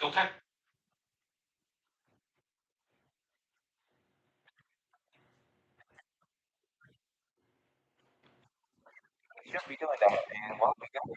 Okay. You shouldn't be doing that, man. Why we got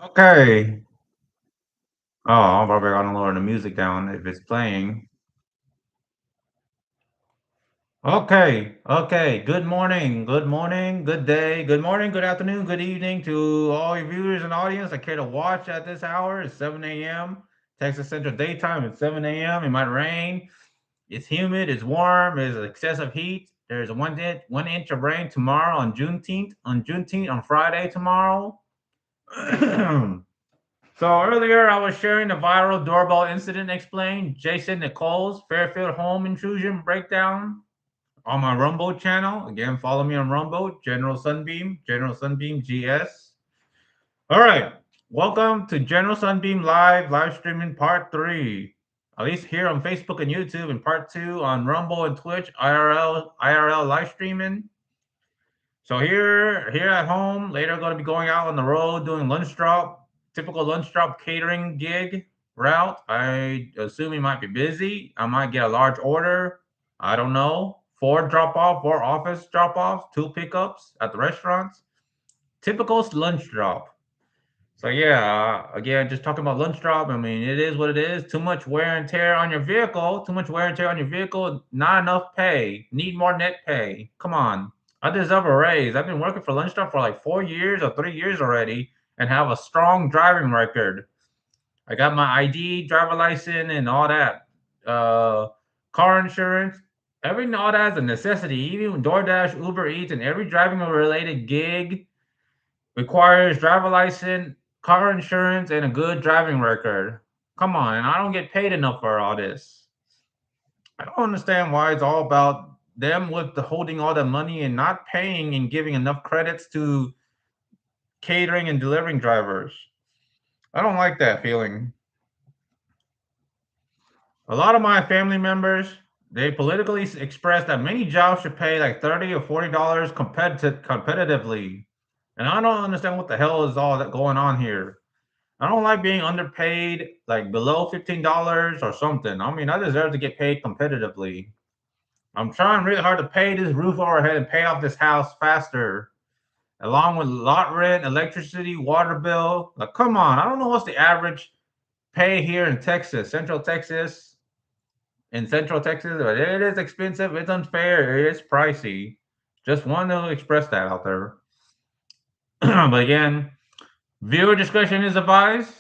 Okay. Oh, I'm probably gonna lower the music down if it's playing. Okay, okay. Good morning, good day, good morning, good afternoon, good evening to all your viewers and audience that care to watch at this hour. It's 7 a.m. Texas Central Daytime. It's 7 a.m. It might rain. It's humid. It's warm. There's excessive heat. There's a 1 inch of rain tomorrow on Juneteenth. On Friday tomorrow. So earlier I was sharing the viral doorbell incident explained, Jason Nicole's Fairfield home intrusion breakdown on my Rumble channel. Again, follow me on Rumble, General Sunbeam GS. All right, welcome to General Sunbeam live streaming part three. At least here on Facebook and YouTube, and part two on Rumble and Twitch, IRL live streaming. So here at home, later going to be going out on the road doing lunch drop, typical lunch drop catering gig route. I assume he might be busy. I might get a large order. I don't know. Four office drop offs, two pickups at the restaurants. Typical lunch drop. So yeah, again, just talking about lunch drop. I mean, it is what it is. Too much wear and tear on your vehicle. Too much wear and tear on your vehicle. Not enough pay. Need more net pay. Come on. I deserve a raise. I've been working for lunch drop for like 4 years or 3 years already, and have a strong driving record. I got my ID, driver license, and all that. Car insurance. Every all that is a necessity. Even DoorDash, Uber Eats, and every driving related gig requires driver license, car insurance, and a good driving record. Come on, and I don't get paid enough for all this. I don't understand why it's all about them with the holding all the money and not paying and giving enough credits to catering and delivering drivers. I don't like that feeling. A lot of my family members, they politically express that many jobs should pay like $30 or $40 competitively. And I don't understand what the hell is all that going on here. I don't like being underpaid, like below $15 or something. I mean, I deserve to get paid competitively. I'm trying really hard to pay this roof overhead and pay off this house faster, along with lot rent, electricity, water bill. Like, come on, I don't know what's the average pay here in Texas, Central Texas, in Central Texas, but it is expensive. It's unfair. It is pricey. Just want to express that out there. But again, viewer discretion is advised.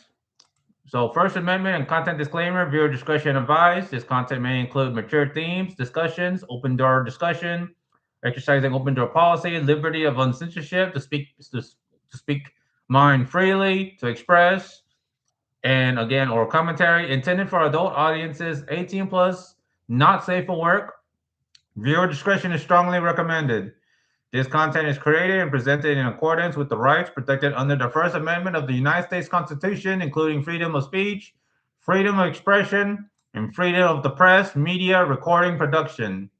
So, First Amendment and content disclaimer, viewer discretion advised. This content may include mature themes, discussions, open door discussion, exercising open door policy, liberty of uncensorship to speak mind freely, to express, and again, or commentary intended for adult audiences, 18 plus, not safe for work. Viewer discretion is strongly recommended. This content is created and presented in accordance with the rights protected under the First Amendment of the United States Constitution, including freedom of speech, freedom of expression, and freedom of the press, media, recording, production.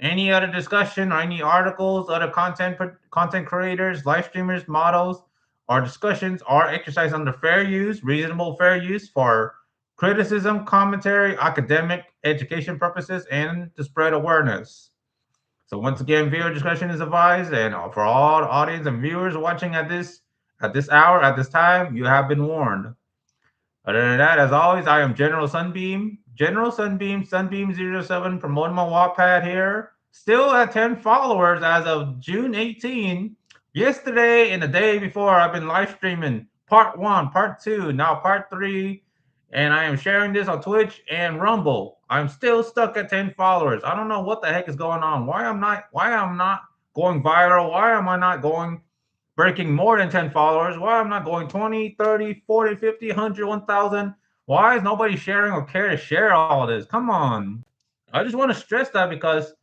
Any other discussion or any articles, other content creators, live streamers, models, or discussions are exercised under fair use, reasonable fair use for criticism, commentary, academic, education purposes, and to spread awareness. So once again, viewer discretion is advised, and for all the audience and viewers watching at this hour, at this time, you have been warned. Other than that, as always, I am General Sunbeam. General Sunbeam, Sunbeam 07, promoting my Wattpad here. Still at 10 followers as of June 18. Yesterday and the day before, I've been live streaming part 1, part 2, now part 3. And I am sharing this on Twitch and Rumble. I'm still stuck at 10 followers. I don't know what the heck is going on. Why I'm not going viral? Why am I not going breaking more than 10 followers? Why I'm not going 20, 30, 40, 50, 100, 1000? Why is nobody sharing or care to share all of this? Come on. I just want to stress that because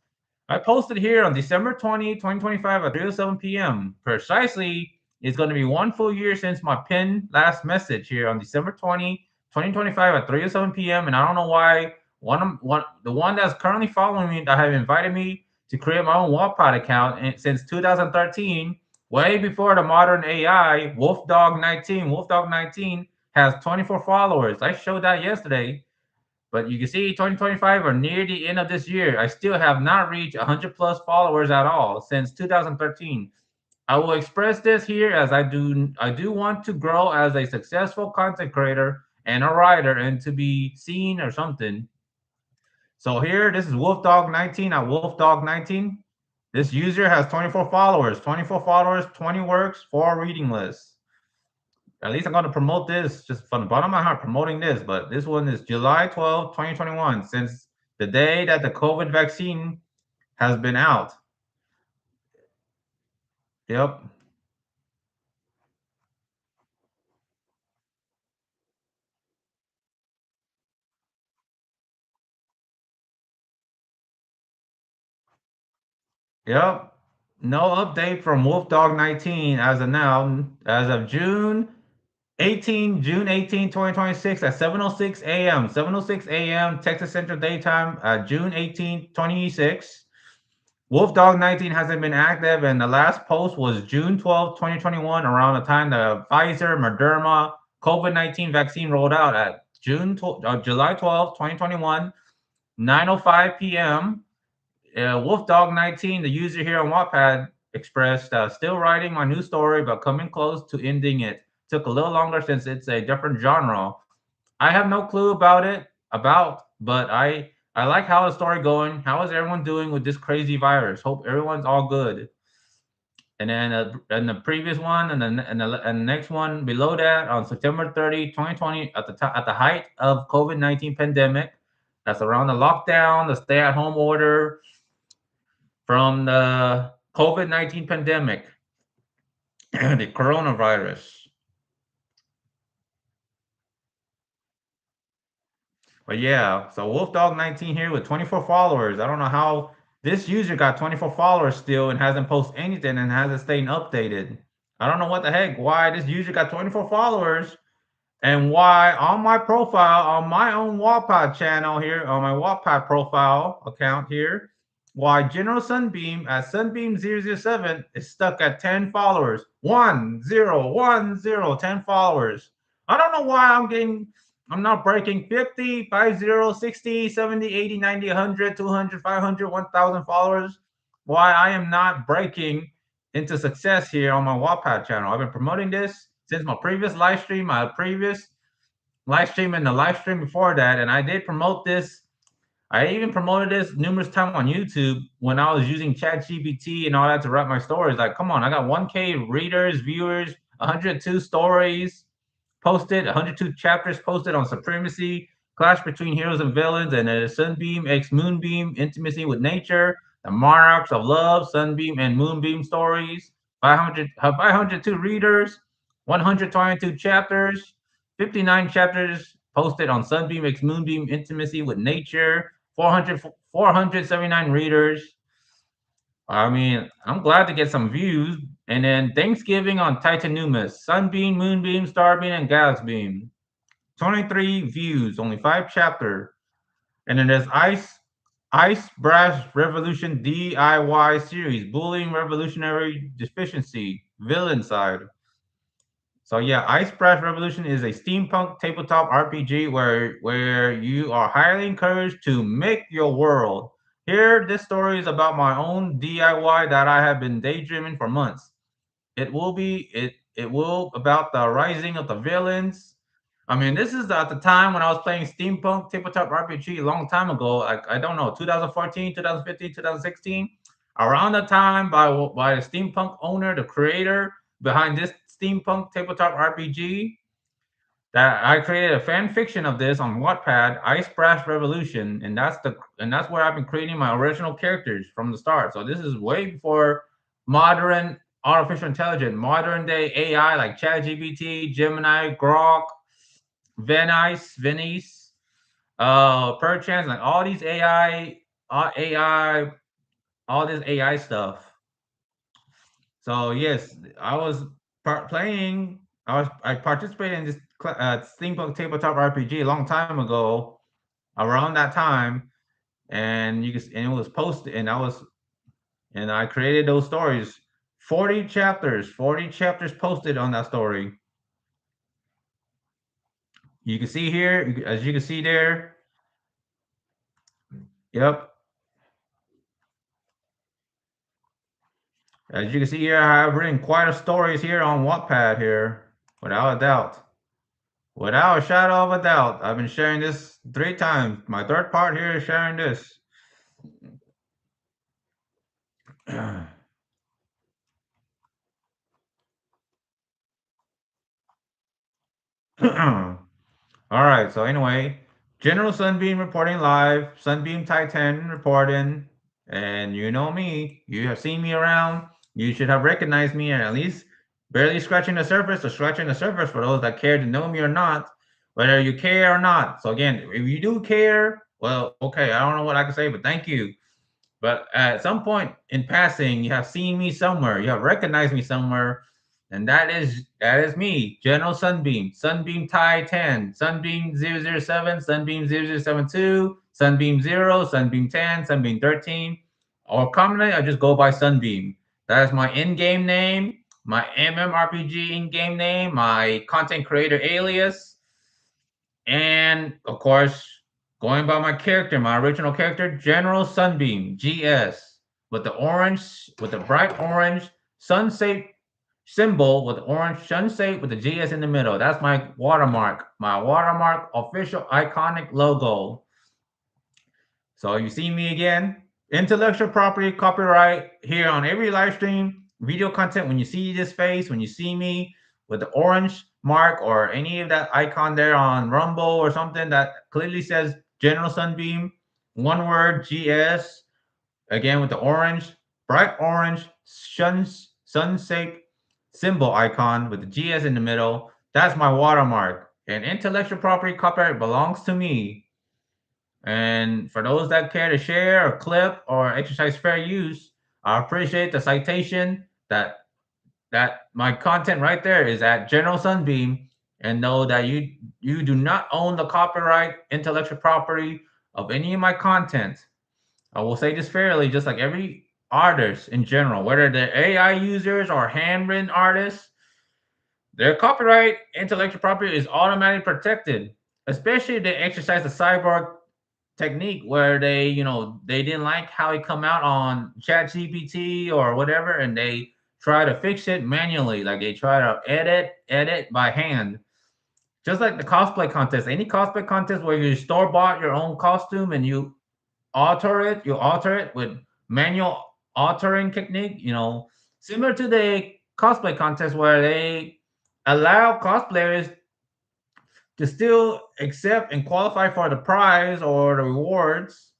I posted here on December 20, 2025 at 3:07 p.m. Precisely, it's going to be 1 full year since my pinned last message here on December 20, 2025 at 3:07 p.m. And I don't know why the one that's currently following me that have invited me to create my own Wattpad account since 2013, way before the modern AI, Wolfdog19 has 24 followers. I showed that yesterday. But you can see 2025 or near the end of this year, I still have not reached 100 plus followers at all since 2013. I will express this here as I do want to grow as a successful content creator and a writer and to be seen or something. So here, this is Wolfdog19 at Wolfdog19. This user has 24 followers, 20 works, 4 reading lists. At least I'm going to promote this just from the bottom of my heart, promoting this. But this one is July 12, 2021, since the day that the COVID vaccine has been out. Yep. Yep. No update from Wolfdog19 as of now. As of June 18, 2026 at 7:06 a.m. 7:06 a.m. Texas Central Daytime, June 18, 2026. Wolfdog19 hasn't been active, and the last post was June 12, 2021, around the time the Pfizer Moderna COVID-19 vaccine rolled out at July 12, 2021, 9:05 p.m. Wolfdog19, the user here on Wattpad, expressed, still writing my new story, but coming close to ending it. Took a little longer since it's a different genre. I have no clue but I like how the story going. How is everyone doing with this crazy virus? Hope everyone's all good. And the previous one and the next one below that on September 30, 2020, at the height of COVID-19 pandemic, that's around the lockdown, the stay-at-home order from the COVID-19 pandemic, the coronavirus. But yeah, so Wolfdog19 here with 24 followers. I don't know how this user got 24 followers still and hasn't posted anything and hasn't stayed updated. I don't know what the heck, why this user got 24 followers and why on my profile, on my own Wattpad channel here, on my Wattpad profile account here, why General Sunbeam at Sunbeam 007 is stuck at 10 followers. 10 followers. I don't know why I'm not breaking 50, 50, 60, 70, 80, 90, 100, 200, 500, 1000 followers. Why I am not breaking into success here on my Wattpad channel. I've been promoting this since my previous live stream, live stream and the live stream before that, and I did promote this. I even promoted this numerous times on YouTube when I was using ChatGPT and all that to write my stories. Like, come on, I got 1K readers, viewers, 102 stories posted, 102 chapters posted on Supremacy, Clash between heroes and villains, and Sunbeam x Moonbeam, Intimacy with Nature, the Monarchs of Love, Sunbeam and Moonbeam stories, 502 readers, 122 chapters, 59 chapters posted on Sunbeam x Moonbeam, Intimacy with Nature, 479 readers. I mean, I'm glad to get some views. And then Thanksgiving on Titanumas, Sunbeam, Moonbeam, Starbeam, and Galaxbeam. 23 views, only 5 chapter. And then there's Ice Brass Revolution DIY series, Bullying Revolutionary Deficiency, Villain Side. So yeah, Ice Brass Revolution is a steampunk tabletop RPG where you are highly encouraged to make your world. Here, this story is about my own DIY that I have been daydreaming for months. It will about the rising of the villains. I mean, this is at the time when I was playing steampunk tabletop RPG a long time ago. Like, I don't know, 2014, 2015, 2016. Around the time by the steampunk owner, the creator behind this steampunk tabletop RPG, that I created a fan fiction of this on Wattpad, Ice Brass Revolution, and that's where I've been creating my original characters from the start. So this is way before modern artificial intelligence, modern day AI like ChatGPT, Gemini, Grok, Venice, Perchance, like all these AI, all this AI stuff. So yes, I was playing. I participated in this steampunk tabletop RPG a long time ago, around that time, and and it was posted, and I created those stories. 40 chapters posted on that story. You can see here, as you can see there. Yep. As you can see here, I have written quite a stories here on Wattpad here, without a doubt. Without a shadow of a doubt. I've been sharing this 3 times. My third part here is sharing this. All right. So anyway, General Sunbeam reporting live. Sunbeam Titan reporting, and you know me. You have seen me around. You should have recognized me, and at least barely scratching the surface or scratching the surface for those that care to know me or not. Whether you care or not. So again, if you do care, well, okay. I don't know what I can say, but thank you. But at some point in passing, you have seen me somewhere. You have recognized me somewhere, and that is me, General Sunbeam, Sunbeam Tai 10, Sunbeam 007, Sunbeam 0072, Sunbeam 0, Sunbeam 10, Sunbeam 13, or commonly I just go by Sunbeam. That is my in-game name, my MMORPG in-game name, my content creator alias, and of course, going by my character, my original character, General Sunbeam, GS, with the bright orange sunset symbol with the orange sunset with the GS in the middle. That's my watermark official iconic logo. So you see me again. Intellectual property, copyright here on every live stream, video content. When you see this face, when you see me with the orange mark or any of that icon there on Rumble or something that clearly says General Sunbeam, one word GS, again with the orange, bright orange sunset symbol icon with the GS in the middle. That's my watermark. And intellectual property copyright belongs to me. And for those that care to share or clip or exercise fair use, I appreciate the citation that my content right there is at General Sunbeam, and know that you do not own the copyright intellectual property of any of my content. I will say this fairly, just like every artist in general, whether they're AI users or handwritten artists, their copyright intellectual property is automatically protected, especially if they exercise the cyborg technique where they didn't like how it come out on ChatGPT or whatever, and they try to fix it manually, like they try to edit by hand just like the cosplay contest. Any cosplay contest where you store bought your own costume and you alter it with manual altering technique. Similar to the cosplay contest where they allow cosplayers to still accept and qualify for the prize or the rewards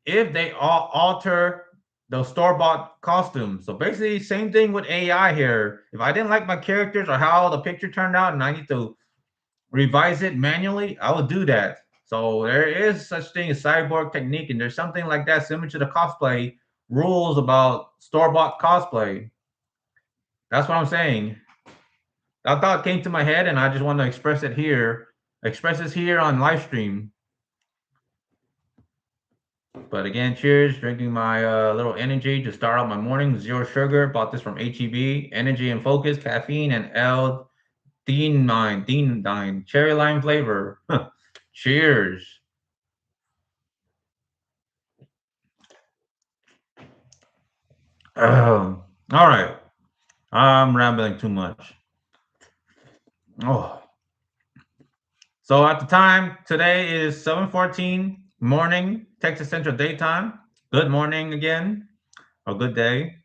if they alter the store-bought costumes. So basically, same thing with AI here. If I didn't like my characters or how the picture turned out and I need to revise it manually, I would do that. So there is such thing as cyborg technique, and there's something like that similar to the cosplay rules about store-bought cosplay. That's what I'm saying. That thought came to my head, and I just want to express it here. Express this here on live stream. But again, cheers. Drinking my little energy to start out my morning. Zero sugar. Bought this from HEB. Energy and focus, caffeine, and L-theanine, cherry lime flavor. Cheers. All right. I'm rambling too much. Oh. So at the time, today is 7:14 morning, Texas Central Daytime. Good morning again, or good day.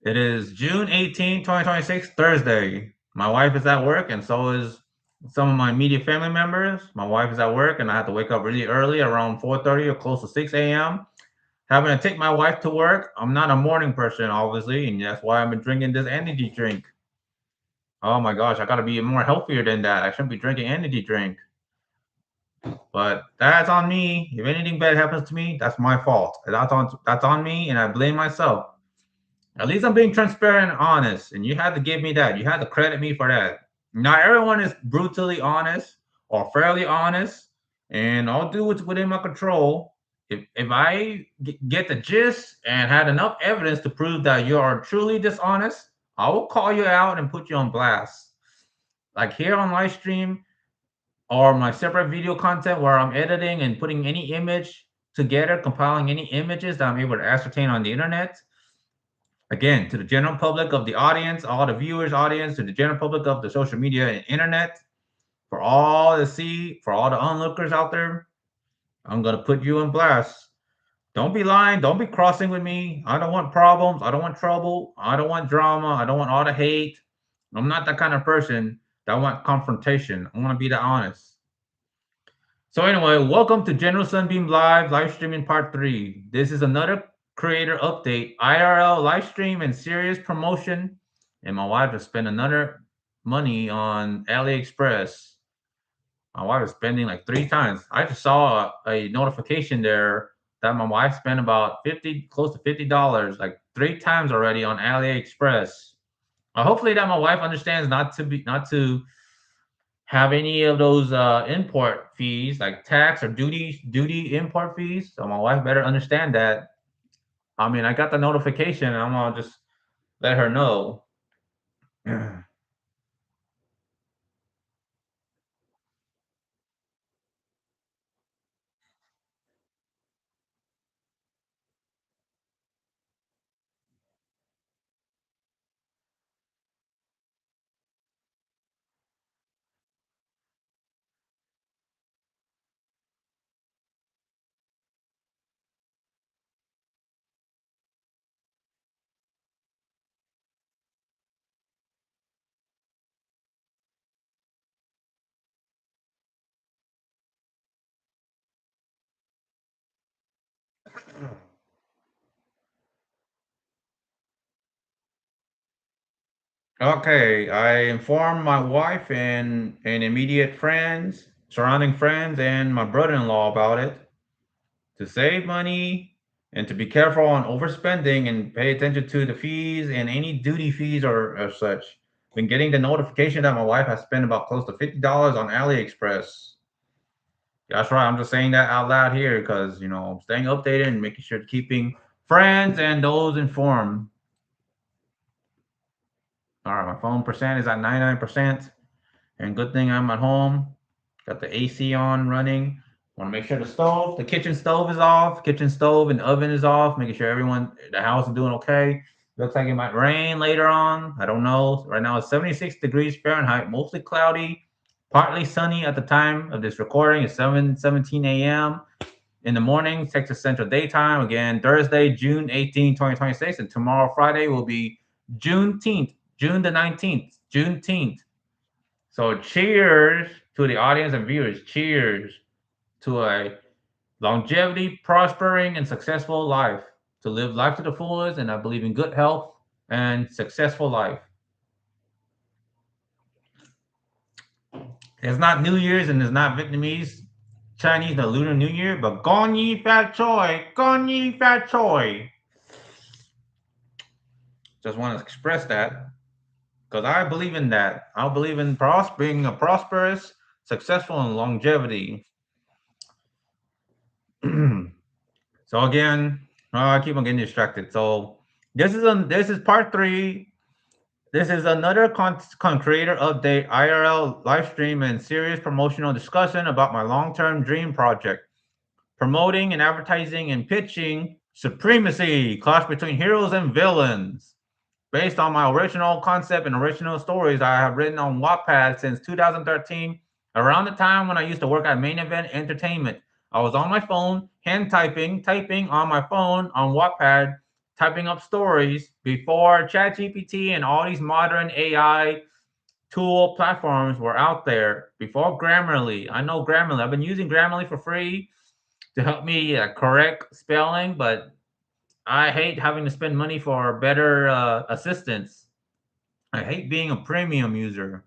It is June 18, 2026, Thursday. My wife is at work, and so is some of my immediate family members. My wife is at work, and I have to wake up really early, around 4:30 or close to 6 a.m. Having to take my wife to work. I'm not a morning person, obviously, and that's why I've been drinking this energy drink. Oh my gosh, I gotta be more healthier than that. I shouldn't be drinking energy drink. But that's on me. If anything bad happens to me, that's my fault. That's on me, and I blame myself. At least I'm being transparent and honest, and you had to give me that. You had to credit me for that. Not everyone is brutally honest or fairly honest, and I'll do what's within my control. If I get the gist and had enough evidence to prove that you are truly dishonest, I will call you out and put you on blast. Like here on live stream or my separate video content where I'm editing and putting any image together, compiling any images that I'm able to ascertain on the internet. Again, to the general public of the audience, all the viewers, audience, to the general public of the social media and internet, for all to see, for all the onlookers out there, I'm gonna put you in blast. Don't be lying. Don't be crossing with me. I don't want problems. I don't want trouble. I don't want drama. I don't want all the hate. I'm not that kind of person that want confrontation. I want to be the honest. So anyway, welcome to General Sunbeam live streaming part 3. This is another creator update, IRL live stream and serious promotion. And my wife has spent another money on AliExpress. My wife is spending like 3 times. I just saw a notification there that my wife spent about close to $50, like 3 times already on AliExpress. Hopefully that my wife understands not to have any of those import fees like tax or duty import fees. So my wife better understand that. I mean, I got the notification, and I'm gonna just let her know. Okay, I informed my wife and immediate friends, surrounding friends, and my brother-in-law about it to save money and to be careful on overspending and pay attention to the fees and any duty fees or such. Been getting the notification that my wife has spent about close to $50 on AliExpress. That's right. I'm just saying that out loud here because I'm staying updated and making sure to keeping friends and those informed. All right, my phone percent is at 99%. And good thing I'm at home. Got the AC on running. Want to make sure the kitchen stove is off. Kitchen stove and oven is off. Making sure the house is doing okay. Looks like it might rain later on. I don't know. Right now it's 76 degrees Fahrenheit, mostly cloudy, Partly sunny at the time of this recording. It's 7:17 a.m. in the morning, Texas Central Daytime. Again, Thursday, June 18, 2026. And tomorrow, Friday, will be Juneteenth, June the 19th, Juneteenth. So cheers to the audience and viewers. Cheers to a longevity, prospering, and successful life. To live life to the fullest, and I believe in good health and successful life. It's not New Year's and it's not Vietnamese, Chinese, the Lunar New Year, but Gong Yi Fat Choi, Gong Yi Fat Choi. Just want to express that because I believe in that. I believe in being a prosperous, successful, and longevity. So again, I keep on getting distracted. So this is part three. This is another creator update, IRL live stream, and serious promotional discussion about my long-term dream project, promoting and advertising and pitching Supremacy, clash between heroes and villains. Based on my original concept and original stories I have written on Wattpad since 2013, around the time when I used to work at Main Event Entertainment. I was on my phone, hand typing on my phone on Wattpad, typing up stories before ChatGPT and all these modern AI tool platforms were out there. Before Grammarly, I know Grammarly. I've been using Grammarly for free to help me correct spelling, but I hate having to spend money for better assistance. I hate being a premium user.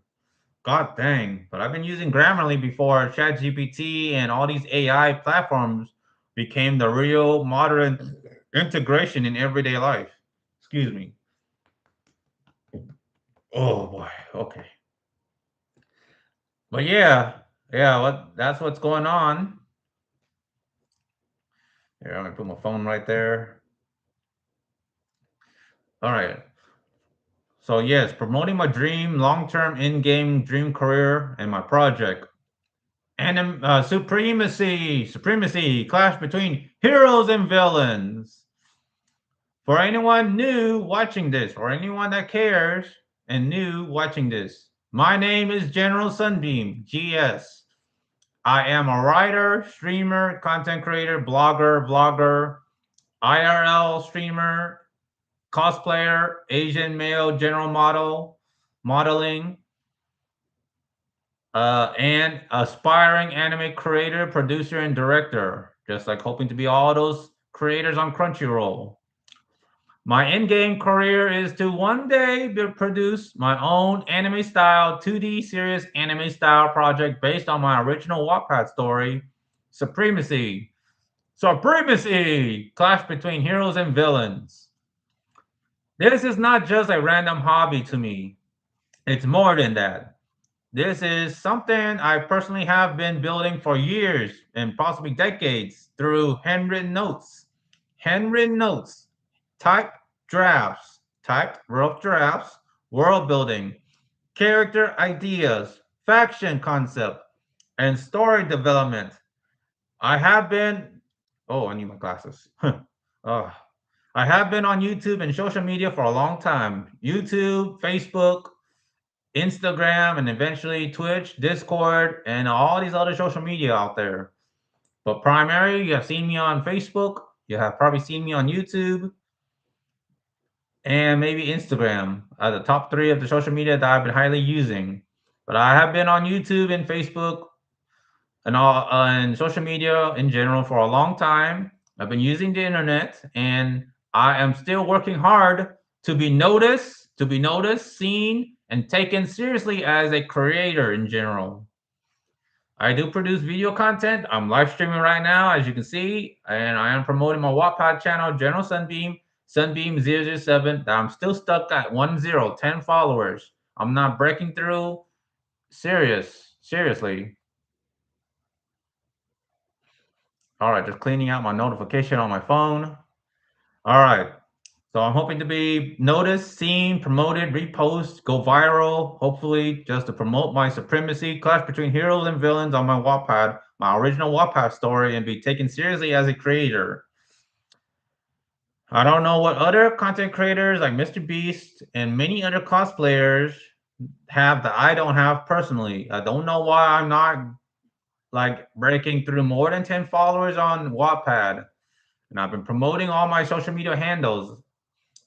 God dang. But I've been using Grammarly before ChatGPT and all these AI platforms became the real modern integration in everyday life. Excuse me. Oh boy. Okay. But yeah, that's what's going on. Here, I'm gonna put my phone right there. All right. So yes, promoting my dream, long-term in-game dream career and my project. And supremacy, clash between heroes and villains. For anyone new watching this, or anyone that cares and new watching this, my name is General Sunbeam, GS. I am a writer, streamer, content creator, vlogger, IRL streamer, cosplayer, Asian male general modeling, and aspiring anime creator, producer, and director, just like hoping to be all those creators on Crunchyroll. My endgame career is to one day produce my own anime style, 2D serious anime style project based on my original Wattpad story, Supremacy. Supremacy! Clash between heroes and villains. This is not just a random hobby to me, it's more than that. This is something I personally have been building for years and possibly decades through handwritten notes, typed rough drafts, world building, character ideas, faction concept, and story development. I have been, oh, I need my glasses. Oh, I have been on YouTube and social media for a long time. YouTube, Facebook, Instagram, and eventually Twitch, Discord, and all these other social media out there. But primarily, you have seen me on Facebook. You have probably seen me on YouTube and maybe Instagram are the top three of the social media that I've been highly using. But I have been on YouTube and Facebook and all and social media in general for a long time. I've been using the internet, and I am still working hard to be noticed, seen, and taken seriously as a creator in general. I do produce video content. I'm live streaming right now, as you can see, and I am promoting my Wattpad channel, General Sunbeam, Sunbeam007, that I'm still stuck at 10 followers. I'm not breaking through. Seriously. All right, just cleaning out my notification on my phone. All right. So I'm hoping to be noticed, seen, promoted, repost, go viral, hopefully just to promote my supremacy, clash between heroes and villains on my Wattpad, my original Wattpad story, and be taken seriously as a creator. I don't know what other content creators like Mr. Beast and many other cosplayers have that I don't have personally. I don't know why I'm not like breaking through more than 10 followers on Wattpad. And I've been promoting all my social media handles.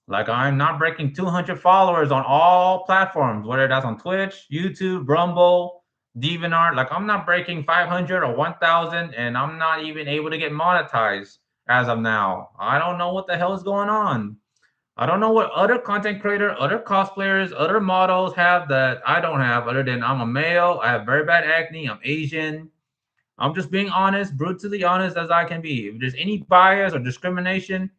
Like I'm not breaking 200 followers on all platforms, whether that's on Twitch, YouTube, Rumble, DeviantArt. Like I'm not breaking 500 or 1,000, and I'm not even able to get monetized as of now. I don't know what the hell is going on. I don't know what other content creator, other cosplayers, other models have that I don't have, other than I'm a male, I have very bad acne, I'm Asian. I'm just being honest, brutally honest as I can be. If there's any bias or discrimination,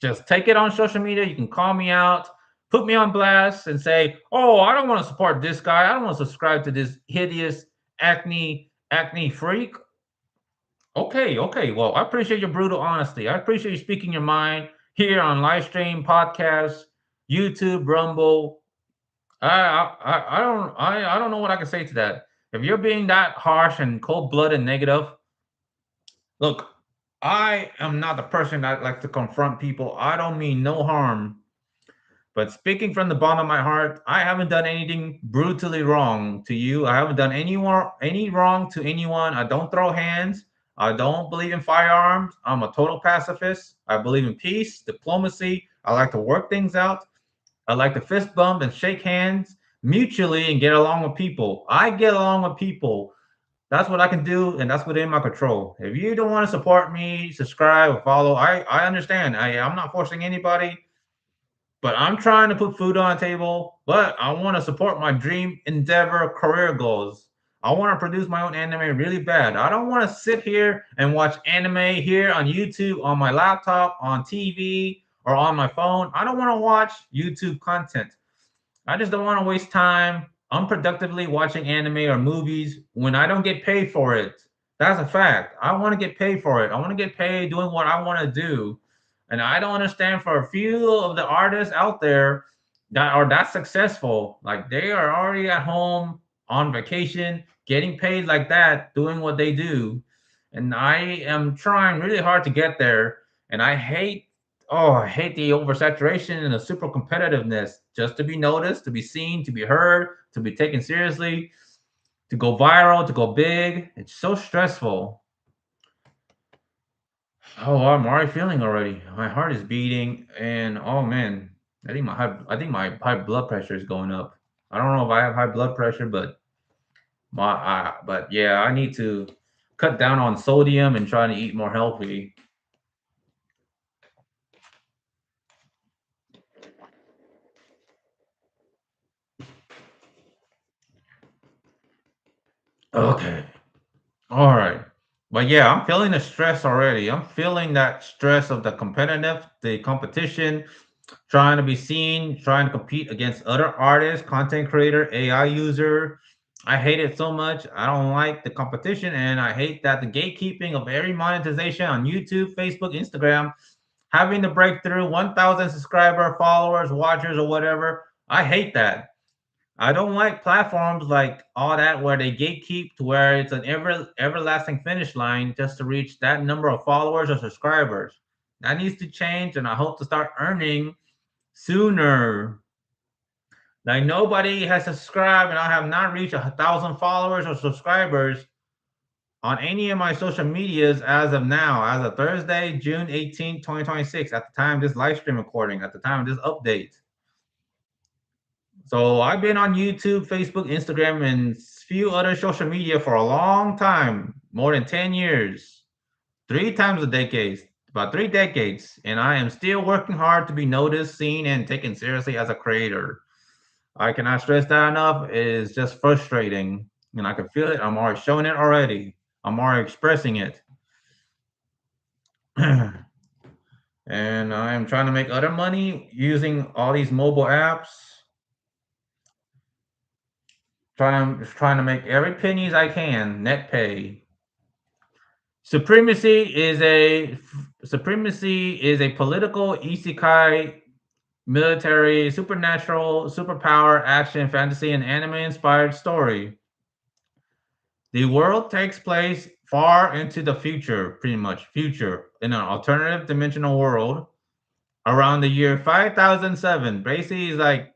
just take it on social media. You can call me out, put me on blast, and say, "Oh, I don't want to support this guy. I don't want to subscribe to this hideous acne freak." Okay, okay. Well, I appreciate your brutal honesty. I appreciate you speaking your mind here on live stream, podcast, YouTube, Rumble. I don't know what I can say to that. If you're being that harsh and cold blooded and negative, look, I am not the person that likes to confront people. I don't mean no harm. But speaking from the bottom of my heart, I haven't done anything brutally wrong to you. I haven't done any wrong to anyone. I don't throw hands. I don't believe in firearms. I'm a total pacifist. I believe in peace, diplomacy. I like to work things out. I like to fist bump and shake hands mutually and get along with people. I get along with people. That's what I can do, and that's within my control. If you don't want to support me, subscribe or follow, I understand. I'm not forcing anybody, but I'm trying to put food on the table. But I want to support my dream endeavor career goals. I want to produce my own anime really bad. I don't want to sit here and watch anime here on YouTube, on my laptop, on TV, or on my phone. I don't want to watch YouTube content. I just don't want to waste time unproductively watching anime or movies when I don't get paid for it. That's a fact. I want to get paid for it. I want to get paid doing what I want to do. And I don't understand for a few of the artists out there that are that successful. Like they are already at home on vacation, getting paid like that, doing what they do. And I am trying really hard to get there. And I hate the oversaturation and the super competitiveness just to be noticed, to be seen, to be heard, to be taken seriously, to go viral, to go big. It's so stressful. Oh, I'm already feeling already. My heart is beating, and oh man, I think my high blood pressure is going up. I don't know if I have high blood pressure, but but yeah, I need to cut down on sodium and try to eat more healthy. Okay. All right. But yeah, I'm feeling the stress already. I'm feeling that stress of the competition, trying to be seen, trying to compete against other artists, content creator, AI user. I hate it so much. I don't like the competition, and I hate that the gatekeeping of every monetization on YouTube, Facebook, Instagram, having to break through 1,000 subscriber, followers, watchers, or whatever. I hate that. I don't like platforms like all that where they gatekeep to where it's an everlasting finish line just to reach that number of followers or subscribers. That needs to change, and I hope to start earning sooner. Like nobody has subscribed, and I have not reached 1,000 followers or subscribers on any of my social medias as of now, as of Thursday, June 18th, 2026, at the time of this live stream recording, at the time of this update. So I've been on YouTube, Facebook, Instagram, and few other social media for a long time, more than 10 years, three times a decade, about 3 decades, and I am still working hard to be noticed, seen, and taken seriously as a creator. I cannot stress that enough. It is just frustrating, and I can feel it. I'm already showing it already. I'm already expressing it. And I am trying to make other money using all these mobile apps, trying to make every pennies I can net pay. Supremacy is a Supremacy is a political isekai military supernatural superpower action fantasy and anime inspired story. The world takes place far into the future, pretty much future, in an alternative dimensional world around the year 5007. Basically, is like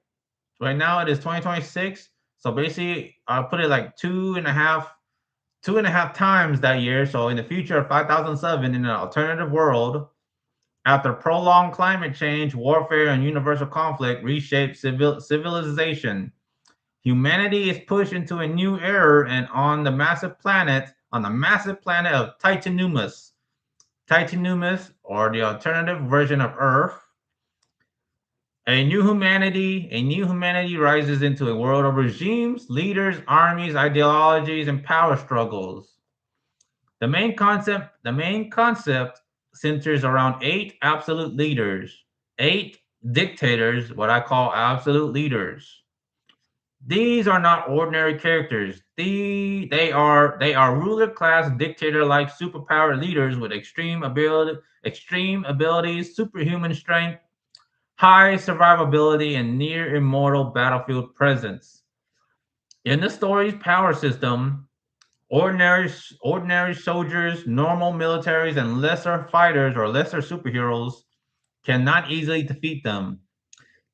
Right now it is 2026. So basically, I'll put it like two and a half times that year. So in the future of 5007, in an alternative world, after prolonged climate change, warfare, and universal conflict reshape civilization, humanity is pushed into a new era, and on the massive planet of Titanumus, or the alternative version of Earth, a new humanity rises into a world of regimes, leaders, armies, ideologies, and power struggles. The main concept centers around eight dictators, what I call absolute leaders. These are not ordinary characters. They are ruler class dictator like superpower leaders with extreme abilities, superhuman strength, high survivability, and near immortal battlefield presence. In the story's power system, ordinary soldiers, normal militaries, and lesser fighters or lesser superheroes cannot easily defeat them.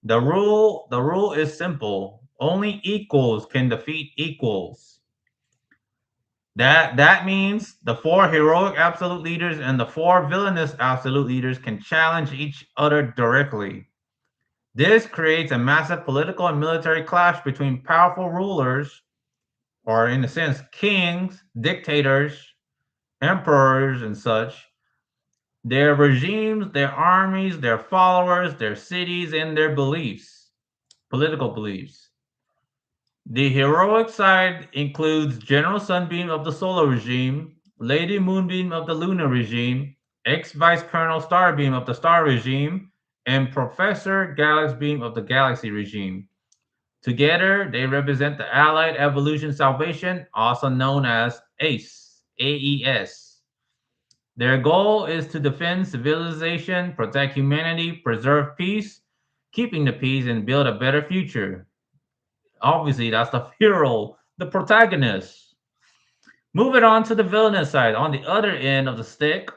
The rule is simple. Only equals can defeat equals. That means the four heroic absolute leaders and the four villainous absolute leaders can challenge each other directly. This creates a massive political and military clash between powerful rulers, or in a sense, kings, dictators, emperors, and such, their regimes, their armies, their followers, their cities, and their beliefs, political beliefs. The heroic side includes General Sunbeam of the solar regime, Lady Moonbeam of the lunar regime, ex Vice Colonel Starbeam of the star regime, and Professor Galaxbeam of the galaxy regime. Together, they represent the Allied Evolution Salvation, also known as ACE, AES. Their goal is to defend civilization, protect humanity, preserve peace, keeping the peace, and build a better future. Obviously, that's the hero, the protagonist. Moving on to the villainous side. On the other end of the stick,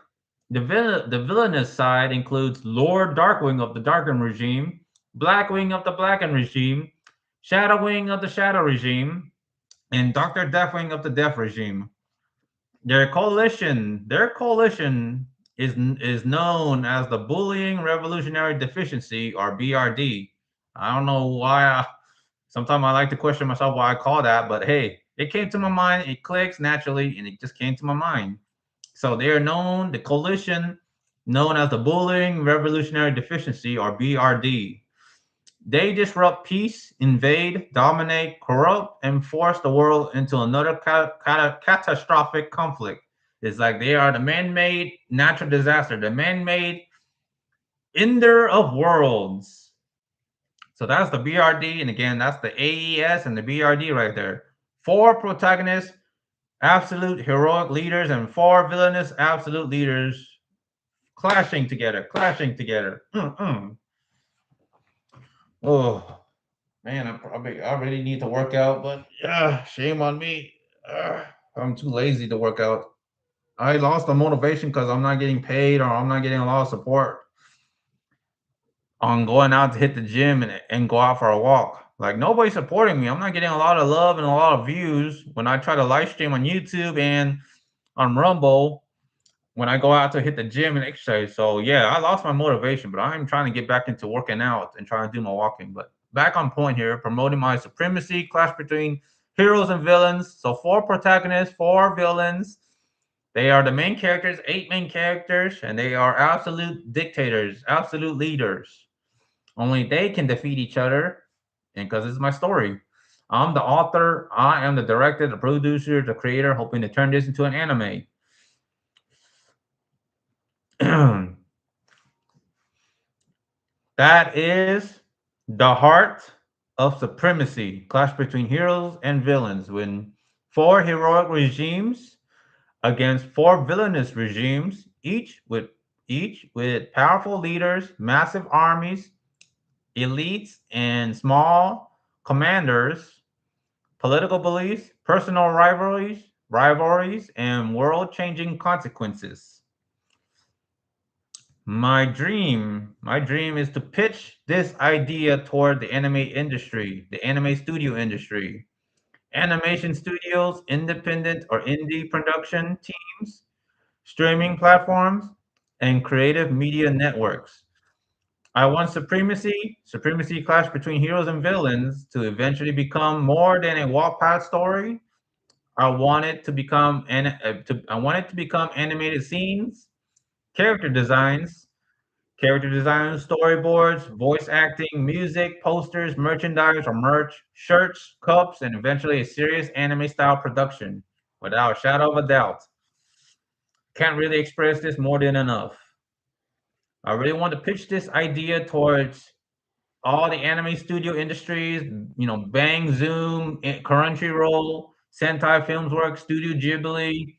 the villainous side includes Lord Darkwing of the Darkwing regime, Blackwing of the Blackwing regime, Shadowwing of the Shadow regime, and Doctor Deathwing of the Death regime. Their coalition is known as the Bullying Revolutionary Deficiency, or BRD. I don't know why. Sometimes I like to question myself why I call that, but hey, it came to my mind. It clicks naturally, and it just came to my mind. So they are known, the coalition, known as the Bullying Revolutionary Deficiency, or BRD. They disrupt peace, invade, dominate, corrupt, and force the world into another catastrophic conflict. It's like they are the man-made natural disaster, the man-made ender of worlds. So that's the BRD, and again, that's the AES and the BRD right there. Four protagonists, absolute heroic leaders, and four villainous absolute leaders clashing together, clashing together. Oh, man, I really need to work out, but shame on me. I'm too lazy to work out. I lost the motivation because I'm not getting paid, or I'm not getting a lot of support on going out to hit the gym and go out for a walk. Like, nobody's supporting me. I'm not getting a lot of love and a lot of views when I try to live stream on YouTube and on Rumble when I go out to hit the gym and exercise. So yeah, I lost my motivation, but I'm trying to get back into working out and trying to do my walking. But back on point here, promoting my supremacy clash between heroes and villains. So four protagonists, four villains. They are the main characters, eight main characters, and they are absolute dictators, absolute leaders. Only they can defeat each other, and because it's my story. I'm the author, I am the director, the producer, the creator, hoping to turn this into an anime. That is the heart of supremacy, clash between heroes and villains, when four heroic regimes against four villainous regimes, each with powerful leaders, massive armies, elites, and small commanders, political beliefs, personal rivalries, and world-changing consequences. My dream is to pitch this idea toward the anime industry, the anime studio industry, animation studios, independent or indie production teams, streaming platforms, and creative media networks. I want supremacy clash between heroes and villains to eventually become more than a Wattpad story. I want it to become animated scenes, character designs, storyboards, voice acting, music, posters, merchandise or merch, shirts, cups, and eventually a serious anime style production. Without a shadow of a doubt. Can't really express this more than enough. I really want to pitch this idea towards all the anime studio industries, Bang Zoom, Crunchyroll, Sentai Filmsworks, Studio Ghibli,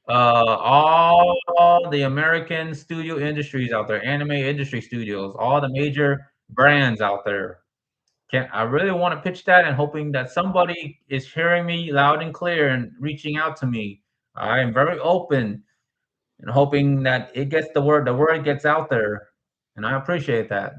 all the American studio industries out there, anime industry studios, all the major brands out there. I really want to pitch that and hoping that somebody is hearing me loud and clear and reaching out to me. I am very open and hoping that the word gets out there, and I appreciate that.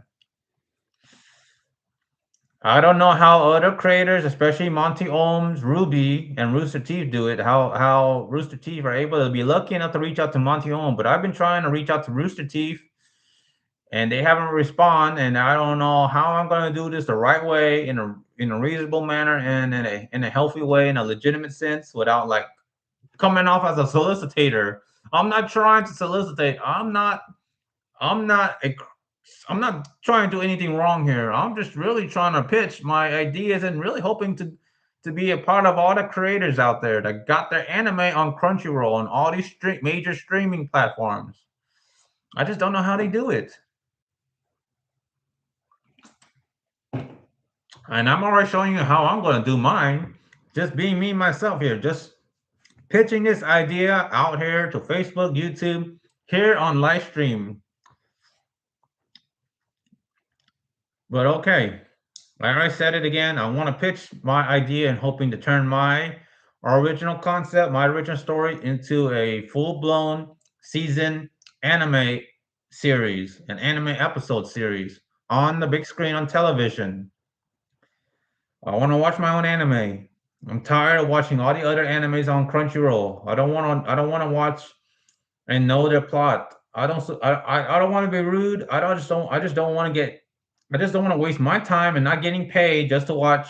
I don't know how other creators, especially Monty Ohms, Ruby, and Rooster Teeth do it. How Rooster Teeth are able to be lucky enough to reach out to Monty Ohm, but I've been trying to reach out to Rooster Teeth, and they haven't responded. And I don't know how I'm going to do this the right way, in a reasonable manner, and in a healthy way, in a legitimate sense, without like coming off as a solicitor. I'm not trying to solicitate. I'm not a I'm not trying to do anything wrong here. I'm just really trying to pitch my ideas and really hoping to be a part of all the creators out there that got their anime on Crunchyroll and all these major streaming platforms. I just don't know how they do it. And I'm already showing you how I'm going to do mine. Just being me myself here, just pitching this idea out here to Facebook, YouTube, here on live stream. But okay, like I said it again, I want to pitch my idea and hoping to turn my original concept, my original story into a full-blown season anime series, an anime episode series on the big screen on television. I want to watch my own anime. I'm tired of watching all the other animes on Crunchyroll. I don't want to watch and know their plot. I don't want to be rude. I just don't want to get I just don't want to waste my time and not getting paid just to watch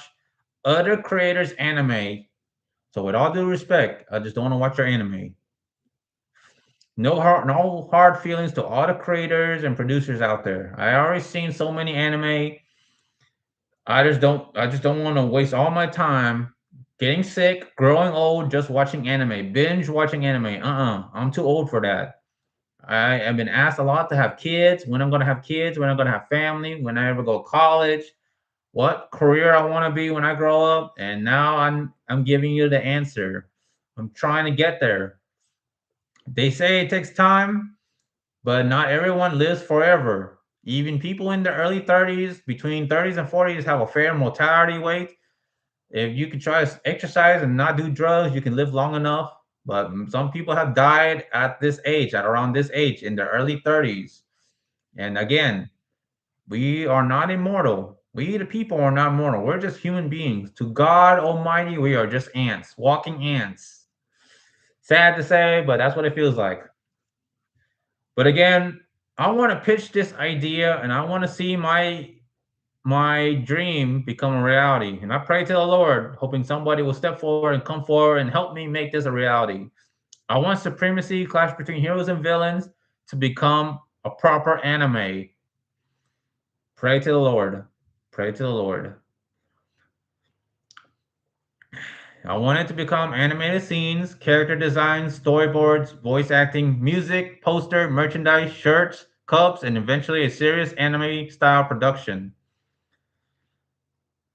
other creators' anime. So with all due respect, I just don't want to watch your anime. No hard feelings to all the creators and producers out there. I already seen so many anime. I just don't want to waste all my time getting sick, growing old, just watching anime, binge watching anime. I'm too old for that. I have been asked a lot to have kids, when I'm going to have kids, when I'm going to have family, when I ever go to college, what career I want to be when I grow up, and now I'm giving you the answer. I'm trying to get there. They say it takes time, but not everyone lives forever. Even people in the early 30s, between 30s and 40s, have a fair mortality rate. If you can try to exercise and not do drugs, you can live long enough. But some people have died at this age, at around this age, in their early 30s. And again, we are not immortal. We, the people, are not mortal. We're just human beings. To God Almighty, we are just ants, walking ants. Sad to say, but that's what it feels like. But again, I want to pitch this idea, and I want to see my dream become a reality. And I pray to the Lord, hoping somebody will step forward and come forward and help me make this a reality. I want Supremacy, Clash Between Heroes and Villains, to become a proper anime. Pray to the Lord. Pray to the Lord. I want it to become animated scenes, character designs, storyboards, voice acting, music, poster, merchandise, shirts, cups, and eventually a serious anime style production.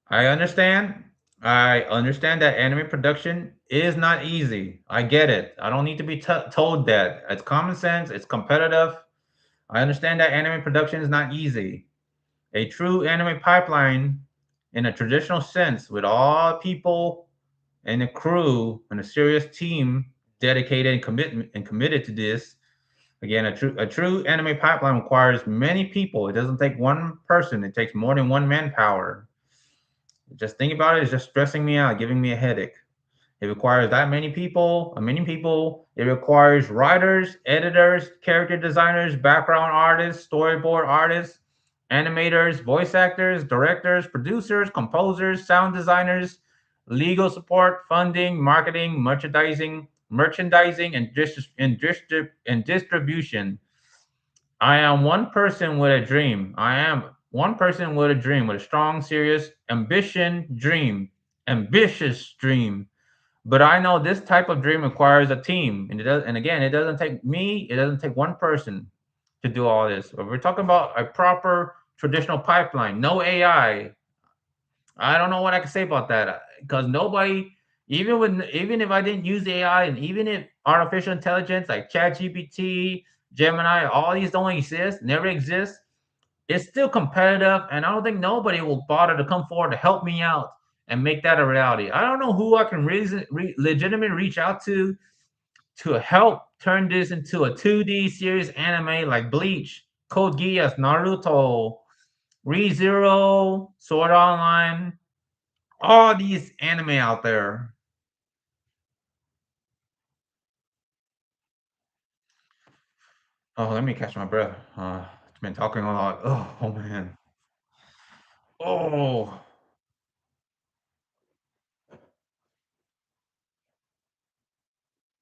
I understand. I understand that anime production is not easy. I get it. I don't need to be told that. It's common sense, it's competitive. I understand that anime production is not easy. A true anime pipeline, in a traditional sense, with all people and a crew and a serious team dedicated and committed to this, Again, a true anime pipeline requires many people. It doesn't take one person. It takes more than one manpower. Just think about it. It's just stressing me out, giving me a headache. It requires that many people, a many people. It requires writers, editors, character designers, background artists, storyboard artists, animators, voice actors, directors, producers, composers, sound designers, legal support, funding, marketing, merchandising, and distribution. I am one person with a dream. I am one person with a dream, with a strong, serious ambitious dream. But I know this type of dream requires a team, and again, it doesn't take me. It doesn't take one person to do all this. If we're talking about a proper traditional pipeline, no AI. I don't know what I can say about that because nobody, even if I didn't use AI, and even if artificial intelligence like ChatGPT, Gemini, all these don't exist, never exist, it's still competitive, and I don't think nobody will bother to come forward to help me out and make that a reality. I don't know who I can legitimately reach out to help turn this into a 2D series anime like Bleach, Code Geass, Naruto, ReZero, Sword Art Online, all these anime out there. Oh, let me catch my breath. It's been talking a lot. Oh man. Oh,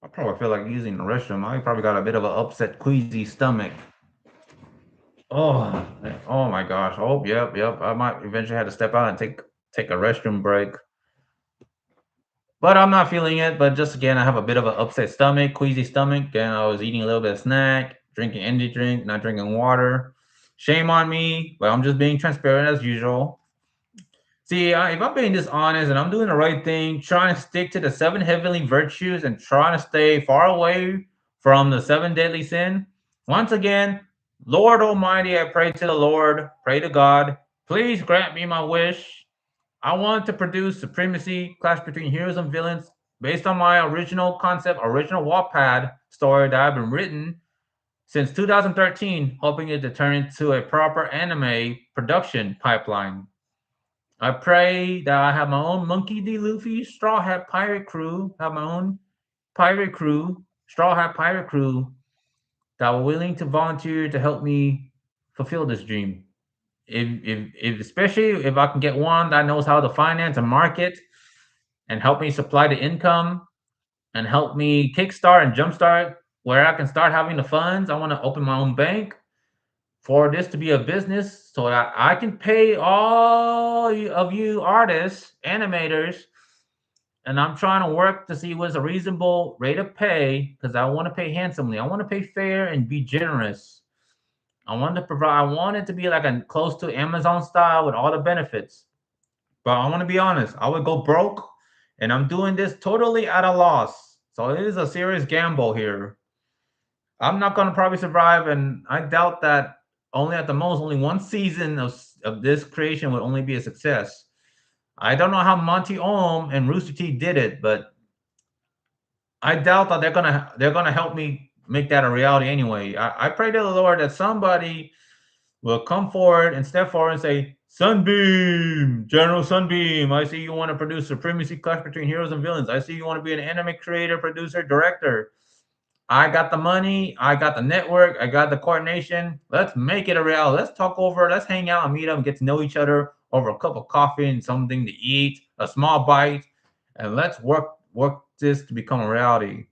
I probably feel like using the restroom. I probably got a bit of an upset, queasy stomach. Oh, oh my gosh. Oh, yep, yep. I might eventually have to step out and take a restroom break. But I'm not feeling it. But just again, I have a bit of an upset stomach, queasy stomach, and I was eating a little bit of snack, drinking energy drink, not drinking water. Shame on me, but I'm just being transparent as usual. See, if I'm being dishonest and I'm doing the right thing, trying to stick to the seven heavenly virtues and trying to stay far away from the seven deadly sin, once again, Lord Almighty, I pray to the Lord, pray to God, please grant me my wish. I want to produce Supremacy, Clash Between Heroes and Villains, based on my original concept, original Wattpad story that I've been written since 2013, hoping it to turn into a proper anime production pipeline. I pray that I have my own Monkey D. Luffy Straw Hat Pirate Crew, have my own pirate crew, Straw Hat Pirate Crew, that are willing to volunteer to help me fulfill this dream. If especially if I can get one that knows how to finance and market and help me supply the income and help me kickstart and jumpstart where I can start having the funds. I want to open my own bank for this to be a business so that I can pay all of you artists, animators, and I'm trying to work to see what's a reasonable rate of pay because I want to pay handsomely. I want to pay fair and be generous. I want to provide. I want it to be like a close to Amazon style with all the benefits. But I want to be honest. I would go broke, and I'm doing this totally at a loss. So it is a serious gamble here. I'm not going to probably survive, and I doubt that only at the most only one season of this creation would only be a success. I don't know how Monty Ohm and Rooster Teeth did it, but I doubt that they're gonna help me make that a reality anyway. I pray to the Lord that somebody will come forward and step forward and say, Sunbeam, General Sunbeam, I see you want to produce Supremacy Clash Between Heroes and Villains. I see you want to be an anime creator, producer, director. I got the money, I got the network, I got the coordination. Let's make it a reality. Let's talk over, let's hang out and meet up and get to know each other over a cup of coffee and something to eat, a small bite, and let's work this to become a reality.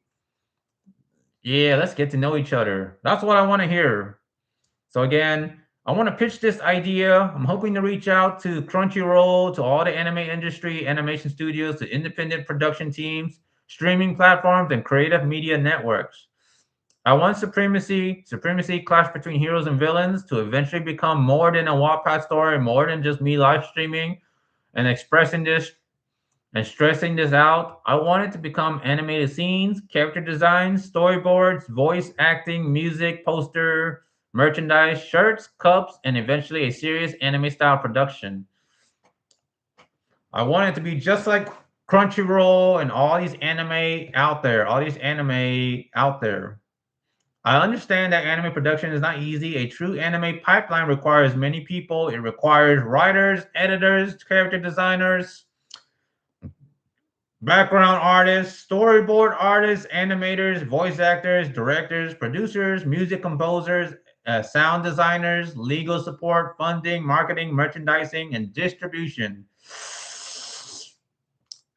Yeah, let's get to know each other. That's what I want to hear. So again, I want to pitch this idea. I'm hoping to reach out to Crunchyroll, to all the anime industry, animation studios, to independent production teams, streaming platforms, and creative media networks. I want Supremacy Clash Between Heroes and Villains to eventually become more than a Wattpad story, more than just me live streaming and expressing this and stressing this out. I want it to become animated scenes, character designs, storyboards, voice acting, music, poster, merchandise, shirts, cups, and eventually a serious anime style production. I want it to be just like Crunchyroll and all these anime out there, all these anime out there. I understand that anime production is not easy. A true anime pipeline requires many people. It requires writers, editors, character designers, background artists, storyboard artists, animators, voice actors, directors, producers, music composers, sound designers, legal support, funding, marketing, merchandising, and distribution.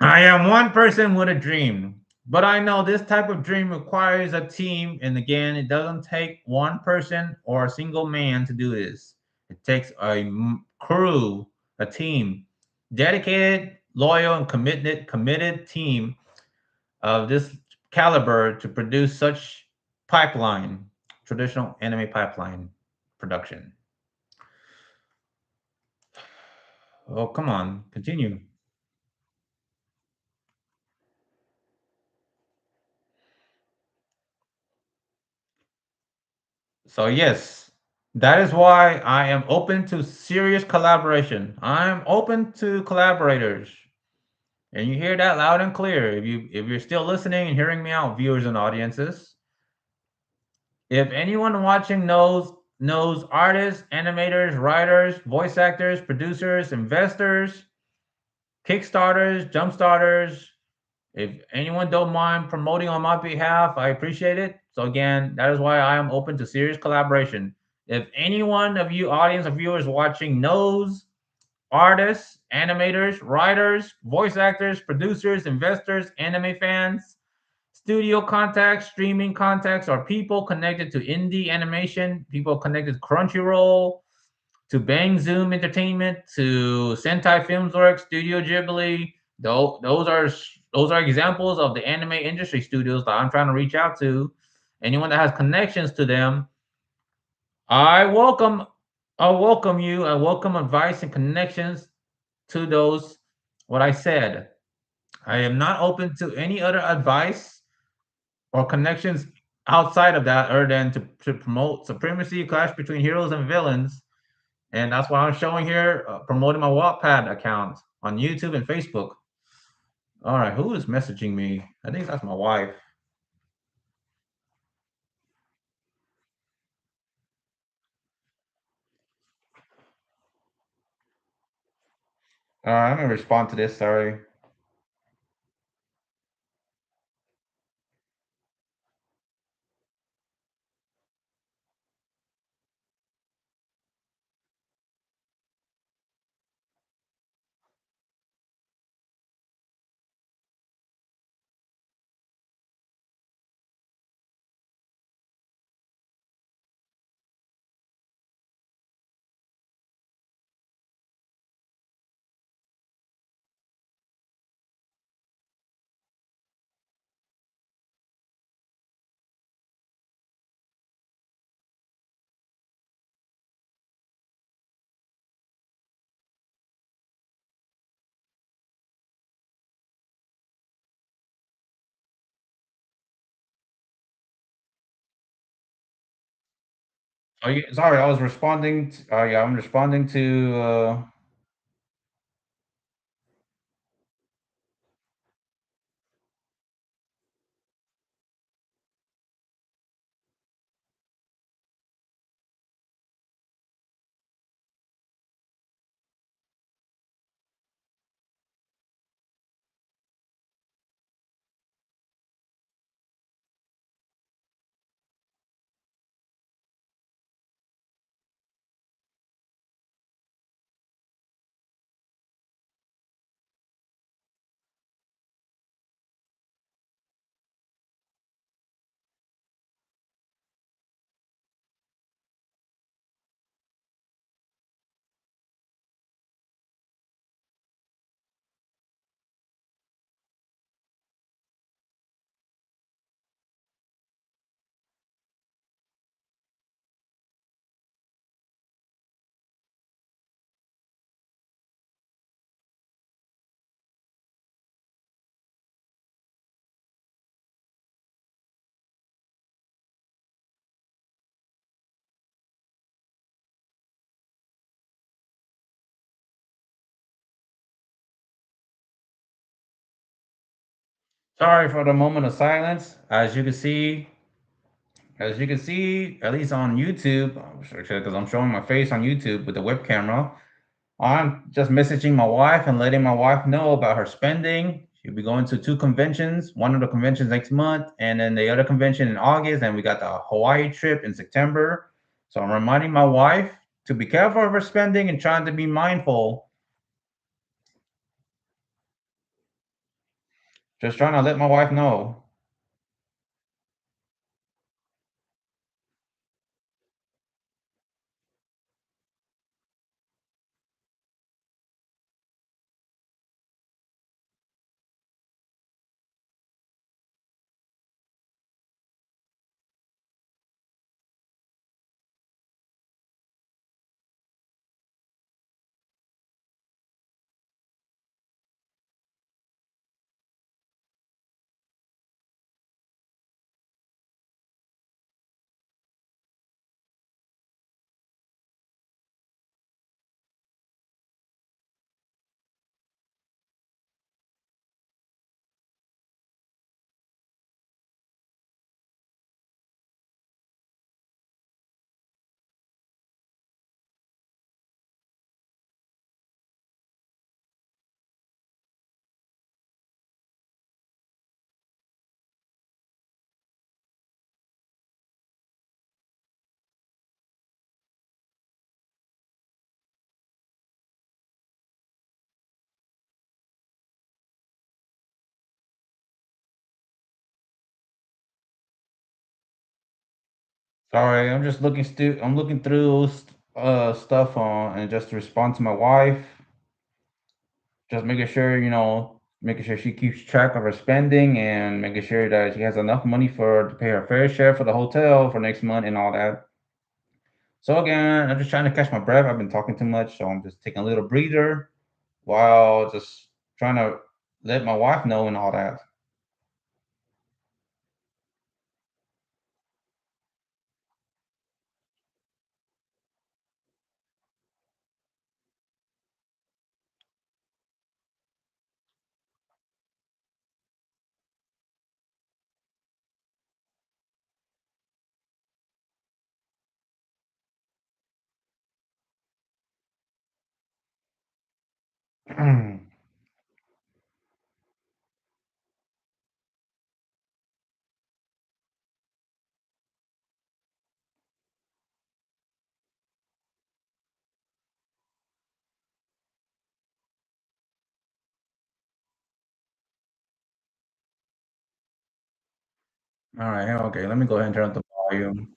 I am one person with a dream, but I know this type of dream requires a team. And again, it doesn't take one person or a single man to do this. It takes a crew, a team, dedicated, loyal, and committed team of this caliber to produce such pipeline, traditional anime pipeline production. Oh, come on, continue. So yes, that is why I am open to serious collaboration. I'm open to collaborators. And you hear that loud and clear. If you're still listening and hearing me out, viewers and audiences, if anyone watching knows artists, animators, writers, voice actors, producers, investors, Kickstarters, Jumpstarters, if anyone don't mind promoting on my behalf, I appreciate it. So again, that is why I am open to serious collaboration. If anyone of you audience or viewers watching knows artists, animators, writers, voice actors, producers, investors, anime fans, studio contacts, streaming contacts, or people connected to indie animation, people connected to Crunchyroll, to Bang Zoom Entertainment, to Sentai Filmsworks, Studio Ghibli. Those are examples of the anime industry studios that I'm trying to reach out to. Anyone that has connections to them, I welcome. I welcome you. I welcome advice and connections to those. What I said. I am not open to any other advice or connections outside of that, other than to promote supremacy, clash between heroes and villains. And that's why I'm showing here, promoting my Wattpad account on YouTube and Facebook. All right, who is messaging me? I think that's my wife. All right, I'm gonna respond to this. Sorry. Oh, sorry, I was responding. Yeah, I'm responding to. Sorry for the moment of silence. As you can see, As you can see, at least on YouTube, because I'm showing my face on YouTube with the web camera, I'm just messaging my wife and letting my wife know about her spending. She'll be going to two conventions, one of the conventions next month, and then the other convention in August. And we got the Hawaii trip in September. So I'm reminding my wife to be careful of her spending and trying to be mindful. Just trying to let my wife know. Sorry, I'm just I'm looking through stuff on and just to respond to my wife. Just making sure, making sure she keeps track of her spending and making sure that she has enough money for to pay her fair share for the hotel for next month and all that. So again, I'm just trying to catch my breath. I've been talking too much, so I'm just taking a little breather while just trying to let my wife know and all that. All right, okay. Let me go ahead and turn up the volume.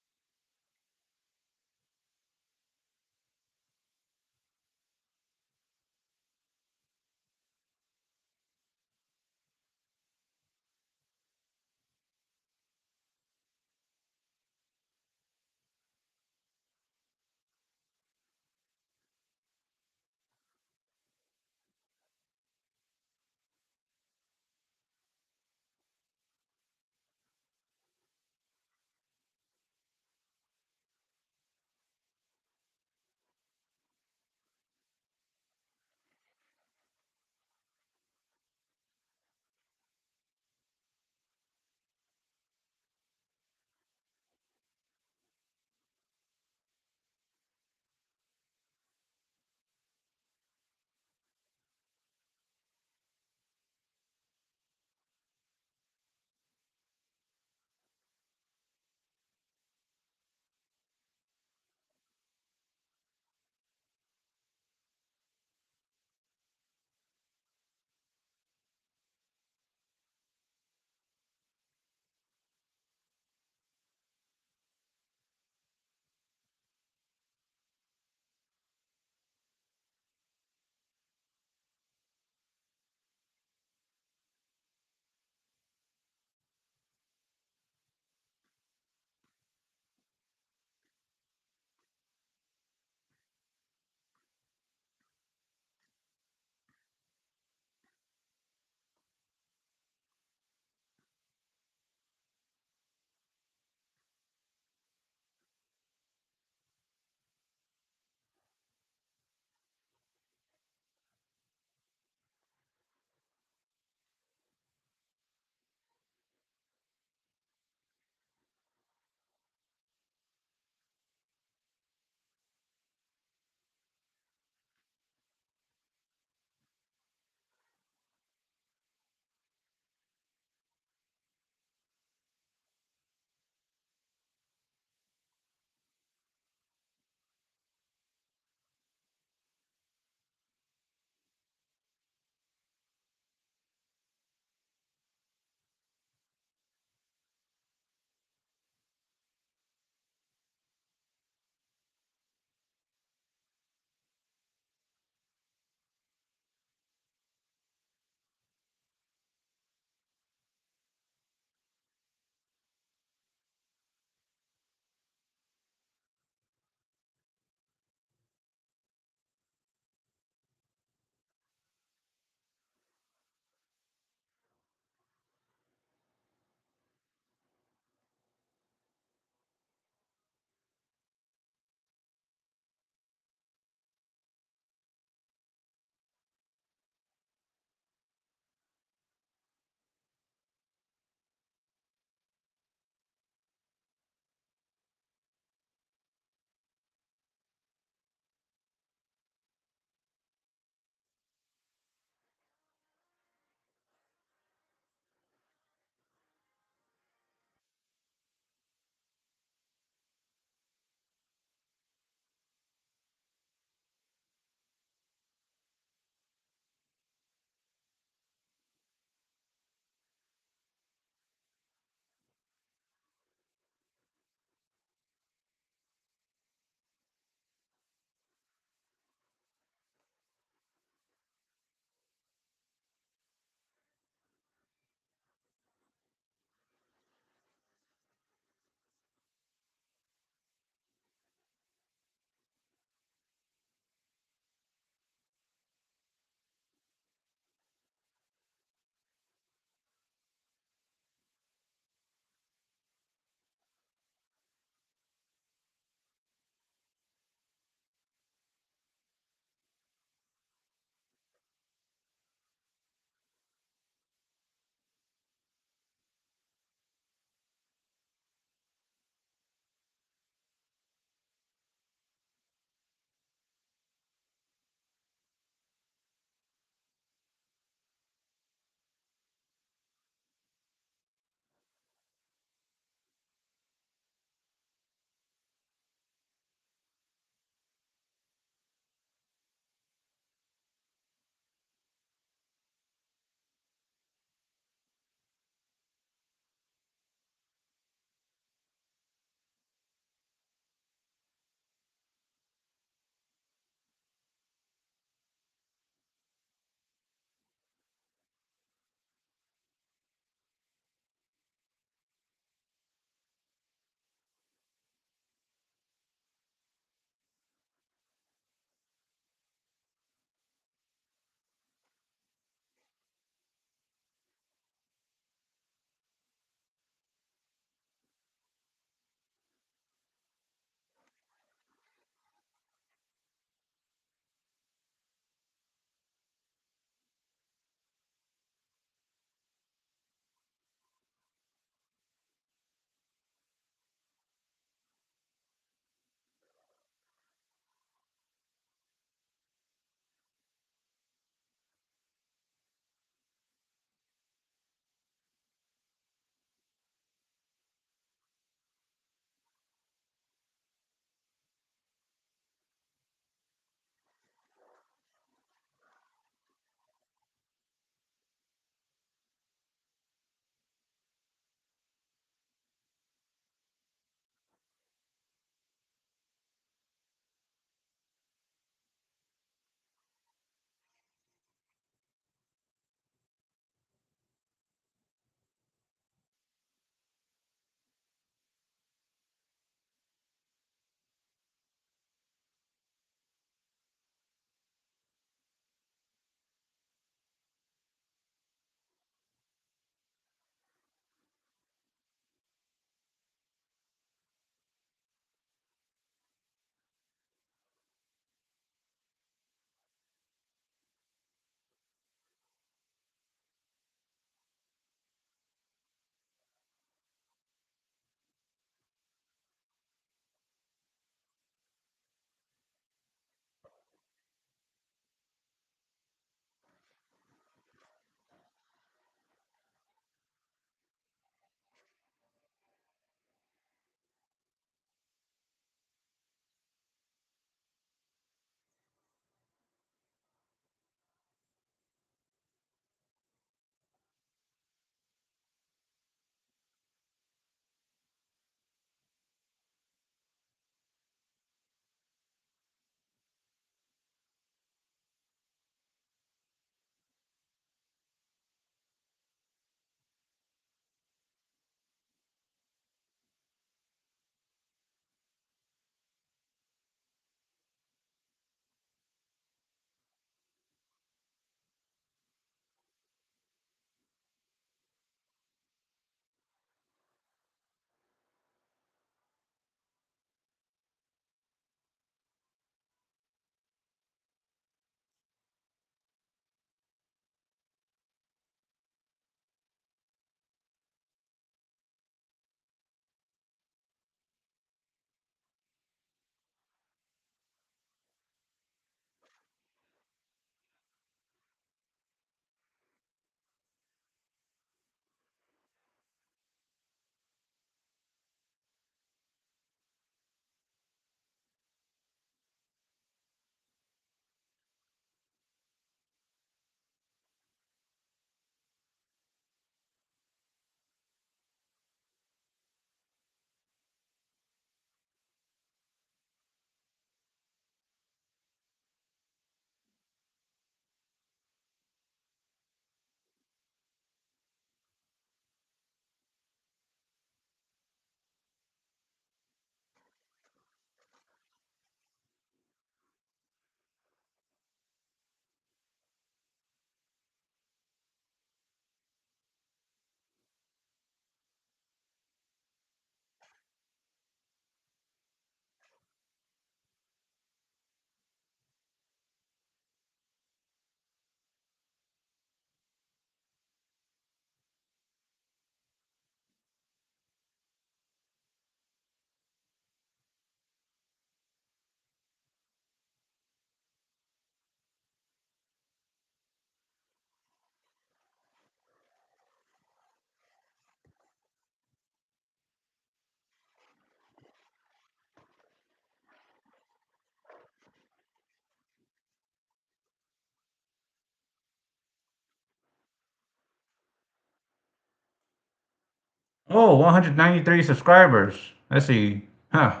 Oh, 193 subscribers. Let's see. Huh.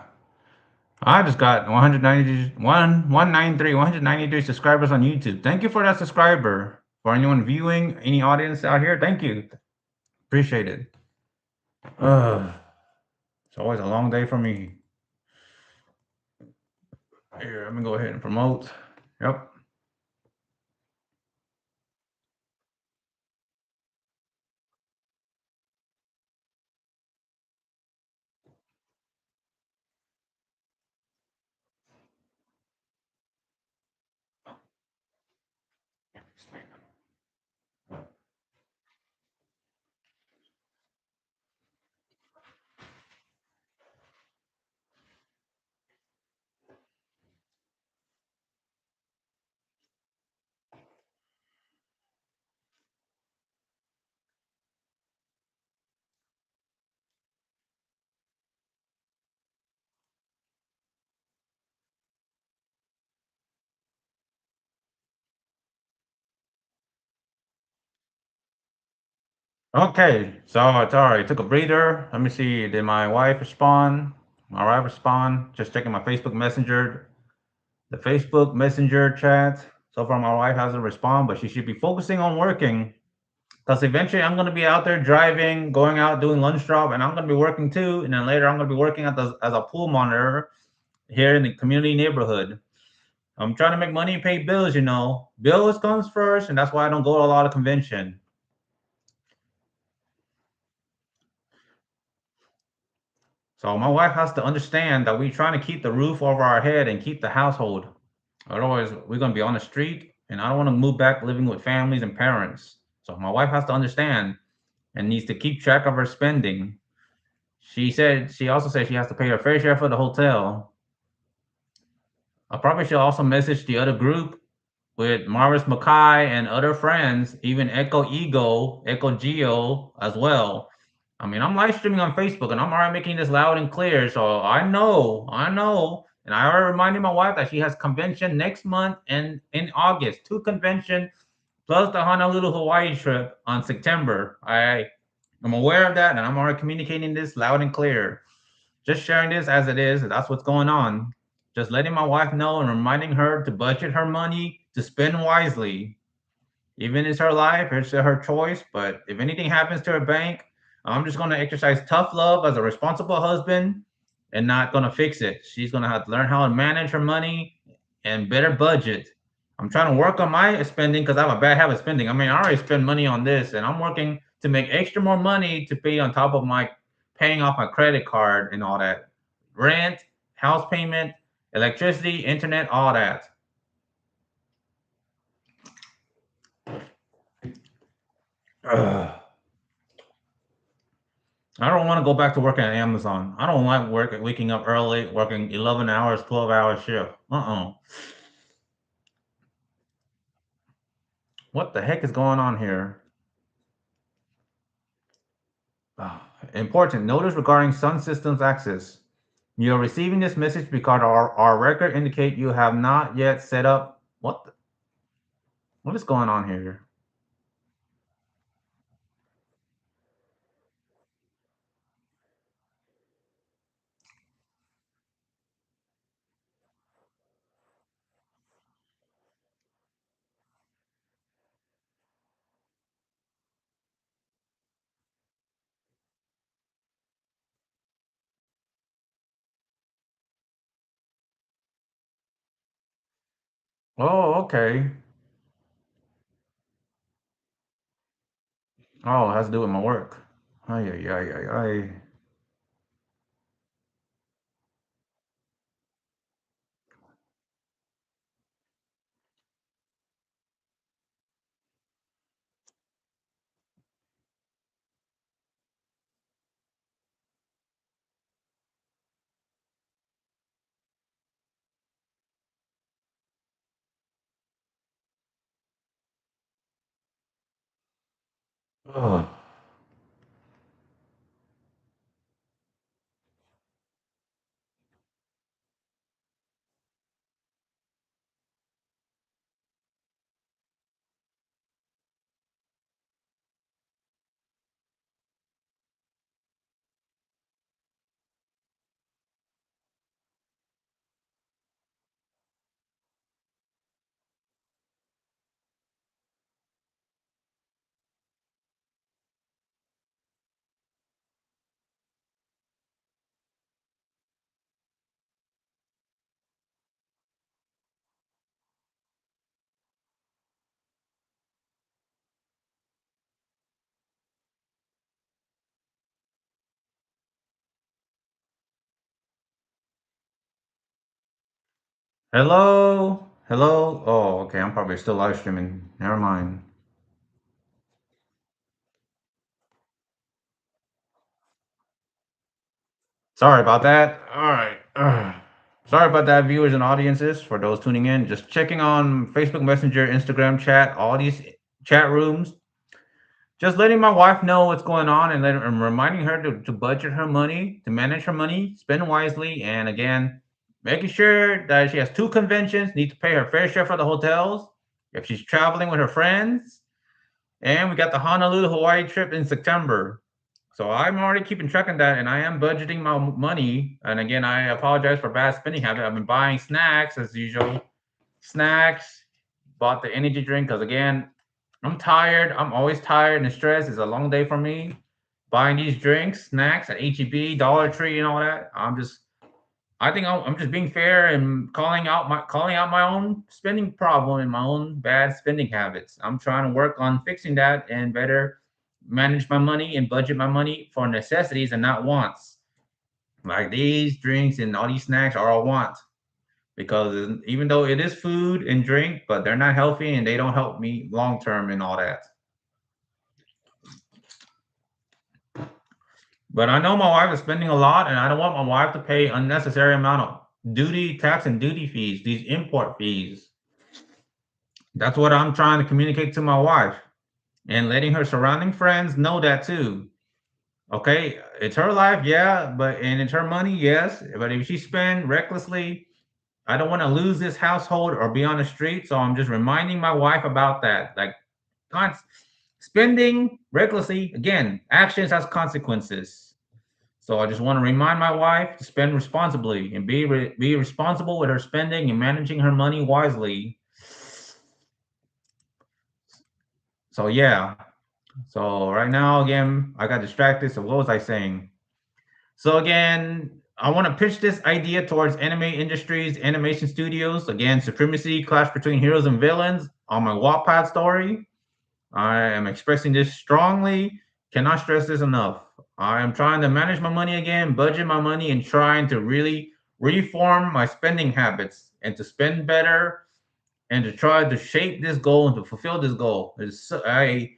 I just got 193 subscribers on YouTube. Thank you for that subscriber. For anyone viewing, any audience out here, thank you. Appreciate it. It's always a long day for me. Here, let me go ahead and promote. Yep. Okay, so it's all right. Took a breather. Let me see. Did my wife respond? My wife respond. Just checking my Facebook Messenger. The Facebook Messenger chat. So far, my wife hasn't responded, but she should be focusing on working. Because eventually, I'm going to be out there driving, going out doing lunch drop, and I'm going to be working too. And then later, I'm going to be working as a pool monitor here in the community neighborhood. I'm trying to make money and pay bills. Bills comes first, and that's why I don't go to a lot of convention. So my wife has to understand that we're trying to keep the roof over our head and keep the household. Otherwise, we're gonna be on the street, and I don't want to move back living with families and parents. So my wife has to understand and needs to keep track of her spending. She also said she has to pay her fair share for the hotel. I probably should also message the other group with Marvis Mackay and other friends, even Echo Ego, Echo Geo as well. I mean, I'm live streaming on Facebook and I'm already making this loud and clear. So I know. And I already reminded my wife that she has convention next month and in August, two convention plus the Honolulu, Hawaii trip on September. I'm aware of that and I'm already communicating this loud and clear. Just sharing this as it is. That's what's going on. Just letting my wife know and reminding her to budget her money to spend wisely. Even it's her life, it's her choice. But if anything happens to her bank, I'm just going to exercise tough love as a responsible husband and not going to fix it. She's going to have to learn how to manage her money and better budget. I'm trying to work on my spending because I have a bad habit of spending. I mean, I already spend money on this, and I'm working to make extra more money to pay on top of my paying off my credit card and all that rent, house payment, electricity, internet, all that. Ugh. I don't want to go back to working at Amazon. I don't like waking up early, working 11 hours, 12-hour shift. What the heck is going on here? Ah, important notice regarding Sun Systems access. You're receiving this message because our record indicate you have not yet set up. What is going on here? Oh, okay. Oh, it has to do with my work. Ay, ay, ay, ay, ay. Ugh. Hello? Hello? Oh, okay. I'm probably still live streaming. Never mind. Sorry about that. All right. Sorry about that, viewers and audiences. For those tuning in, just checking on Facebook Messenger, Instagram chat, all these chat rooms. Just letting my wife know what's going on and I'm reminding her to budget her money, to manage her money, spend wisely, and again, making sure that she has two conventions, need to pay her fair share for the hotels if she's traveling with her friends. And we got the Honolulu, Hawaii trip in September. So I'm already keeping track of that and I am budgeting my money. And again, I apologize for bad spending habit. I've been buying snacks as usual. Snacks, bought the energy drink because again, I'm tired. I'm always tired and stressed. It's a long day for me. Buying these drinks, snacks at HEB, Dollar Tree, and all that. I think I'm just being fair and calling out my own spending problem and my own bad spending habits. I'm trying to work on fixing that and better manage my money and budget my money for necessities and not wants. Like these drinks and all these snacks are all want because even though it is food and drink, but they're not healthy and they don't help me long term and all that. But I know my wife is spending a lot, and I don't want my wife to pay unnecessary amount of duty, tax, and duty fees. These import fees. That's what I'm trying to communicate to my wife, and letting her surrounding friends know that too. Okay, it's her life, yeah, but and it's her money, yes. But if she spend recklessly, I don't want to lose this household or be on the street. So I'm just reminding my wife about that. Like, spending recklessly, again, actions has consequences. So I just want to remind my wife to spend responsibly and be responsible with her spending and managing her money wisely. So yeah. So right now again, I got distracted. So what was I saying? So again, I want to pitch this idea towards anime industries, animation studios. Again, supremacy, clash between heroes and villains on my Wattpad story. I am expressing this strongly. Cannot stress this enough. I am trying to manage my money again, budget my money, and trying to really reform my spending habits and to spend better and to try to shape this goal and to fulfill this goal. I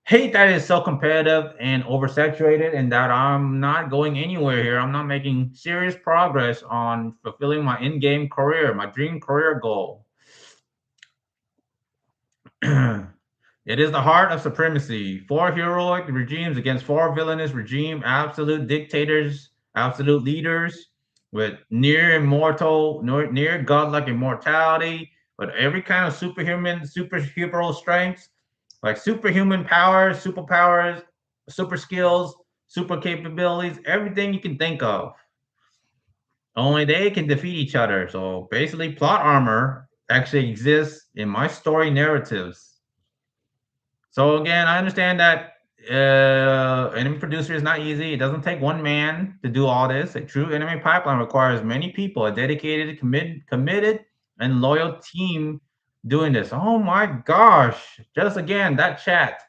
hate that it's so competitive and oversaturated and that I'm not going anywhere here. I'm not making serious progress on fulfilling my in-game career, my dream career goal. It is the heart of supremacy. Four heroic regimes against four villainous regime, absolute dictators, absolute leaders with near immortal, near godlike immortality, with every kind of superhuman, superhero strengths, like superhuman powers, superpowers, super skills, super capabilities, everything you can think of. Only they can defeat each other. So basically, plot armor actually exists in my story narratives. So again, I understand that anime producer is not easy. It doesn't take one man to do all this. A true anime pipeline requires many people, a dedicated, committed, and loyal team doing this. Oh my gosh! Just again, that chat.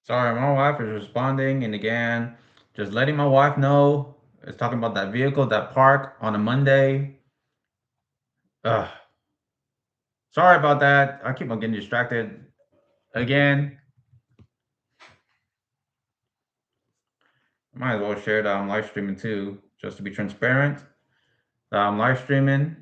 Sorry, my wife is responding, and again, just letting my wife know. It's talking about that vehicle, that park on a Monday. Ugh. Sorry about that. I keep on getting distracted. Again, might as well share that I'm live streaming too, just to be transparent. That I'm live streaming.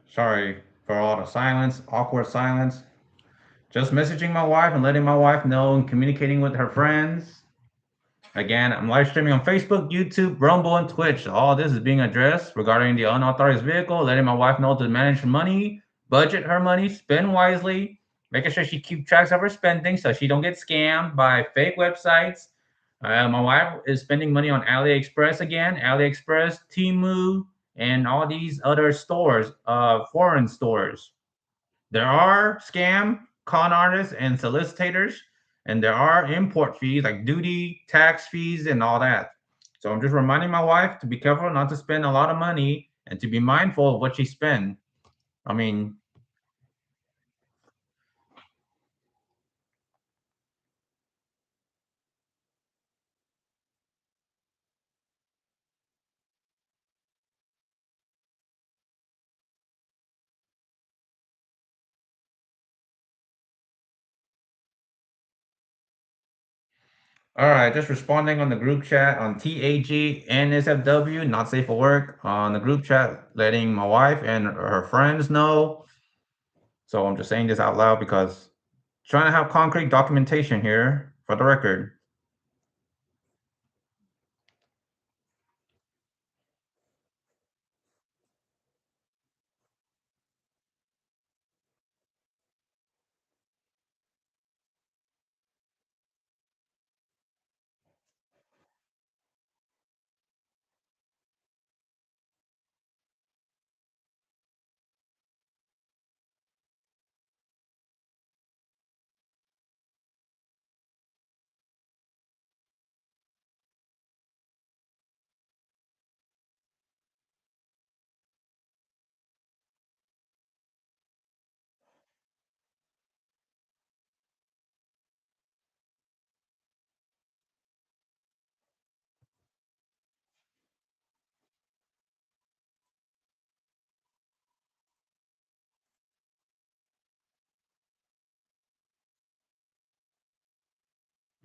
Sorry for all the silence, awkward silence. Just messaging my wife and letting my wife know and communicating with her friends. Again, I'm live streaming on Facebook, YouTube, Rumble, and Twitch. All this is being addressed regarding the unauthorized vehicle, letting my wife know to manage her money, budget her money, spend wisely, making sure she keep tracks of her spending so she don't get scammed by fake websites. My wife is spending money on AliExpress again, AliExpress, Temu, and all these other stores, foreign stores. There are scam con artists and solicitors, and there are import fees like duty, tax fees, and all that. So I'm just reminding my wife to be careful not to spend a lot of money and to be mindful of what she spends. I mean, all right, just responding on the group chat on TAG NSFW, not safe for work, on the group chat, letting my wife and her friends know. So I'm just saying this out loud because trying to have concrete documentation here for the record.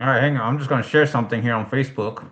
All right, hang on. I'm just going to share something here on Facebook.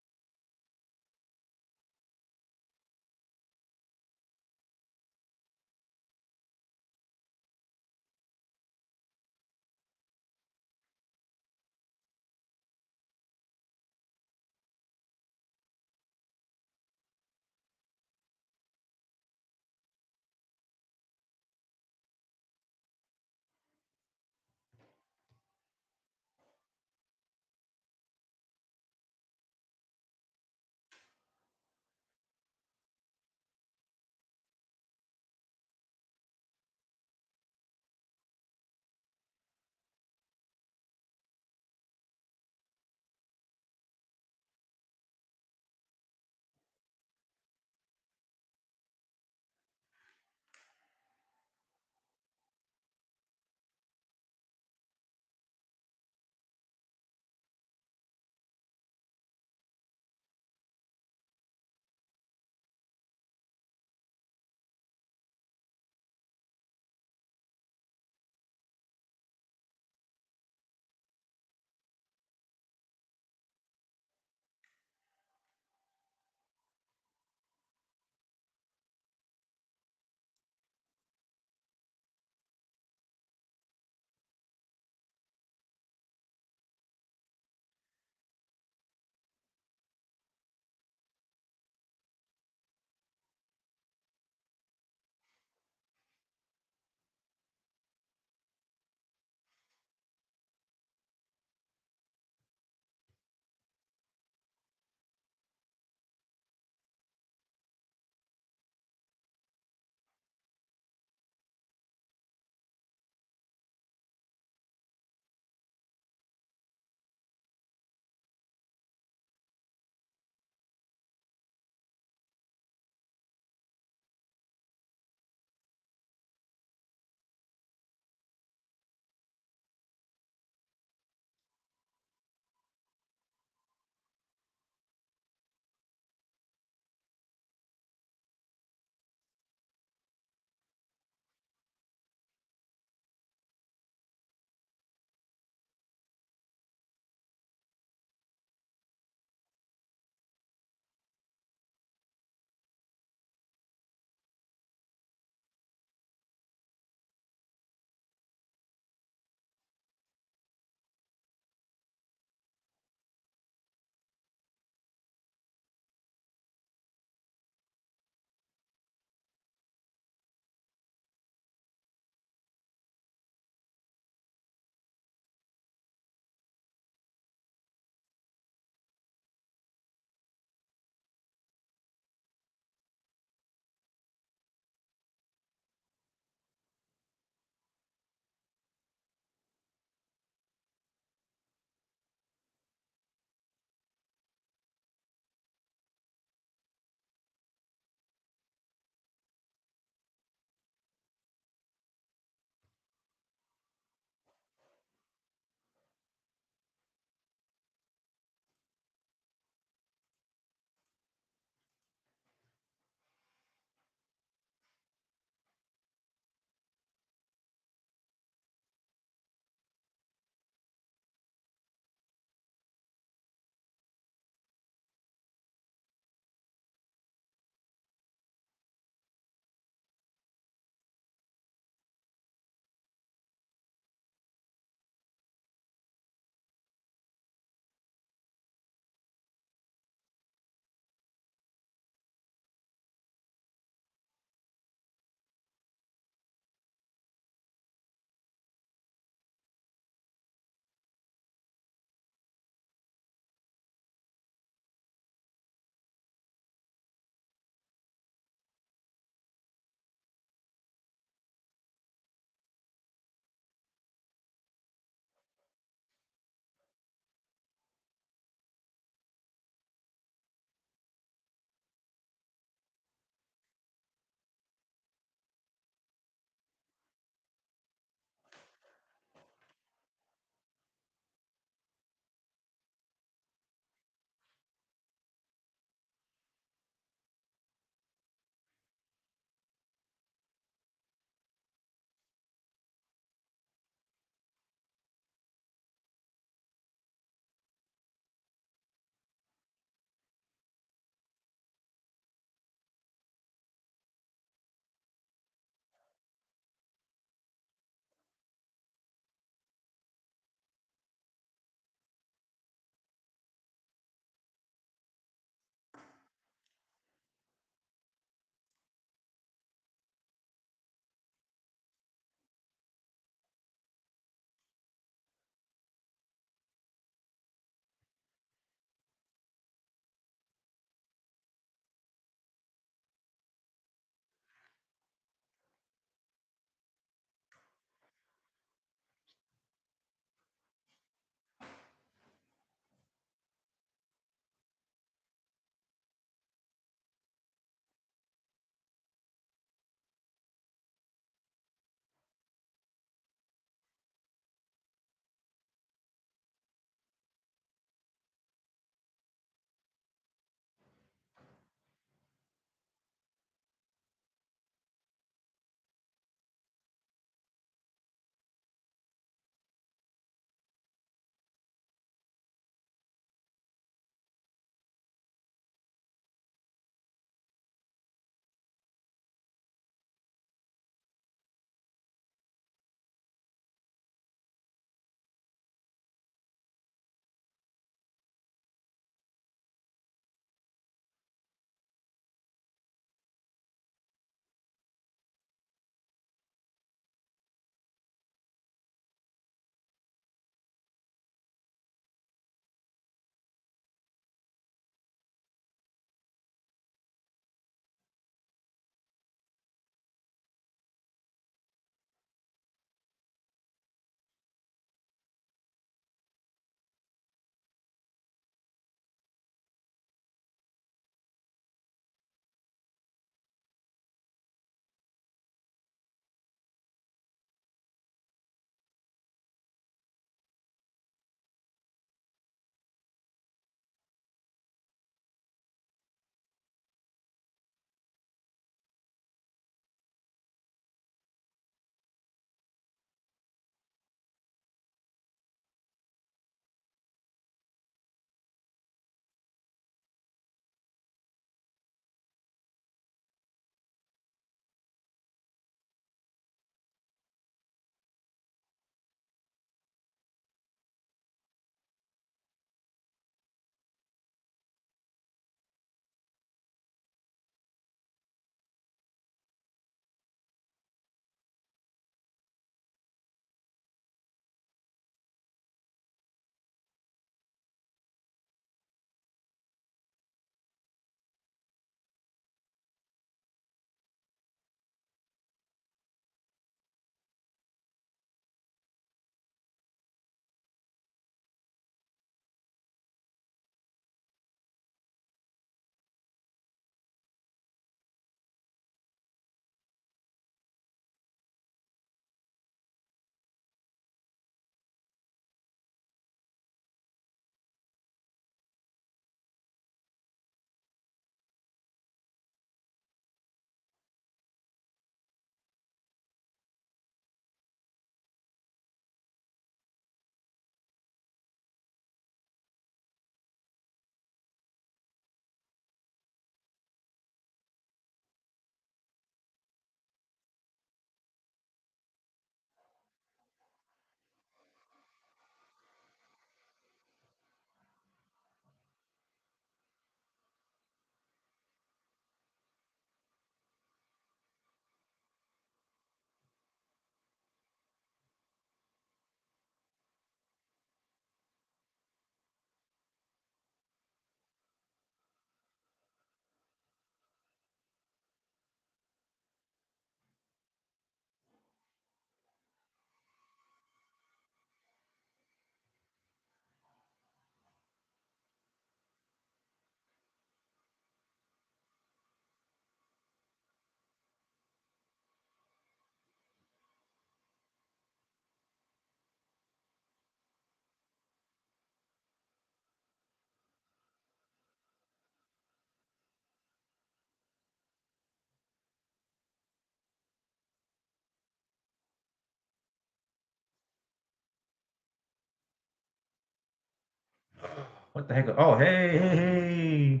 What the heck? Oh, hey, hey, hey.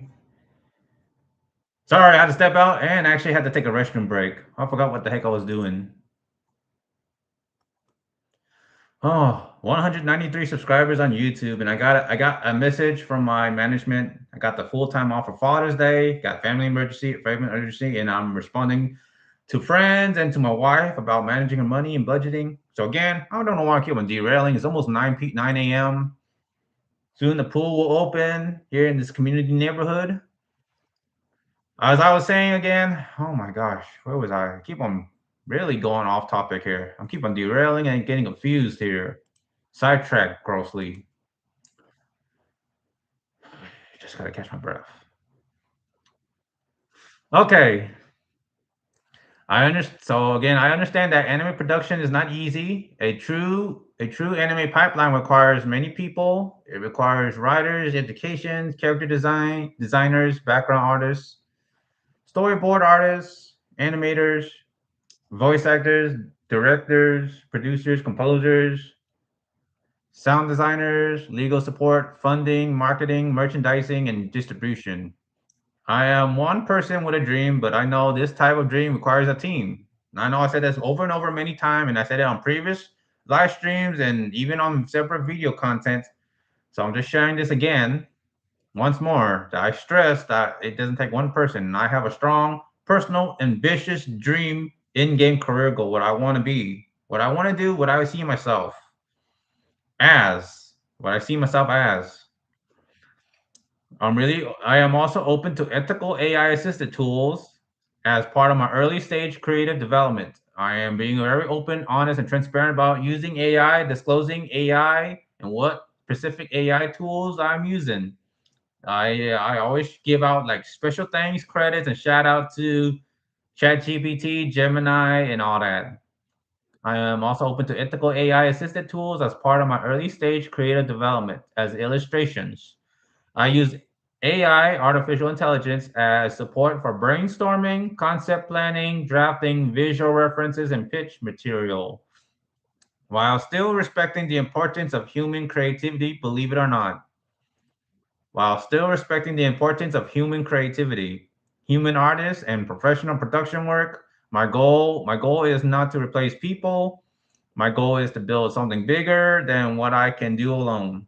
Sorry, I had to step out and actually had to take a restroom break. I forgot what the heck I was doing. Oh, 193 subscribers on YouTube, and I got a message from my management. I got the full time off for Father's Day, got family emergency, and I'm responding to friends and to my wife about managing her money and budgeting. So again, I don't know why I keep on derailing. It's almost 9 a.m. Soon the pool will open here in this community neighborhood. As I was saying again, oh my gosh, where was I? I keep on really going off topic here. I keep on derailing and getting confused here. Sidetracked grossly. Just gotta catch my breath. Okay, I understand. So again, I understand that anime production is not easy. A true anime pipeline requires many people. It requires writers, education, character designers, background artists, storyboard artists, animators, voice actors, directors, producers, composers, sound designers, legal support, funding, marketing, merchandising, and distribution. I am one person with a dream, but I know this type of dream requires a team. I know I said this over and over many times, and I said it on previous live streams and even on separate video content. So I'm just sharing this again once more. That I stress that it doesn't take one person. I have a strong, personal, ambitious dream in-game career goal. What I want to be, what I want to do, what I see myself as, what I see myself as. I am also open to ethical AI assisted tools as part of my early stage creative development. I am being very open, honest, and transparent about using AI, disclosing AI, and what specific AI tools I'm using. I always give out like special thanks, credits, and shout out to ChatGPT, Gemini, and all that. I am also open to ethical AI assisted tools as part of my early stage creative development as illustrations. I use AI, artificial intelligence, as support for brainstorming, concept planning, drafting, visual references, and pitch material, while still respecting the importance of human creativity, believe it or not. While still respecting the importance of human creativity, human artists, and professional production work, my goal is not to replace people. My goal is to build something bigger than what I can do alone.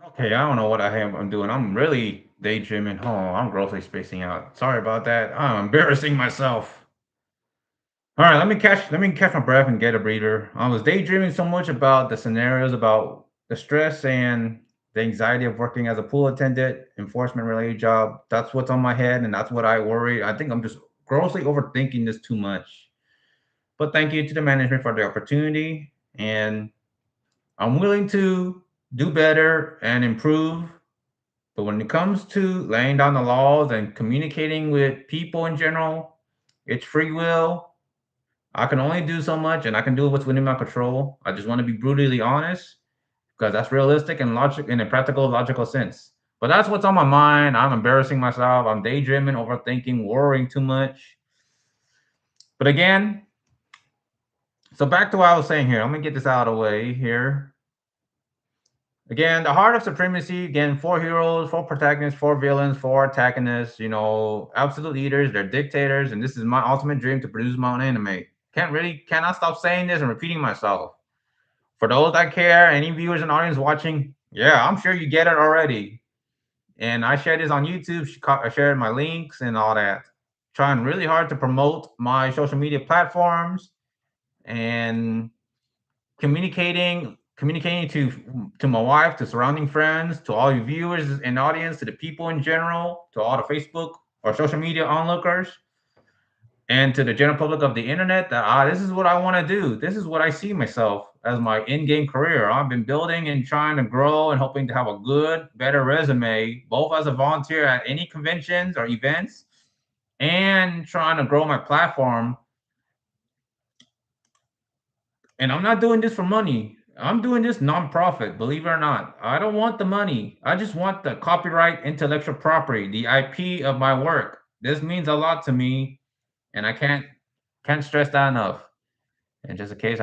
Okay, I don't know what I'm doing. I'm really daydreaming. Oh, I'm grossly spacing out. Sorry about that. I'm embarrassing myself. All right, let me catch my breath and get a breather. I was daydreaming so much about the scenarios, about the stress and the anxiety of working as a pool attendant, enforcement related job. That's what's on my head, and that's what I worry. I think I'm just grossly overthinking this too much. But thank you to the management for the opportunity, and I'm willing to do better and improve. But when it comes to laying down the laws and communicating with people in general, it's free will. I can only do so much, and I can do what's within my control. I just want to be brutally honest because that's realistic and logic in a practical, logical sense. But that's what's on my mind. I'm embarrassing myself. I'm daydreaming, overthinking, worrying too much. But again, so back to what I was saying here. I'm gonna get this out of the way here. Again, the heart of supremacy. Again, four heroes, four protagonists, four villains, four antagonists. Absolute leaders. They're dictators, and this is my ultimate dream to produce my own anime. Cannot stop saying this and repeating myself. For those that care, any viewers and audience watching, yeah, I'm sure you get it already. And I shared this on YouTube. I shared my links and all that. Trying really hard to promote my social media platforms and communicating to my wife, to surrounding friends, to all your viewers and audience, to the people in general, to all the Facebook or social media onlookers, and to the general public of the internet that this is what I want to do. This is what I see myself as my in-game career. I've been building and trying to grow and hoping to have a good, better resume, both as a volunteer at any conventions or events and trying to grow my platform. And I'm not doing this for money. I'm doing this nonprofit, believe it or not. I don't want the money. I just want the copyright intellectual property, the IP of my work. This means a lot to me, and I can't stress that enough. And just in case,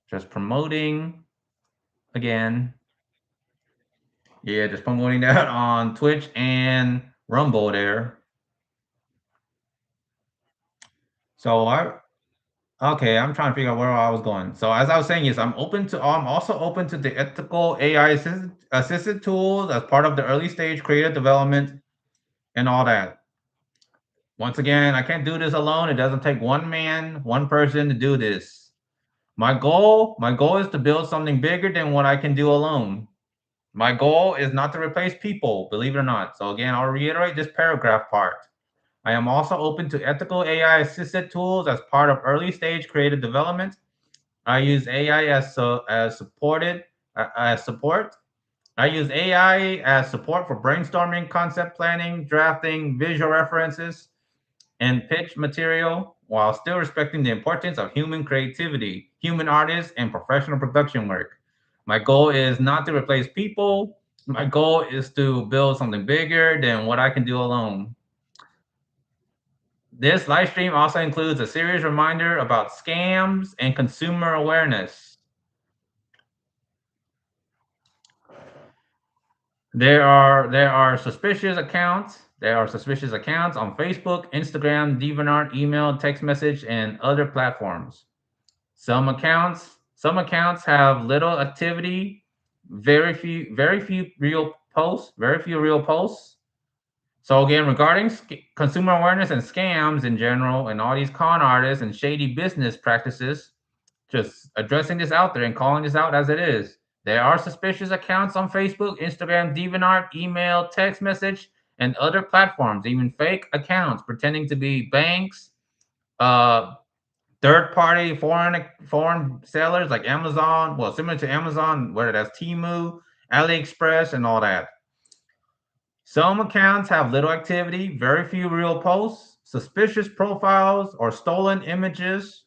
just promoting again. Yeah, just promoting that on Twitch and Rumble there. So okay, I'm trying to figure out where I was going. So as I was saying, yes, I'm also open to the ethical AI assisted tools as part of the early stage creative development and all that. Once again, I can't do this alone. It doesn't take one man, one person to do this. My goal is to build something bigger than what I can do alone. My goal is not to replace people, believe it or not. So again, I'll reiterate this paragraph part. I am also open to ethical AI assisted tools as part of early stage creative development. I use AI as supported as support. I use AI as support for brainstorming, concept planning, drafting, visual references, and pitch material while still respecting the importance of human creativity, human artists, and professional production work. My goal is not to replace people. My goal is to build something bigger than what I can do alone. This live stream also includes a serious reminder about scams and consumer awareness. There are suspicious accounts. There are suspicious accounts on Facebook, Instagram, DeviantArt, email, text message, and other platforms. Some accounts have little activity, very few real posts. So again, regarding consumer awareness and scams in general, and all these con artists and shady business practices, just addressing this out there and calling this out as it is. There are suspicious accounts on Facebook, Instagram, DeviantArt, email, text message, and other platforms, even fake accounts pretending to be banks, uh, third-party foreign sellers like Amazon, well, similar to Amazon, whether that's Temu, AliExpress, and all that. Some accounts have little activity, very few real posts, suspicious profiles, or stolen images,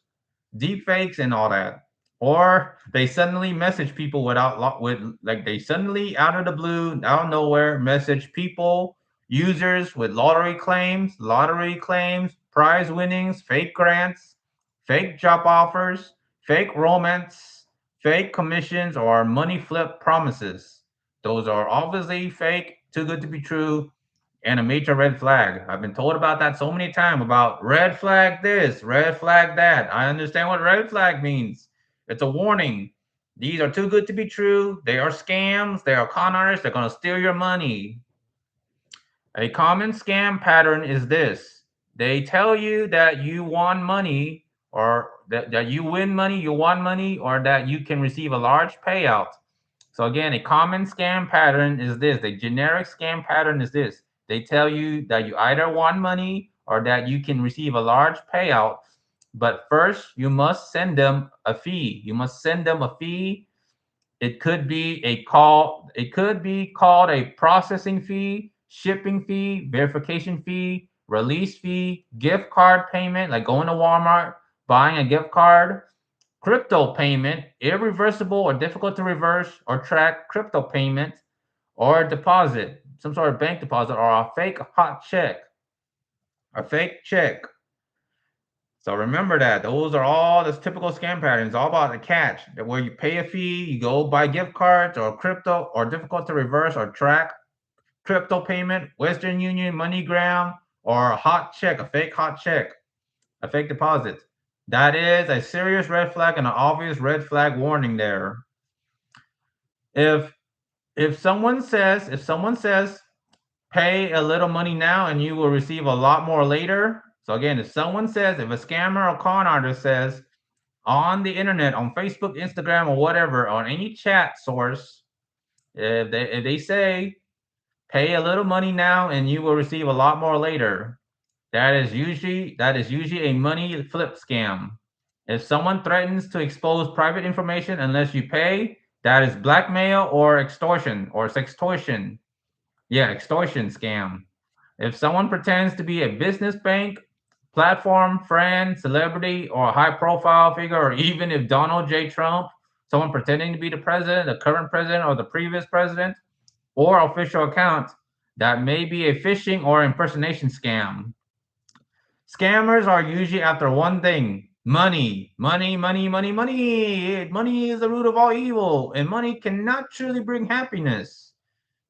deep fakes, and all that. Or they suddenly message people they suddenly out of the blue, out of nowhere, message people, users with lottery claims, prize winnings, fake grants, fake job offers, fake romance, fake commissions, or money flip promises. Those are obviously fake, too good to be true, and a major red flag. I've been told about that so many times about red flag this, red flag that. I understand what red flag means. It's a warning. These are too good to be true. They are scams. They are con artists. They're going to steal your money. A common scam pattern is this: they tell you that you won money, or that you win money, you won money, or that you can receive a large payout. So, again, a common scam pattern is this: the generic scam pattern is this: they tell you that you either won money or that you can receive a large payout. But first, you must send them a fee. You must send them a fee. It could be called a processing fee, shipping fee, verification fee, release fee, gift card payment, like going to Walmart, buying a gift card, crypto payment, irreversible or difficult to reverse or track crypto payment, or deposit, some sort of bank deposit, or a fake hot check, a fake check. So remember that those are all the typical scam patterns, all about the catch, that where you pay a fee, you go buy gift cards or crypto, or difficult to reverse or track crypto payment, Western Union, MoneyGram, or a hot check, a fake hot check, a fake deposit. That is a serious red flag and an obvious red flag warning there. If if someone says pay a little money now and you will receive a lot more later. So again, if a scammer or con artist says on the internet, on Facebook, Instagram, or whatever, on any chat source, if they say pay a little money now and you will receive a lot more later, that is usually a money flip scam. If someone threatens to expose private information unless you pay, that is blackmail or extortion or sextortion. Yeah, extortion scam. If someone pretends to be a business bank, platform, friend, celebrity, or a high profile figure, or even if Donald J. Trump, someone pretending to be the president, the current president, or the previous president, or official account, that may be a phishing or impersonation scam. Scammers are usually after one thing: money, money, money, money, money. Money is the root of all evil, and money cannot truly bring happiness.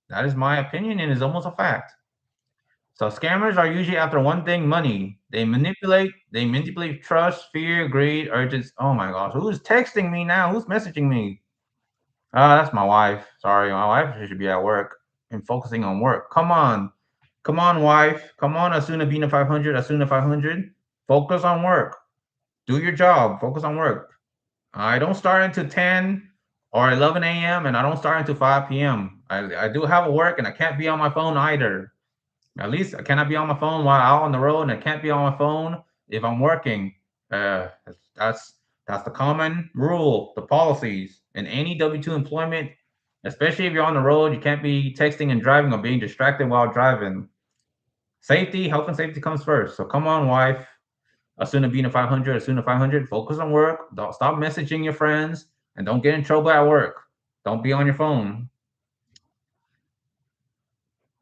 That is my opinion and is almost a fact. So scammers are usually after one thing: money. They manipulate trust, fear, greed, urgency. Oh my gosh, who's texting me now? Who's messaging me? That's my wife. Sorry, my wife should be at work and focusing on work. Come on, wife. Come on, Asuna Bina 500, Asuna 500. Focus on work. Do your job. Focus on work. I don't start until 10 or 11 a.m. and I don't start until 5 p.m. I do have a work and I can't be on my phone either. At least I cannot be on my phone while out on the road, and I can't be on my phone if I'm working. Uh, that's that's the common rule, the policies in any W-2 employment, especially if you're on the road. You can't be texting and driving or being distracted while driving. Safety, health, and safety comes first. So come on, wife. Asuna Bina 500, Asuna 500. Focus on work. Don't stop messaging your friends, and don't get in trouble at work. Don't be on your phone.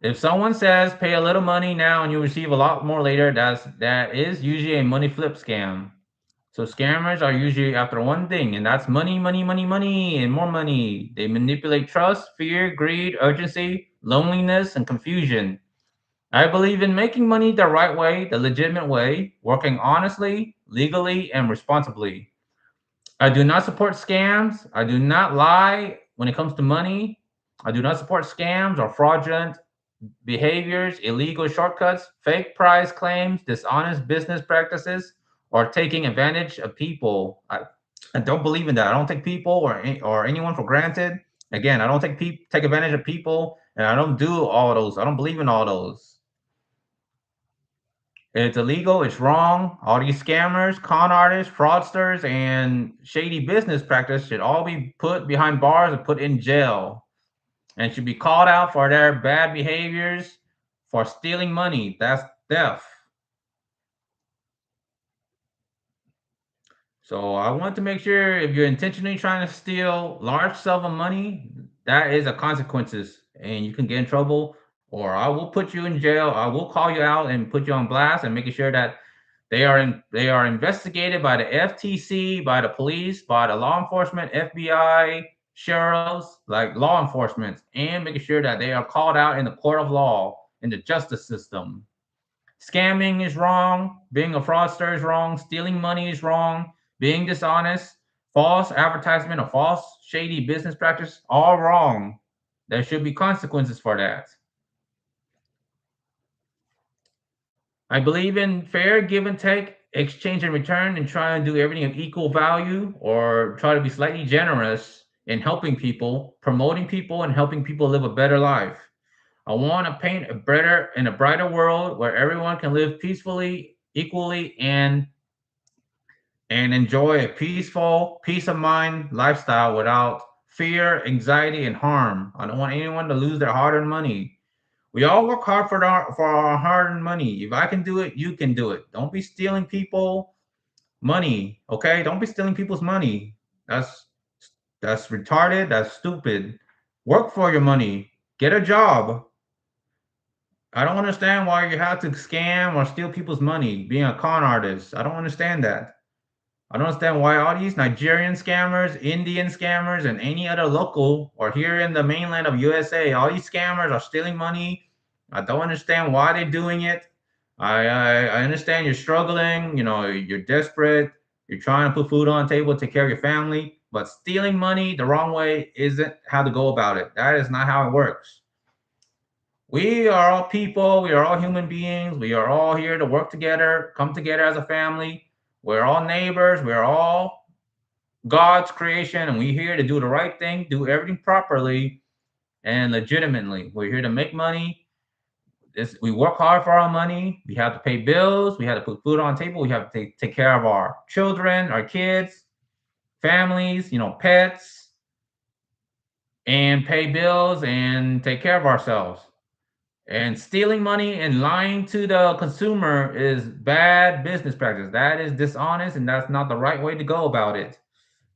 If someone says pay a little money now and you receive a lot more later, that is usually a money flip scam. So scammers are usually after one thing, and that's money, money, money, money, and more money. They manipulate trust, fear, greed, urgency, loneliness, and confusion. I believe in making money the right way, the legitimate way, working honestly, legally, and responsibly. I do not support scams. I do not lie when it comes to money. I do not support scams or fraudulent behaviors, illegal shortcuts, fake price claims, dishonest business practices, or taking advantage of people. I don't believe in that. I don't take people or anyone for granted. Again, I don't take advantage of people, and I don't do all those. I don't believe in all those. It's illegal. It's wrong. All these scammers, con artists, fraudsters, and shady business practice should all be put behind bars and put in jail, and should be called out for their bad behaviors, for stealing money. That's theft. So I want to make sure if you're intentionally trying to steal large sum of money, that is a consequences, and you can get in trouble, or I will put you in jail. I will call you out and put you on blast, and making sure that they are investigated by the FTC, by the police, by the law enforcement, FBI, sheriffs, like law enforcement, and making sure that they are called out in the court of law, in the justice system. Scamming is wrong. Being a fraudster is wrong. Stealing money is wrong. Being dishonest, false advertisement or false shady business practice, all wrong. There should be consequences for that. I believe in fair give and take, exchange and return, and try and do everything of equal value or try to be slightly generous in helping people, promoting people, and helping people live a better life. I want to paint a better and a brighter world where everyone can live peacefully, equally, and enjoy a peaceful, peace of mind lifestyle without fear, anxiety, and harm. I don't want anyone to lose their hard-earned money. We all work hard for our hard-earned money. If I can do it, you can do it. Don't be stealing people money, okay? Don't be stealing people's money. That's that's retarded. That's stupid. Work for your money. Get a job. I don't understand why you have to scam or steal people's money, being a con artist. I don't understand that. I don't understand why all these Nigerian scammers, Indian scammers, and any other local or here in the mainland of USA, all these scammers are stealing money. I don't understand why they're doing it. I understand you're struggling, you're desperate, you're trying to put food on the table, take care of your family, but stealing money the wrong way isn't how to go about it. That is not how it works. We are all people, we are all human beings, we are all here to work together, come together as a family. We're all neighbors, we're all God's creation, and we're here to do the right thing, do everything properly and legitimately. We're here to make money. We work hard for our money. We have to pay bills. We have to put food on the table. We have to take care of our children, our kids, families, pets, and pay bills and take care of ourselves. And stealing money and lying to the consumer is bad business practice. That is dishonest, and that's not the right way to go about it.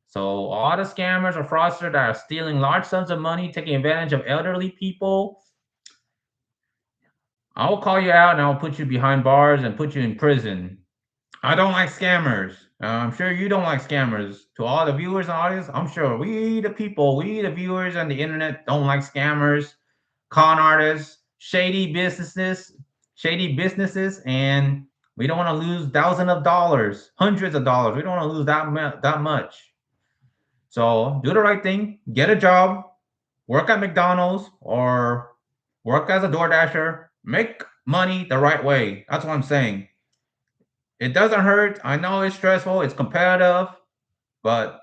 So all the scammers or fraudsters that are stealing large sums of money, taking advantage of elderly people, I will call you out and I'll put you behind bars and put you in prison. I don't like scammers. I'm sure you don't like scammers. To all the viewers and audience, I'm sure we the viewers on the internet, don't like scammers, con artists, shady businesses, and we don't want to lose thousands of dollars, hundreds of dollars. We don't want to lose that much. So do the right thing, get a job, work at McDonald's or work as a door dasher, make money the right way. That's what I'm saying. It doesn't hurt. I know it's stressful, it's competitive, but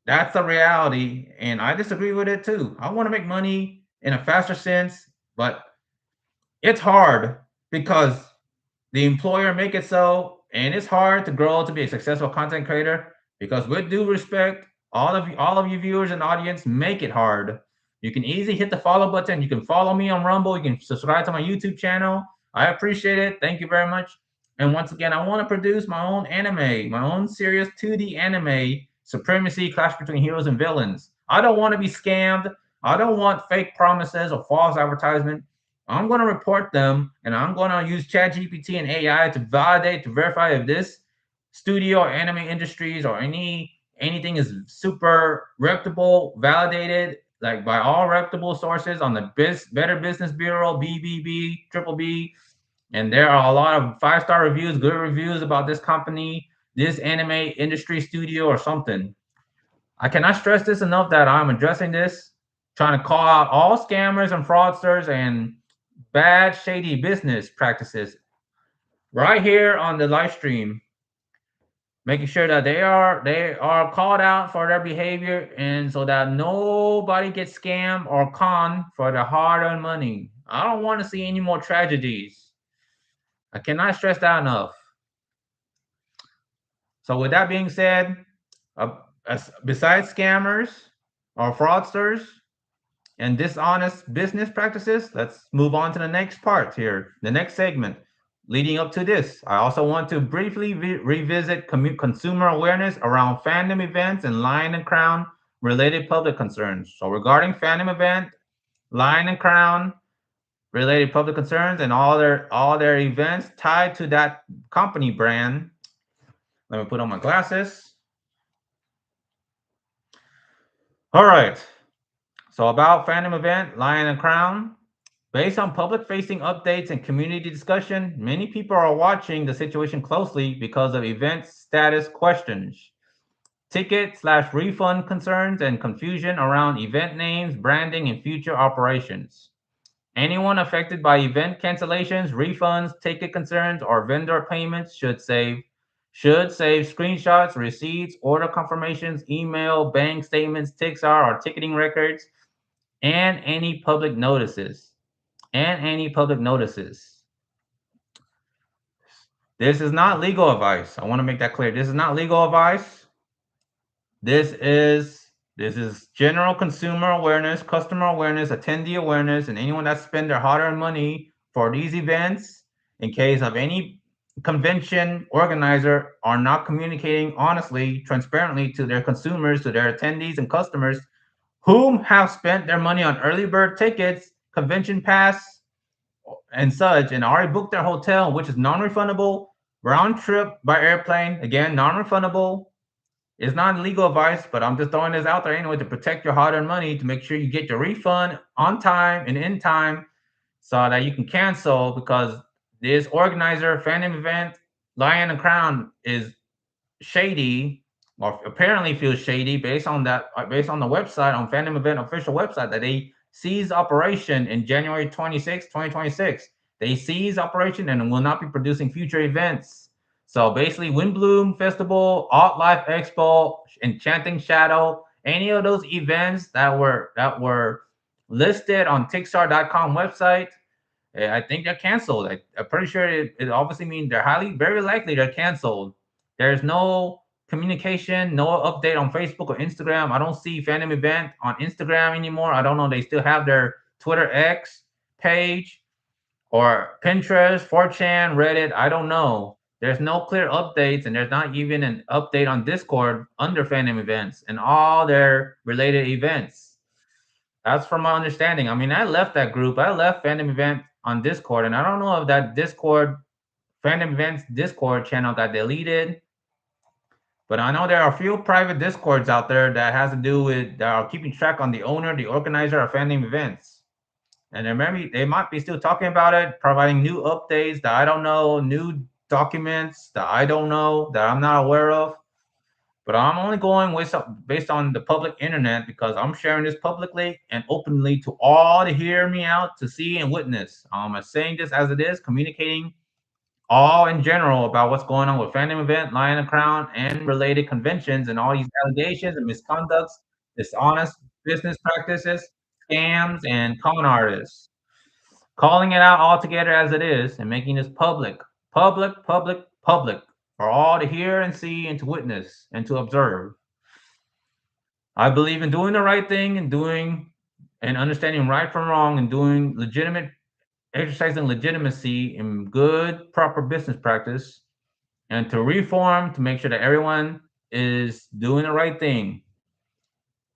that's the reality. And I disagree with it too. I want to make money in a faster sense, but it's hard because the employer make it so, and it's hard to grow to be a successful content creator because with due respect, all of you viewers and audience make it hard. You can easily hit the follow button. You can follow me on Rumble. You can subscribe to my YouTube channel. I appreciate it. Thank you very much. And once again, I want to produce my own anime, my own serious 2D anime, Supremacy, Clash Between Heroes and Villains. I don't want to be scammed. I don't want fake promises or false advertisement. I'm going to report them and I'm going to use ChatGPT and AI to validate, to verify if this studio or anime industries or anything is super reputable, validated, like by all reputable sources on the Better Business Bureau, BBB, Triple B. And there are a lot of 5-star reviews, good reviews about this company, this anime industry studio or something. I cannot stress this enough that I'm addressing this, trying to call out all scammers and fraudsters and bad, shady business practices right here on the live stream, making sure that they are called out for their behavior and so that nobody gets scammed or conned for their hard-earned money. I don't want to see any more tragedies. I cannot stress that enough. So with that being said, uh, besides scammers or fraudsters, and dishonest business practices, let's move on to the next part here, the next segment. Leading up to this, I also want to briefly revisit consumer awareness around fandom events and Lion and Crown related public concerns. So, regarding fandom event, Lion and Crown related public concerns, and all their events tied to that company brand. Let me put on my glasses. All right. So about fandom event, Lion and Crown. Based on public-facing updates and community discussion, many people are watching the situation closely because of event status questions. ticket/refund concerns and confusion around event names, branding, and future operations. Anyone affected by event cancellations, refunds, ticket concerns, or vendor payments should save screenshots, receipts, order confirmations, email, bank statements, Tixar or ticketing records, and any public notices. And any public notices. This is not legal advice. I want to make that clear. This is not legal advice. This is this is general consumer awareness, customer awareness, attendee awareness, and anyone that spend their hard-earned money for these events, in case of any convention organizer are not communicating honestly, transparently to their consumers, to their attendees and customers, whom have spent their money on early bird tickets, convention pass, and such, and already booked their hotel, which is non-refundable, round trip by airplane, again non-refundable. It's not legal advice, but I'm just throwing this out there anyway to protect your hard-earned money, to make sure you get your refund on time and in time, so that you can cancel, because this organizer, Fandom event, Lion and Crown, is shady, or apparently feels shady, based on the website, on Fandom event official website, that they ceased operation in January 26, 2026. They ceased operation and will not be producing future events. So basically, Windbloom Festival, Alt Life Expo, Enchanting Shadow, any of those events that were listed on Tixar.com website, I think they're canceled. I'm pretty sure it obviously means they're very likely they're canceled. There's no communication, no update on Facebook or Instagram. I don't see Fandom Event on Instagram anymore. I don't know. They still have their Twitter X page or Pinterest, 4chan, Reddit. I don't know. There's no clear updates, and there's not even an update on Discord under Fandom Events and all their related events. That's from my understanding. I mean, I left that group. I left Fandom Event on Discord, and I don't know if that Discord Fandom Events Discord channel got deleted. But I know there are a few private Discords out there that has to do with that are keeping track on the owner, the organizer of Fandom Events. And they might be still talking about it, providing new updates that I don't know, new documents that I don't know, that I'm not aware of. But I'm only going based on the public internet, because I'm sharing this publicly and openly to all to hear me out, to see and witness. I'm saying this as it is, communicating all in general about what's going on with Fandom Event, Lion and Crown, and related conventions, and all these allegations and misconducts, dishonest business practices, scams, and con artists. Calling it out altogether as it is and making this public, public, public, public, for all to hear and see and to witness and to observe. I believe in doing the right thing and doing and understanding right from wrong, and doing legitimate, exercising legitimacy in good, proper business practice, and to reform to make sure that everyone is doing the right thing.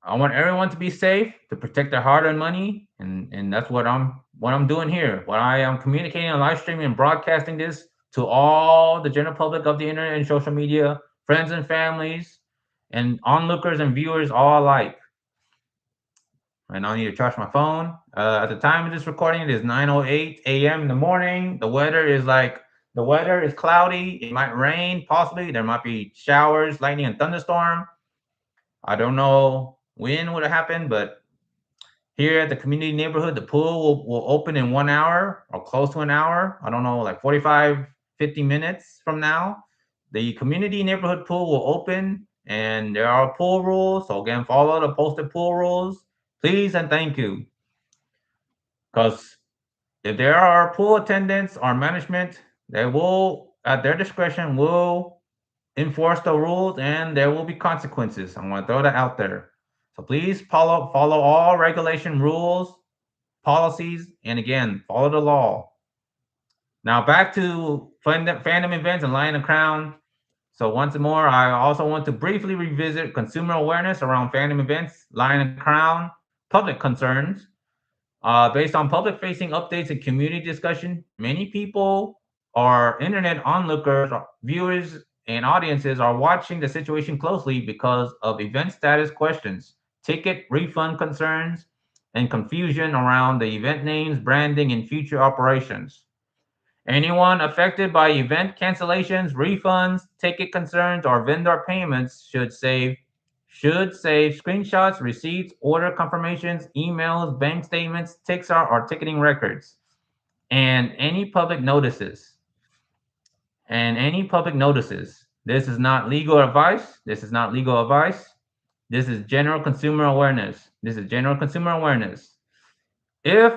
I want everyone to be safe, to protect their hard-earned money, and that's what I'm doing here. What I am communicating and live streaming and broadcasting this to all the general public of the internet and social media, friends and families, and onlookers and viewers all alike. And I need to charge my phone. At the time of this recording, it is 9:08 a.m. in the morning. The weather is cloudy. It might rain, possibly. There might be showers, lightning, and thunderstorm. I don't know when would happen, but here at the community neighborhood, the pool will open in 1 hour or close to an hour. I don't know, like 45, 50 minutes from now. The community neighborhood pool will open, and there are pool rules. So again, follow the posted pool rules, please and thank you. Because if there are pool attendants or management, they will, at their discretion, will enforce the rules, and there will be consequences. I'm going to throw that out there. So please follow all regulation rules, policies, and again, follow the law. Now back to fandom events and Lion and Crown. So once more, I also want to briefly revisit consumer awareness around fandom events, Lion and Crown, public concerns. Based on public-facing updates and community discussion, many people or internet onlookers, or viewers, and audiences are watching the situation closely because of event status questions, ticket refund concerns, and confusion around the event names, branding, and future operations. Anyone affected by event cancellations, refunds, ticket concerns, or vendor payments should save should save screenshots, receipts, order confirmations, emails, bank statements, ticksar, or ticketing records, and any public notices. And any public notices. This is not legal advice. This is not legal advice. This is general consumer awareness. This is general consumer awareness. If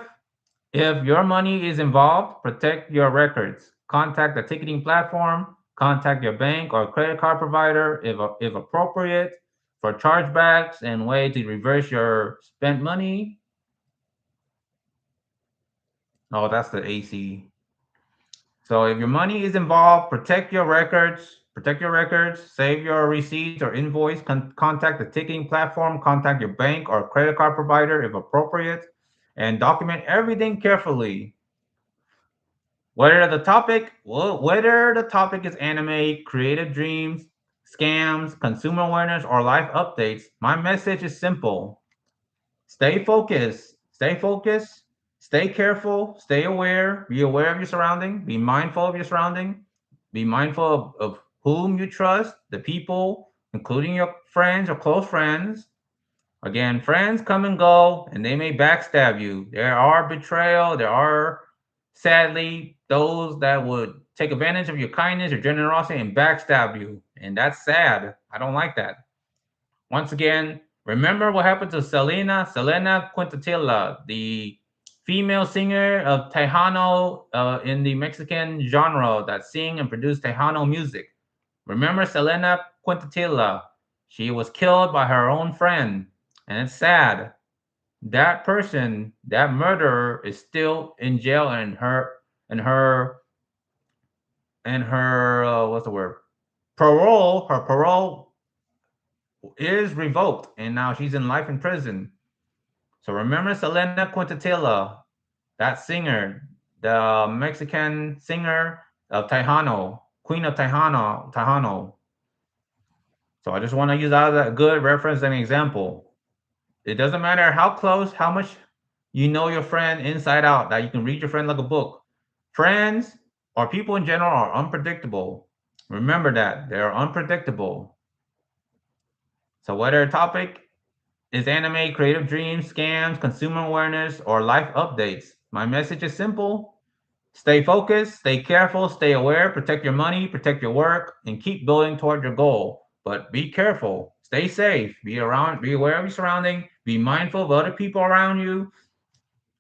if your money is involved, protect your records. Contact the ticketing platform, contact your bank or credit card provider if appropriate for chargebacks and way to reverse your spent money. Oh, that's the AC. So if your money is involved, protect your records. Protect your records. Save your receipts or invoice. Contact the ticketing platform. Contact your bank or credit card provider if appropriate, and document everything carefully. Whether the topic is anime, creative dreams, scams, consumer awareness, or life updates, my message is simple. Stay focused. Stay focused. Stay careful. Stay aware. Be aware of your surrounding. Be mindful of your surrounding. Be mindful of whom you trust, the people, including your friends or close friends. Again, friends come and go, and they may backstab you. There are betrayal. There are, sadly, those that would take advantage of your kindness, your generosity, and backstab you. And that's sad. I don't like that. Once again, remember what happened to Selena Quintanilla, the female singer of Tejano in the Mexican genre that sing and produce Tejano music. Remember Selena Quintanilla. She was killed by her own friend, and it's sad. That person, that murderer, is still in jail, and her what's the word? Her parole is revoked, and now she's in life in prison. So remember Selena Quintanilla, that singer, the Mexican singer of Tejano, Queen of Tejano. So I just want to use that as a good reference and example. It doesn't matter how close, how much you know your friend inside out, that you can read your friend like a book. Friends or people in general are unpredictable. Remember that they're unpredictable. So whether a topic is anime, creative dreams, scams, consumer awareness, or life updates, my message is simple. Stay focused, stay careful, stay aware, protect your money, protect your work, and keep building toward your goal. But be careful, stay safe, be aware of your surrounding, be mindful of other people around you.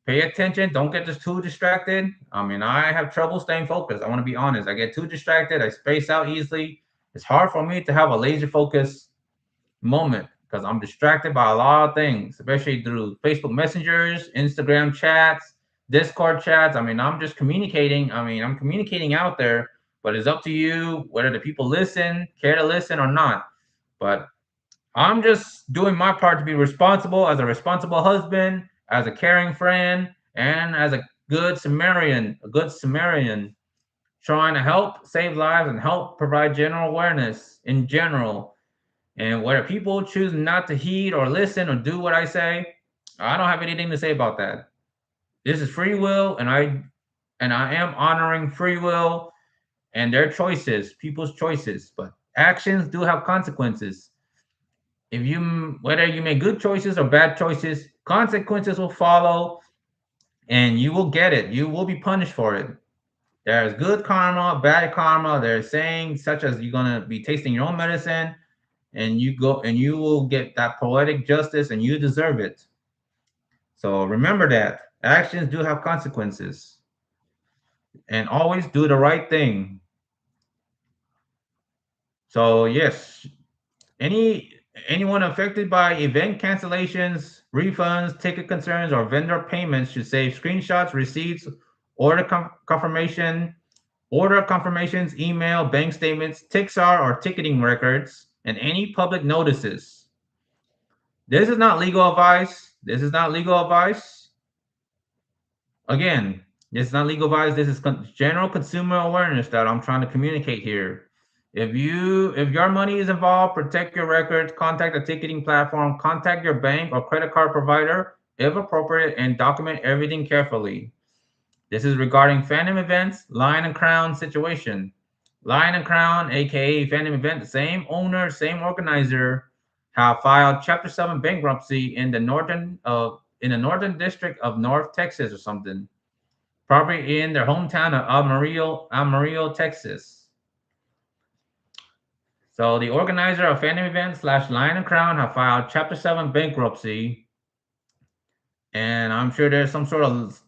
Pay attention, don't get just too distracted. I mean, I have trouble staying focused. I want to be honest. I get too distracted, I space out easily. It's hard for me to have a laser focus moment because I'm distracted by a lot of things, especially through Facebook messengers, Instagram chats, Discord chats. I mean, I'm just communicating. I mean, I'm communicating out there, but it's up to you whether the people listen, care to listen or not. But I'm just doing my part to be responsible as a responsible husband, as a caring friend, and as a good Samaritan, trying to help save lives and help provide general awareness in general. And whether people choose not to heed or listen or do what I say, I don't have anything to say about that. This is free will, and I am honoring free will and their choices, people's choices. But actions do have consequences. If you Whether you make good choices or bad choices, consequences will follow, and you will get it. You will be punished for it. There's good karma, bad karma. There's saying such as you're gonna be tasting your own medicine, and you will get that poetic justice, and you deserve it. So remember that actions do have consequences, and always do the right thing. So yes, any anyone affected by event cancellations, refunds, ticket concerns, or vendor payments should save screenshots, receipts, order confirmation, order confirmations, email, bank statements, Tixar or ticketing records, and any public notices. This is not legal advice. This is not legal advice. Again, this is not legal advice. This is general consumer awareness that I'm trying to communicate here. If your money is involved, protect your records, contact a ticketing platform, contact your bank or credit card provider if appropriate, and document everything carefully. This is regarding Fandom events, Lion and Crown situation. Lion and Crown, aka Fandom event, the same owner, same organizer, have filed Chapter 7 bankruptcy in the northern district of North Texas or something, probably in their hometown of Amarillo, Texas. So the organizer of Fandom event slash Lion and Crown have filed Chapter 7 bankruptcy, and I'm sure there's some sort of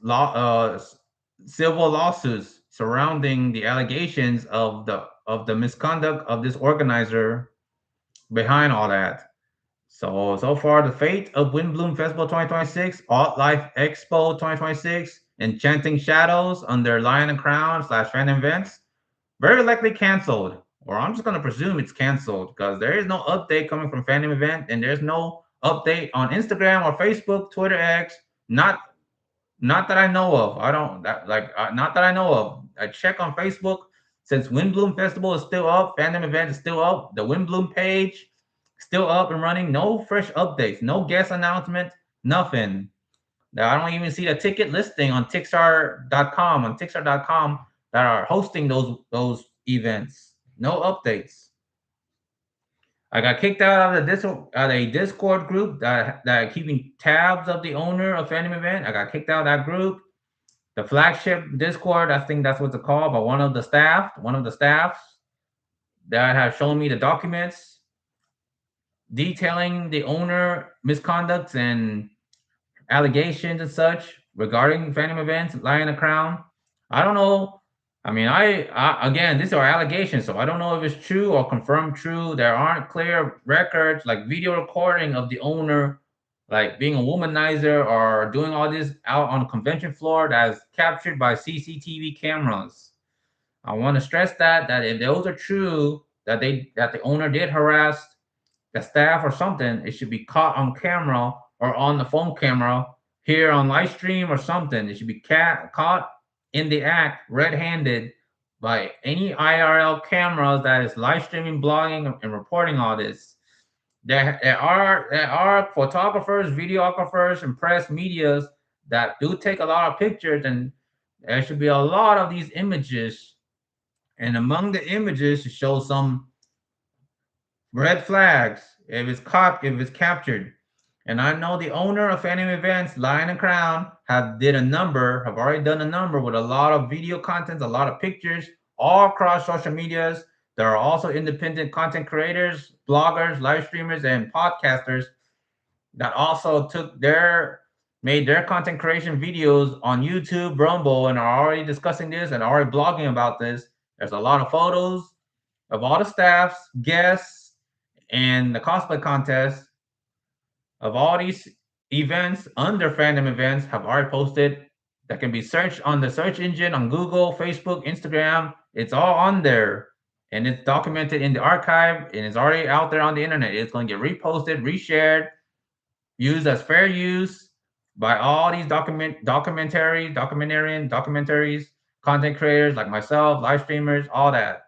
civil lawsuits surrounding the allegations of the misconduct of this organizer behind all that. So far, the fate of Windbloom Festival 2026, Alt Life Expo 2026, Enchanting Shadows under Lion and Crown slash fan events, very likely canceled. Or I'm just gonna presume it's canceled because there is no update coming from Fandom event, and there's no update on Instagram or Facebook, Twitter X. Not not that I know of. I don't that like not that I know of. I check on Facebook since Windbloom Festival is still up, Fandom event is still up, the Windbloom page still up and running. No fresh updates, no guest announcement, nothing. Now, I don't even see the ticket listing on Tixar.com that are hosting those events. No updates. I got kicked out of a Discord group that keeping tabs of the owner of Fandom event. I got kicked out of that group. The flagship Discord, I think that's what it's called, but one of the staffs that have shown me the documents detailing the owner misconducts and allegations and such regarding Phantom events, lying the crown. I don't know. I mean, again, these are allegations, so I don't know if it's true or confirmed true. There aren't clear records, like video recording of the owner, like being a womanizer or doing all this out on a convention floor that is captured by CCTV cameras. I want to stress that if those are true, that the owner did harass the staff or something, it should be caught on camera or on the phone camera here on live stream or something. It should be caught in the act, red-handed, by any IRL cameras that is live streaming, blogging, and reporting all this. There are photographers, videographers, and press medias that do take a lot of pictures, and there should be a lot of these images. And among the images, to show some red flags if it's captured. And I know the owner of Phantom Events, Lion and Crown, have already done a number with a lot of video content, a lot of pictures, all across social medias. There are also independent content creators, bloggers, live streamers, and podcasters that also made their content creation videos on YouTube, Rumble, and are already discussing this and already blogging about this. There's a lot of photos of all the staffs, guests, and the cosplay contest of all these events under Fandom events have already posted, that can be searched on the search engine on Google, Facebook, Instagram. It's all on there, and it's documented in the archive, and it's already out there on the internet. It's going to get reposted, reshared, used as fair use by all these documentaries, content creators like myself, live streamers, all that.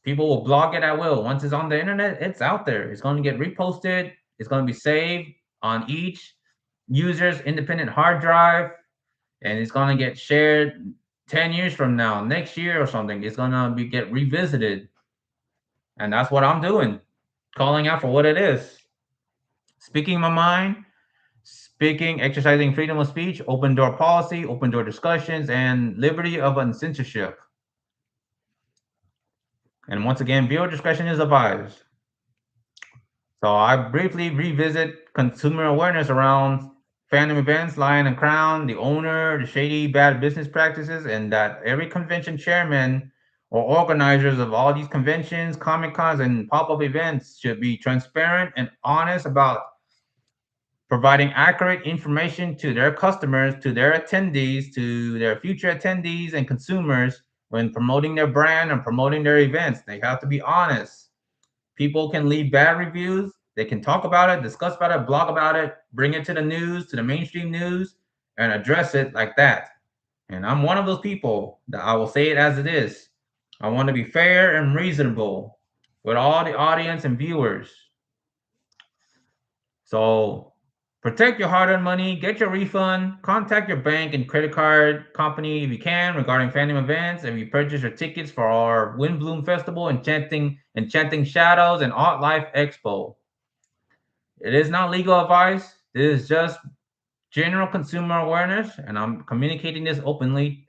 People will blog it at will. Once it's on the internet, it's out there. It's going to get reposted. It's going to be saved on each user's independent hard drive, and it's going to get shared 10 years from now, next year or something. It's going to be get revisited. And that's what I'm doing, calling out for what it is. Speaking my mind, exercising freedom of speech, open door policy, open door discussions, and liberty of uncensorship. And once again, viewer discretion is advised. So I briefly revisit consumer awareness around Fandom events, Lion and Crown, the owner, the shady bad business practices, and that every convention chairman or organizers of all these conventions, comic cons, and pop-up events should be transparent and honest about providing accurate information to their customers, to their attendees, to their future attendees and consumers when promoting their brand and promoting their events. They have to be honest. People can leave bad reviews. They can talk about it, discuss about it, blog about it, bring it to the news, to the mainstream news, and address it like that. And I'm one of those people that I will say it as it is. I want to be fair and reasonable with all the audience and viewers. So protect your hard-earned money, get your refund, contact your bank and credit card company if you can regarding Fandom events. If you purchase your tickets for our Windbloom Festival, Enchanting Shadows, and Art Life Expo. It is not legal advice. This is just general consumer awareness, and I'm communicating this openly.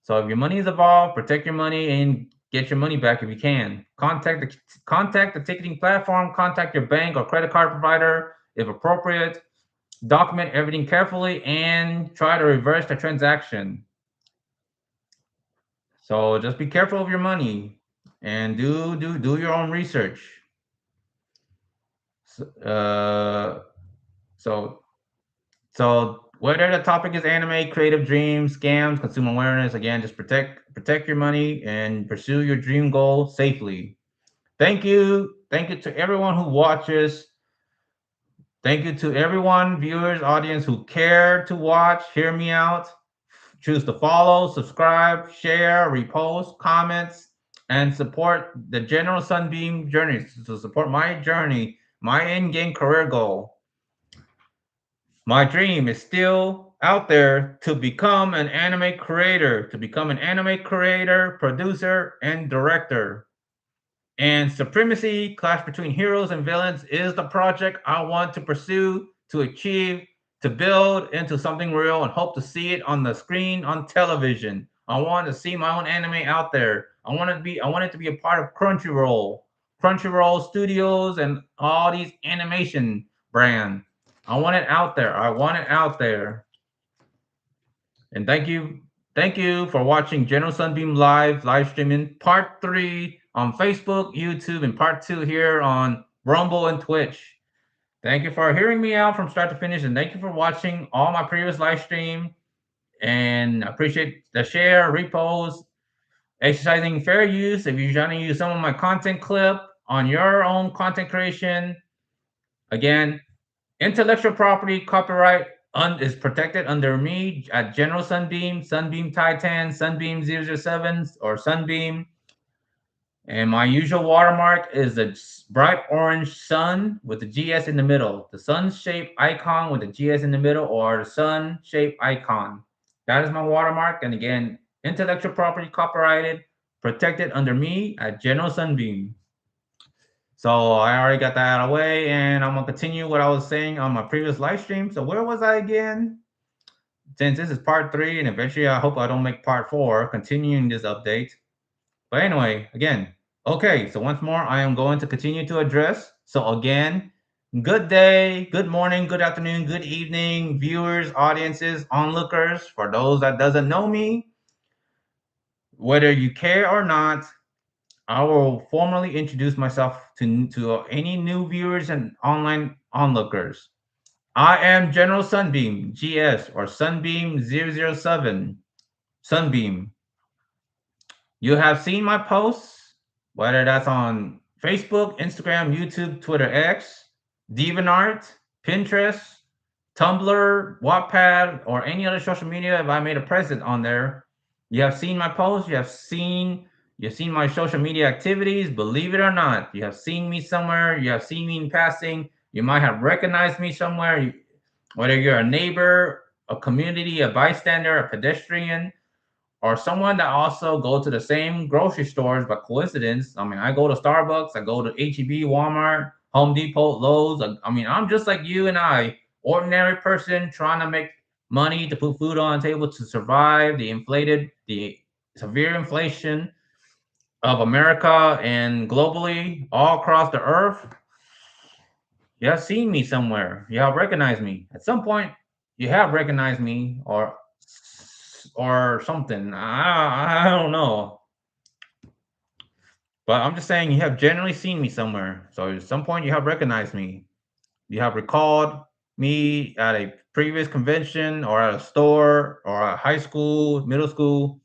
So if your money is involved, protect your money and get your money back if you can. Contact the ticketing platform, contact your bank or credit card provider if appropriate. Document everything carefully and try to reverse the transaction. So just be careful of your money and do your own research. So, so So whether the topic is anime, creative dreams, scams, consumer awareness, again, just protect your money and pursue your dream goal safely. Thank you to everyone who watches. Thank you to everyone, viewers, audience who care to watch, hear me out. Choose to follow, subscribe, share, repost, comments, and support the General Sunbeam journey to support my journey, my in-game career goal. My dream is still out there to become an anime creator, producer, and director. And Supremacy, Clash Between Heroes and Villains, is the project I want to pursue, to achieve, to build into something real and hope to see it on the screen on television. I want to see my own anime out there. I want it to be a part of Crunchyroll Studios and all these animation brands. I want it out there. I want it out there. And thank you for watching General Sunbeam live streaming part 3 on Facebook, YouTube, and part 2 here on Rumble and Twitch. Thank you for hearing me out from start to finish, and thank you for watching all my previous live stream. And I appreciate the share, repost, exercising fair use. If you're trying to use some of my content clip on your own content creation, again, intellectual property copyright is protected under me at General Sunbeam, Sunbeam Titan, Sunbeam 007, or Sunbeam. And my usual watermark is a bright orange sun with the GS in the middle, the sun shaped icon with the GS in the middle, or the sun shaped icon. That is my watermark. And again, intellectual property copyrighted, protected under me at General Sunbeam. So I already got that out of the way, and I'm gonna continue what I was saying on my previous live stream. So where was I again? Since this is part 3, and eventually I hope I don't make part 4, continuing this update. But anyway, again, okay. So once more, I am going to continue to address. So again, good day, good morning, good afternoon, good evening, viewers, audiences, onlookers. For those that doesn't know me, whether you care or not, I will formally introduce myself to any new viewers and online onlookers. I am General Sunbeam, GS, or Sunbeam 007. Sunbeam. You have seen my posts, whether that's on Facebook, Instagram, YouTube, Twitter X, DeviantArt, Pinterest, Tumblr, Wattpad, or any other social media. If I made a presence on there, you have seen my posts. You've seen my social media activities. Believe it or not, you have seen me somewhere. You have seen me in passing. You might have recognized me somewhere. Whether you're a neighbor, a community, a bystander, a pedestrian, or someone that also go to the same grocery stores by coincidence. I mean, I go to Starbucks, I go to HEB, Walmart, Home Depot, Lowe's. I mean, I'm just like you and I, ordinary person trying to make money to put food on the table to survive the severe inflation of America and globally all across the earth. You have seen me somewhere. You have recognized me. At some point, you have recognized me or something. I don't know. But I'm just saying you have generally seen me somewhere. So at some point you have recognized me. You have recalled me at a previous convention or at a store or at high school, middle school.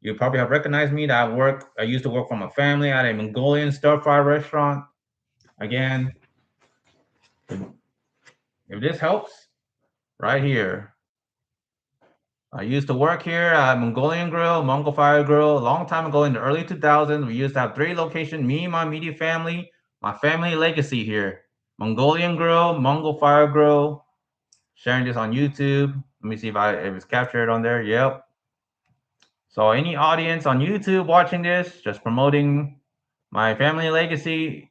You probably have recognized me that I used to work for my family at a Mongolian stir fry restaurant. Again, if this helps, right here. I used to work here at Mongolian Grill, Mongol Fire Grill, a long time ago in the early 2000s. We used to have 3 locations, me and my immediate family, my family legacy here. Mongolian Grill, Mongol Fire Grill, sharing this on YouTube. Let me see if it's captured on there. Yep. So any audience on YouTube watching this, just promoting my family legacy.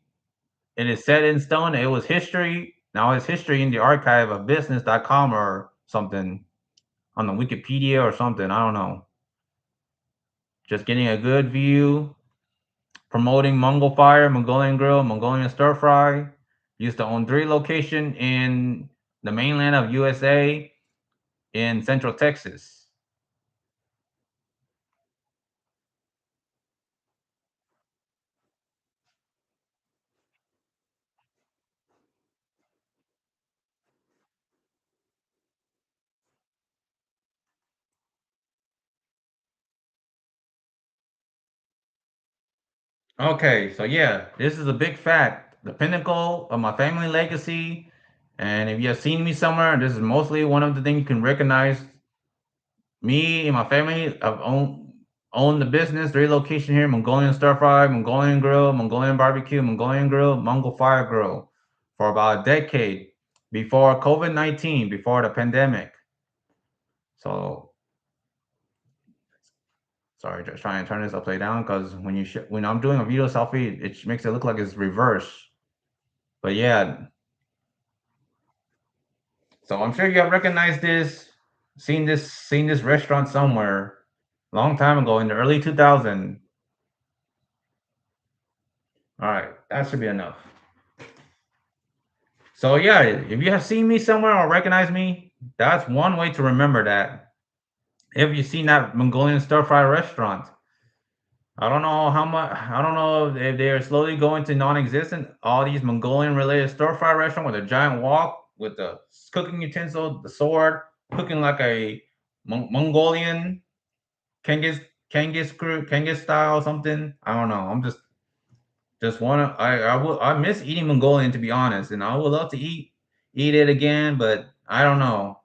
It is set in stone. It was history. Now it's history in the archive of business.com or something on the Wikipedia or something. I don't know. Just getting a good view, promoting Mongol Fire, Mongolian Grill, Mongolian Stir Fry. Used to own 3 locations in the mainland of USA in Central Texas. Okay, so yeah, this is a big fact. The pinnacle of my family legacy. And if you have seen me somewhere, this is mostly one of the things you can recognize. Me and my family have owned the business, 3 locations here: Mongolian Stir Fry, Mongolian Grill, Mongolian Barbecue, Mongolian Grill, Mongol Fire Grill for about a decade before COVID-19, before the pandemic. So sorry, just trying to turn this upside down because when I'm doing a video selfie, it makes it look like it's reverse. But yeah, so I'm sure you have recognized this, seen this restaurant somewhere, long time ago in the early 2000s. All right, that should be enough. So yeah, if you have seen me somewhere or recognize me, that's one way to remember that. If you've seen that Mongolian stir fry restaurant, I don't know how much. I don't know if they are slowly going to non-existent. All these Mongolian-related stir-fry restaurant with a giant wok with the cooking utensil, the sword, cooking like a Mongolian Kangas Kangas style something. I don't know. I'm just wanna. I miss eating Mongolian, to be honest, and I would love to eat it again, but I don't know.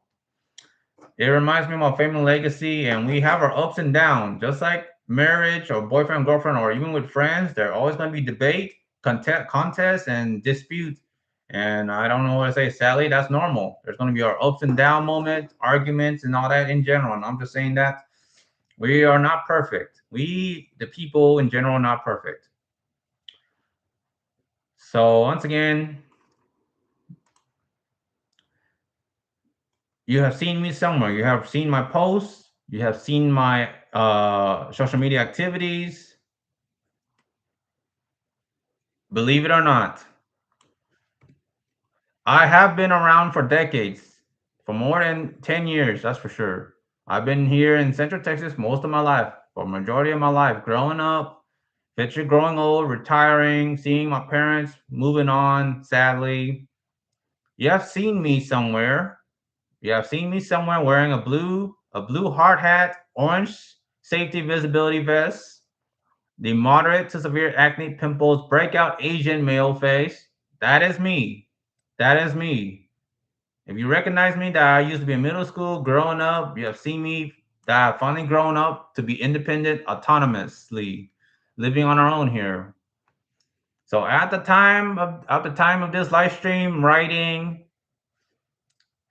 It reminds me of my family legacy, and we have our ups and downs. Just like marriage or boyfriend, girlfriend, or even with friends, there are always going to be debate, contest, and dispute. And I don't know what to say. Sadly, that's normal. There's going to be our ups and down moments, arguments, and all that in general. And I'm just saying that we are not perfect. We, the people in general, are not perfect. So once again, you have seen me somewhere. You have seen my posts. You have seen my social media activities. Believe it or not, I have been around for decades, for more than 10 years, that's for sure. I've been here in Central Texas most of my life, for majority of my life, growing up, eventually growing old, retiring, seeing my parents moving on, sadly. You have seen me somewhere. You have seen me somewhere wearing a blue hard hat, orange safety visibility vest, the moderate to severe acne pimples breakout Asian male face. That is me. That is me. If you recognize me, that I used to be in middle school, growing up, you have seen me that I've finally grown up to be independent, autonomously, living on our own here. So at the time of this live stream, writing,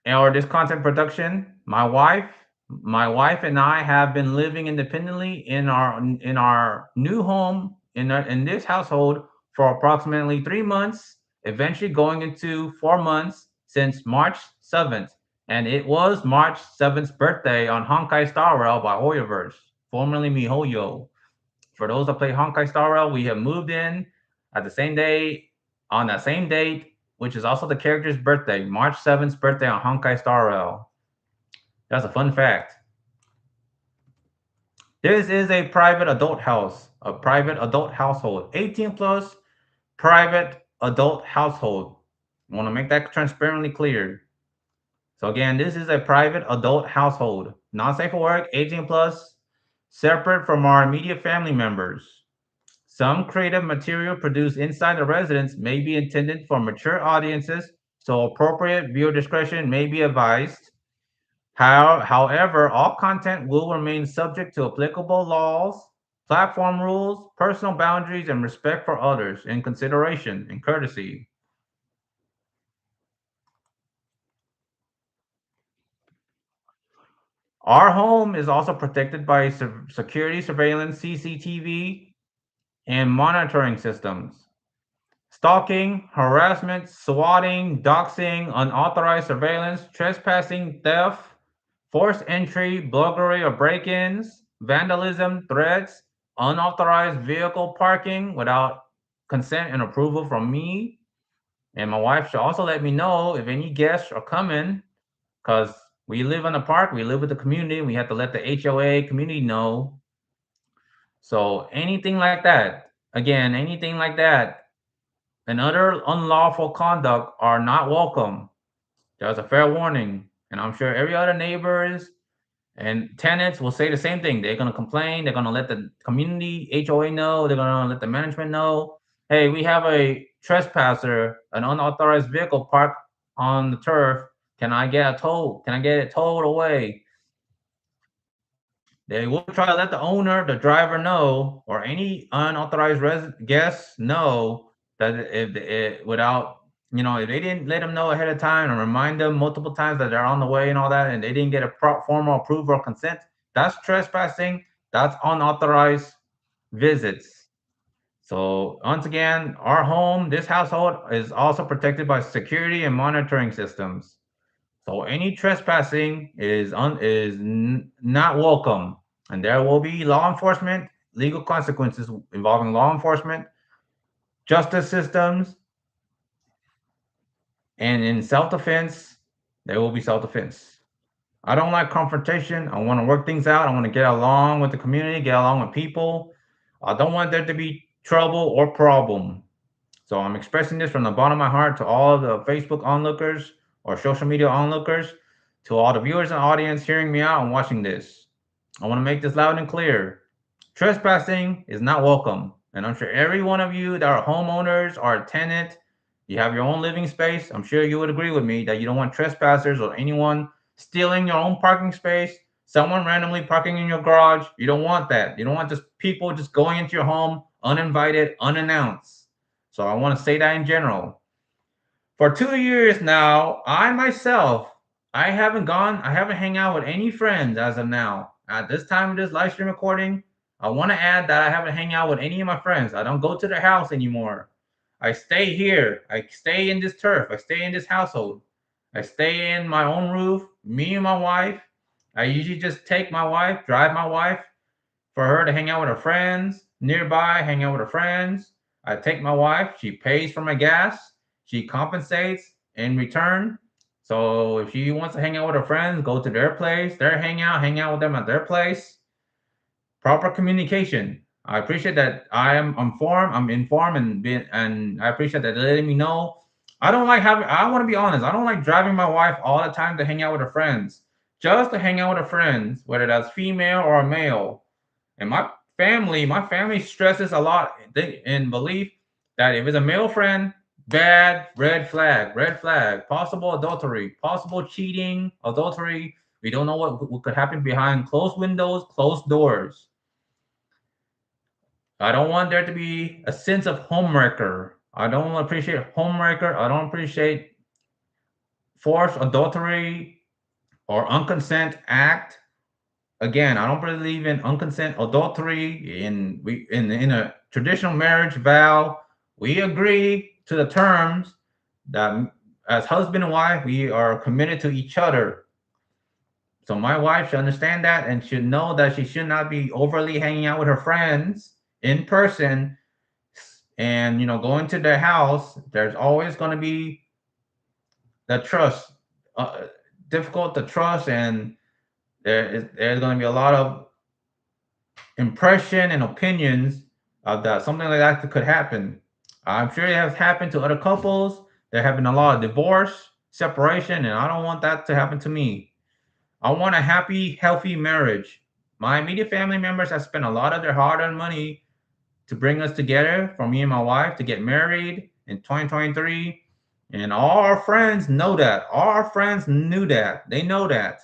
or this content production, my wife and I have been living independently in our new home in this household for approximately 3 months, eventually going into 4 months since March 7th. And it was March 7th's birthday on Honkai Star Rail by Hoyoverse, formerly MiHoYo. For those that play Honkai Star Rail, we have moved in at the same day, on that same date, which is also the character's birthday, March 7th's birthday on Honkai Star Rail. That's a fun fact. This is a private adult house, a private adult household, 18 plus, private adult household. I want to make that transparently clear. So again, this is a private adult household, not safe for work, 18 plus, separate from our immediate family members. Some creative material produced inside the residence may be intended for mature audiences, so appropriate viewer discretion may be advised. However, all content will remain subject to applicable laws, platform rules, personal boundaries, and respect for others in consideration and courtesy. Our home is also protected by security surveillance, CCTV, and monitoring systems. stalking, harassment, swatting, doxing, unauthorized surveillance, trespassing, theft, forced entry, burglary or break-ins, vandalism, threats, unauthorized vehicle parking without consent and approval from me. And my wife should also let me know if any guests are coming, because we live in a park, we live with the community, we have to let the HOA community know. So anything like that, again, anything like that, and other unlawful conduct are not welcome. There's a fair warning. And I'm sure every other neighbors and tenants will say the same thing. They're going to complain. They're going to let the community HOA know. They're going to let the management know. Hey, we have a trespasser, an unauthorized vehicle parked on the turf. Can I get a tow? Can I get it towed away? They will try to let the owner, the driver know, or any unauthorized guests know that without, if they didn't let them know ahead of time and remind them multiple times that they're on the way and all that, and they didn't get a formal approval or consent, that's trespassing. That's unauthorized visits. So once again, our home, this household is also protected by security and monitoring systems. So any trespassing is not welcome, and there will be law enforcement legal consequences involving law enforcement, justice systems, and in self defense, there will be self defense. I don't like confrontation. I want to work things out. I want to get along with the community, get along with people. I don't want there to be trouble or problem. So I'm expressing this from the bottom of my heart to all of the Facebook onlookers or social media onlookers, to all the viewers and audience hearing me out and watching this. I want to make this loud and clear. Trespassing is not welcome. And I'm sure every one of you that are homeowners or a tenant, you have your own living space. I'm sure you would agree with me that you don't want trespassers or anyone stealing your own parking space, someone randomly parking in your garage. You don't want that. You don't want just people just going into your home uninvited, unannounced. So I want to say that in general. For 2 years now, I haven't hang out with any friends as of now. At this time of this live stream recording, I want to add that I haven't hang out with any of my friends. I don't go to their house anymore. I stay here. I stay in this turf. I stay in this household. I stay in my own roof, me and my wife. I usually just take my wife, drive my wife for her to hang out with her friends nearby, hang out with her friends. I take my wife, she pays for my gas, she compensates in return. So if she wants to hang out with her friends, go to their place, their hang out with them at their place. Proper communication. I appreciate that I'm informed and I appreciate that they're letting me know. I want to be honest, I don't like driving my wife all the time to hang out with her friends. Just to hang out with her friends, whether that's female or a male. And my family stresses a lot in belief that if it's a male friend, bad, red flag, possible adultery, possible cheating, adultery. We don't know what could happen behind closed windows, closed doors. I don't want there to be a sense of homewrecker. I don't appreciate homewrecker. I don't appreciate forced adultery or unconsent act. Again, I don't believe in unconsent adultery. In a traditional marriage vow, we agree to the terms that as husband and wife, we are committed to each other. So my wife should understand that and should know that she should not be overly hanging out with her friends in person and going to their house. There's always going to be the trust, uh, difficult to trust, and there's going to be a lot of impression and opinions of that something like that could happen. I'm sure it has happened to other couples. There have been a lot of divorce, separation, and I don't want that to happen to me. I want a happy, healthy marriage. My immediate family members have spent a lot of their hard-earned money to bring us together, for me and my wife to get married in 2023. And all our friends know that. All our friends knew that. They know that.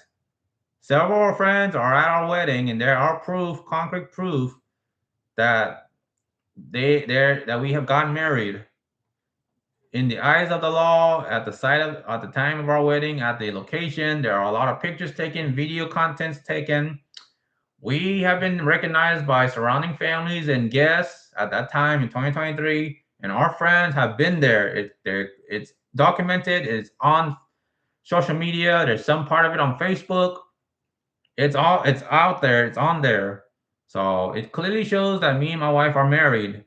Several friends are at our wedding, and there are concrete proof that that we have gotten married in the eyes of the law at the time of our wedding, at the location. There are a lot of pictures taken, video contents taken. We have been recognized by surrounding families and guests at that time in 2023, and our friends have been there. It's documented. It's on social media. There's some part of it on Facebook. It's out there. It's on there. So it clearly shows that me and my wife are married.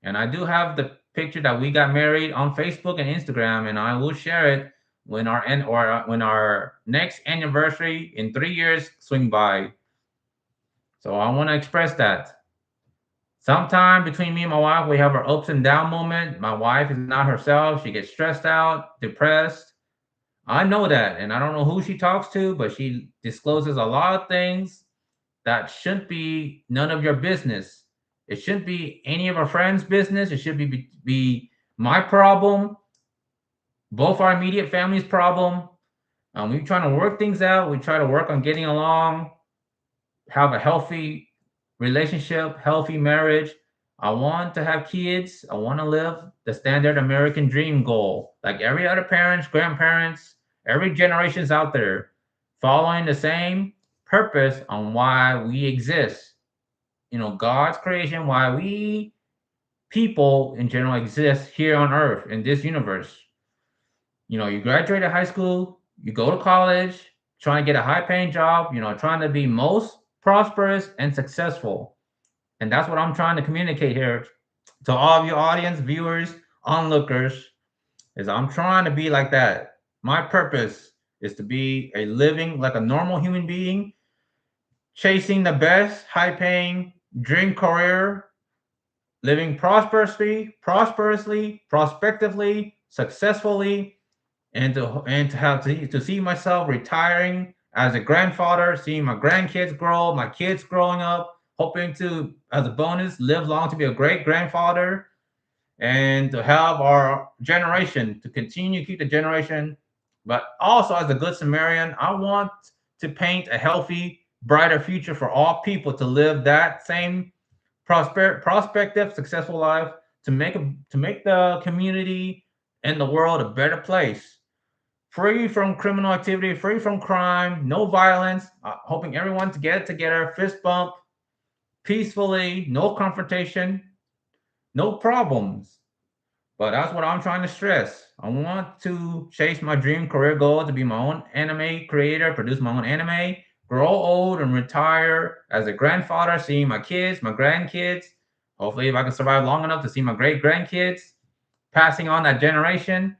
And I do have the picture that we got married on Facebook and Instagram, and I will share it when our next anniversary in 3 years swing by. So I want to express that. Sometime between me and my wife, we have our ups and down moment. My wife is not herself. She gets stressed out, depressed. I know that, and I don't know who she talks to, but she discloses a lot of things that shouldn't be none of your business. It shouldn't be any of our friends' business. It should be my problem, both our immediate family's problem. We trying to work things out. We try to work on getting along, have a healthy relationship, healthy marriage. I want to have kids. I want to live the standard American dream goal, like every other parents, grandparents, every generation's out there, following the same purpose on why we exist. God's creation, why we people in general exist here on Earth in this universe. You graduate high school, you go to college, trying to get a high paying job, trying to be most prosperous and successful. And that's what I'm trying to communicate here to all of your audience, viewers, onlookers, is I'm trying to be like that. My purpose is to be a living like a normal human being, chasing the best, high paying dream career, living prosperously, prospectively, successfully, and to have to see myself retiring as a grandfather, seeing my grandkids grow, my kids growing up, hoping to, as a bonus, live long to be a great grandfather, and to have our generation to continue to keep the generation. But also, as a good Samaritan, I want to paint a healthy, brighter future for all people to live that same prospective, successful life, to make the community and the world a better place, free from criminal activity, free from crime, no violence. Hoping everyone to get it together, fist bump, peacefully, no confrontation, no problems. But that's what I'm trying to stress. I want to chase my dream career goal to be my own anime creator, produce my own anime, grow old and retire as a grandfather, seeing my kids, my grandkids. Hopefully, if I can survive long enough to see my great grandkids, passing on that generation,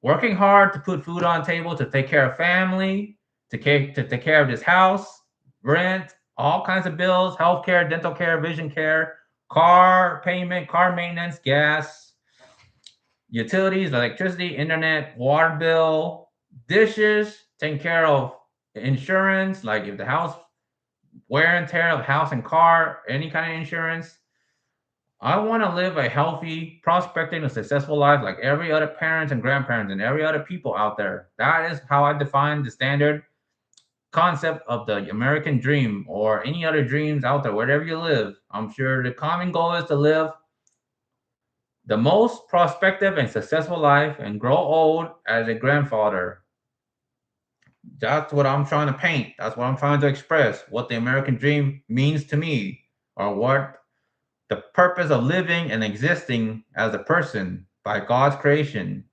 working hard to put food on the table, to take care of family, to take care of this house, rent, all kinds of bills, healthcare, dental care, vision care, car payment, car maintenance, gas, utilities, electricity, internet, water bill, dishes, taking care of insurance, like if the house wear and tear of house and car, any kind of insurance. I want to live a healthy, prospecting, and successful life like every other parents and grandparents and every other people out there. That is how I define the standard concept of the American dream or any other dreams out there, wherever you live. I'm sure the common goal is to live the most prospective and successful life and grow old as a grandfather. That's what I'm trying to paint. That's what I'm trying to express. What the American dream means to me, or what the purpose of living and existing as a person by God's creation.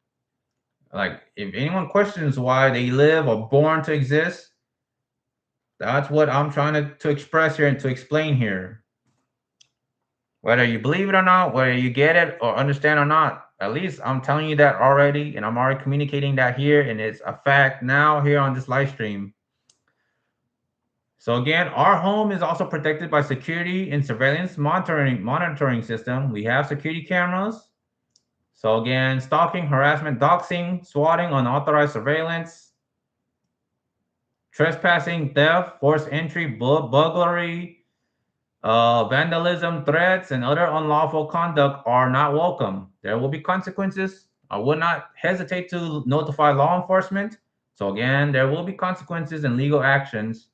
Like, if anyone questions why they live or born to exist, that's what I'm trying to express here and to explain here. Whether you believe it or not, whether you get it or understand or not, at least I'm telling you that already, and I'm already communicating that here, and it's a fact now here on this live stream. So again, our home is also protected by security and surveillance monitoring system. We have security cameras. So again, stalking, harassment, doxing, swatting, unauthorized surveillance, trespassing, theft, forced entry, burglary, vandalism, threats, and other unlawful conduct are not welcome. There will be consequences. I would not hesitate to notify law enforcement. So again, there will be consequences and legal actions.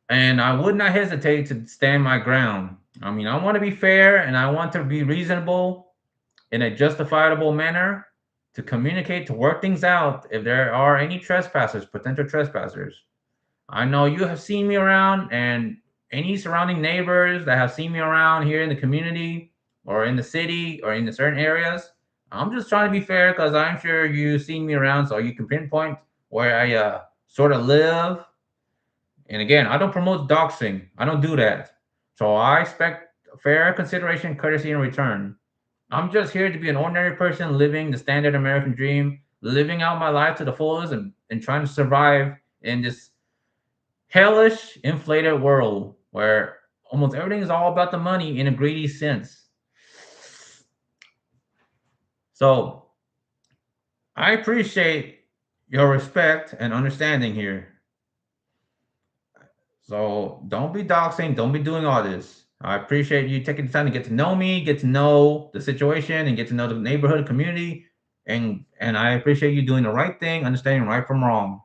And I would not hesitate to stand my ground. I mean, I want to be fair and I want to be reasonable in a justifiable manner, to communicate, to work things out if there are any trespassers, potential trespassers. I know you have seen me around, and any surrounding neighbors that have seen me around here in the community, or in the city or in the certain areas. I'm just trying to be fair because I'm sure you've seen me around, so you can pinpoint where I sort of live. And again, I don't promote doxing. I don't do that. So I expect fair consideration, courtesy in return. I'm just here to be an ordinary person living the standard American dream, living out my life to the fullest and trying to survive in this hellish, inflated world where almost everything is all about the money in a greedy sense. So I appreciate your respect and understanding here. So don't be doxing, don't be doing all this. I appreciate you taking the time to get to know me, get to know the situation, and get to know the neighborhood community. And I appreciate you doing the right thing, understanding right from wrong.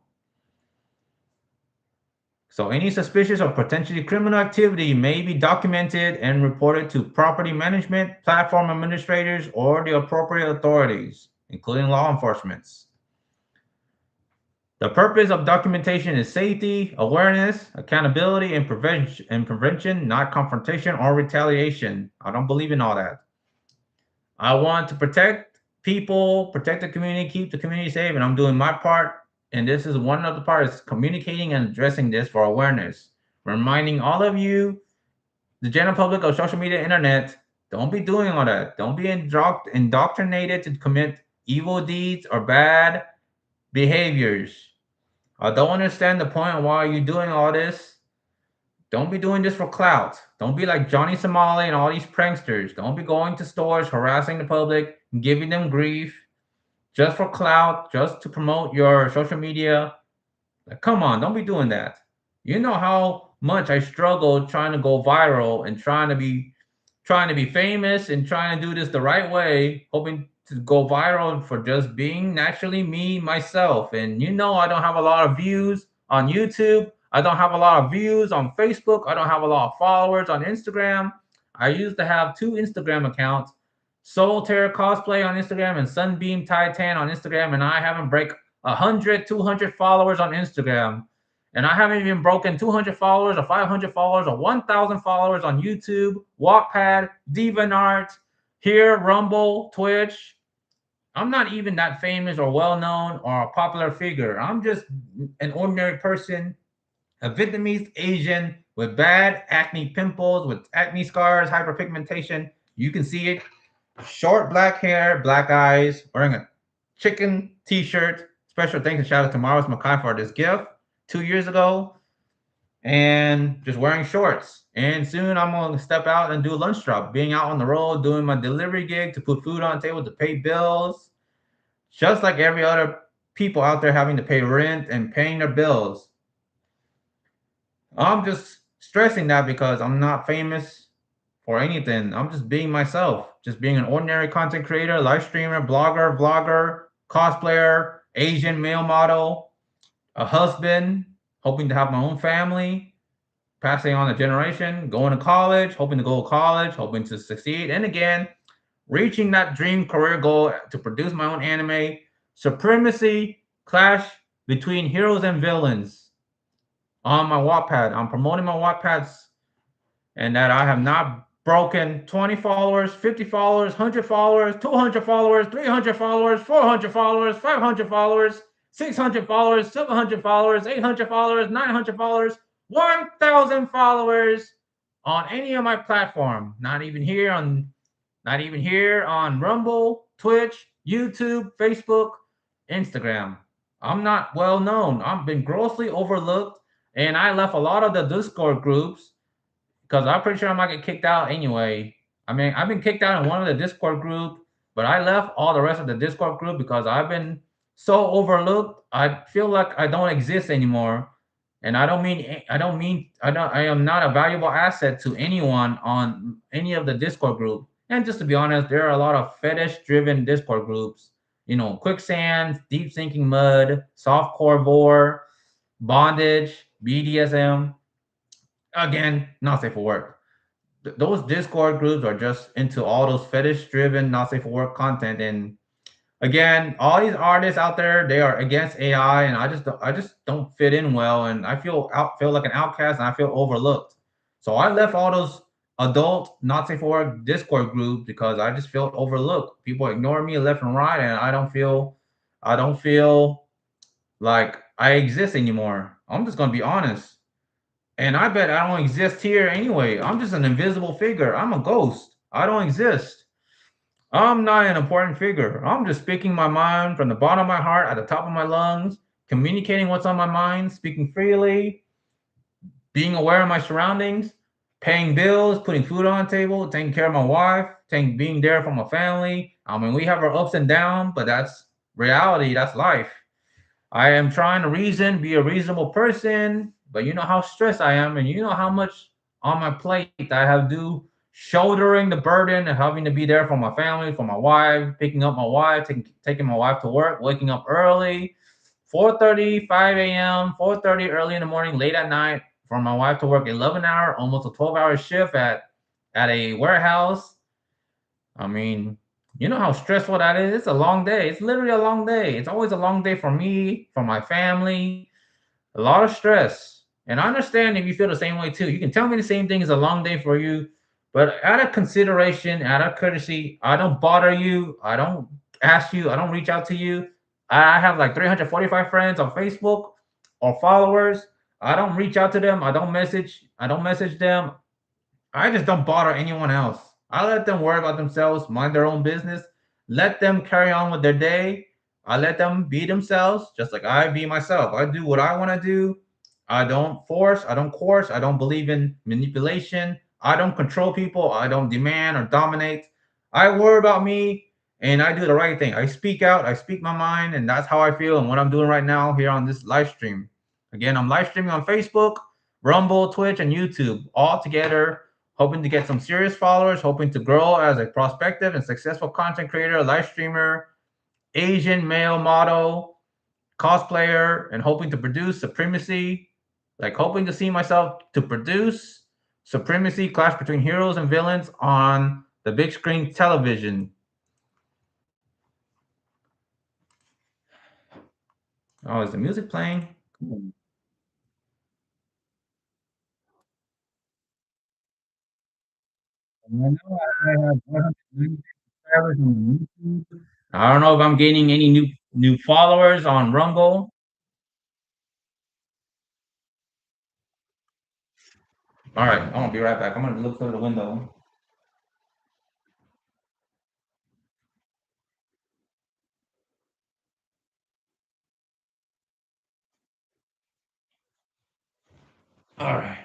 So any suspicious or potentially criminal activity may be documented and reported to property management, platform administrators, or the appropriate authorities, including law enforcement. The purpose of documentation is safety, awareness, accountability, and prevention, not confrontation or retaliation. I don't believe in all that. I want to protect people, protect the community, keep the community safe, and I'm doing my part. And this is one of the parts, communicating and addressing this for awareness. Reminding all of you, the general public of social media, internet, don't be doing all that. Don't be indoctrinated to commit evil deeds or bad behaviors. I don't understand the point why you're doing all this. Don't be doing this for clout. Don't be like Johnny Somali and all these pranksters. Don't be going to stores, harassing the public, giving them grief just for clout, just to promote your social media. Like, come on, don't be doing that. You know how much I struggle trying to go viral and trying to be famous and trying to do this the right way, hoping to go viral for just being naturally me myself. And I don't have a lot of views on YouTube. I don't have a lot of views on Facebook. I don't have a lot of followers on Instagram. I used to have two Instagram accounts, Solitaire Cosplay on Instagram and Sunbeam Titan on Instagram, and I haven't break 100, 200 followers on Instagram. And I haven't even broken 200 followers or 500 followers or 1,000 followers on YouTube, Wattpad, DeviantArt, here, Rumble, Twitch. I'm not even that famous or well known or a popular figure. I'm just an ordinary person, a Vietnamese Asian with bad acne pimples, with acne scars, hyperpigmentation. You can see it. Short black hair, black eyes, wearing a chicken t shirt. Special thanks and shout out to Maros Makai for this gift 2 years ago, and just wearing shorts. And soon I'm going to step out and do a lunch drop, being out on the road, doing my delivery gig to put food on the table, to pay bills, just like every other people out there having to pay rent and paying their bills. I'm just stressing that because I'm not famous for anything. I'm just being myself, just being an ordinary content creator, live streamer, blogger, vlogger, cosplayer, Asian male model, a husband, hoping to have my own family, passing on the generation, going to college, hoping to go to college, hoping to succeed, and again, reaching that dream career goal to produce my own anime, Supremacy, clash between heroes and villains on my Wattpad. I'm promoting my Wattpads, and that I have not broken 20 followers, 50 followers, 100 followers, 200 followers, 300 followers, 400 followers, 500 followers, 600 followers, 700 followers, 800 followers, 900 followers, 1,000 followers on any of my platform. Not even here on Rumble, Twitch, YouTube, Facebook, Instagram. I'm not well known. I've been grossly overlooked, and I left a lot of the Discord groups because I'm pretty sure I might get kicked out anyway. I mean, I've been kicked out in one of the Discord group, but I left all the rest of the Discord group because I've been so overlooked. I feel like I don't exist anymore, and I am not a valuable asset to anyone on any of the Discord group. And just to be honest, there are a lot of fetish-driven Discord groups. Quicksand, deep sinking mud, softcore vor, bondage, BDSM. Again, not safe for work. Those Discord groups are just into all those fetish driven, not safe for work content. And again, all these artists out there, they are against AI, and I just don't fit in well, and I feel like an outcast, and I feel overlooked. So I left all those adult not safe for work Discord group because I just feel overlooked. People ignore me left and right, and I don't feel like I exist anymore. I'm just gonna be honest. And I bet I don't exist here anyway. I'm just an invisible figure. I'm a ghost. I don't exist. I'm not an important figure. I'm just speaking my mind from the bottom of my heart at the top of my lungs, communicating what's on my mind, speaking freely, being aware of my surroundings, paying bills, putting food on the table, taking care of my wife, being there for my family. I mean, we have our ups and downs, but that's reality. That's life. I am trying to reason, be a reasonable person, but you know how stressed I am, and you know how much on my plate I have to do, shouldering the burden of having to be there for my family, for my wife, picking up my wife, taking my wife to work, waking up early, 4:30, 5 a.m., 4:30 early in the morning, late at night, for my wife to work 11-hour, almost a 12-hour shift at a warehouse. I mean, you know how stressful that is. It's a long day. It's literally a long day. It's always a long day for me, for my family, a lot of stress. And I understand if you feel the same way too. You can tell me the same thing is a long day for you, but out of consideration, out of courtesy, I don't bother you. I don't ask you. I don't reach out to you. I have like 345 friends on Facebook or followers. I don't reach out to them. I don't message. I don't message them. I just don't bother anyone else. I let them worry about themselves, mind their own business, let them carry on with their day. I let them be themselves, just like I be myself. I do what I want to do. I don't force, I don't coerce, I don't believe in manipulation. I don't control people, I don't demand or dominate. I worry about me and I do the right thing. I speak out, I speak my mind, and that's how I feel and what I'm doing right now here on this live stream. Again, I'm live streaming on Facebook, Rumble, Twitch, and YouTube all together, hoping to get some serious followers, hoping to grow as a prospective and successful content creator, live streamer, Asian male model, cosplayer, and hoping to produce Supremacy, like hoping to see myself to produce Supremacy, clash between heroes and villains on the big screen television. Oh, is the music playing? Cool. I know I have 190 subscribers on YouTube. I don't know if I'm gaining any new followers on Rumble. All right, I'm gonna be right back. I'm gonna look through the window. All right.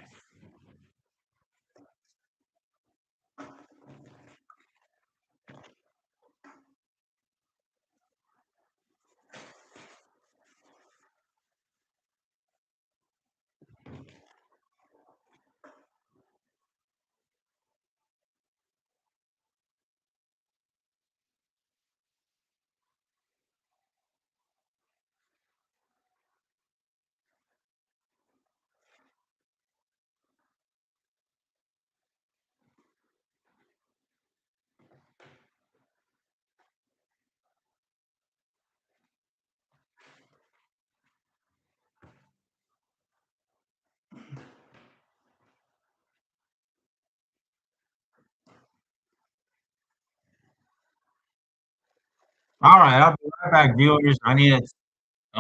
All right, I'll be right back, viewers. I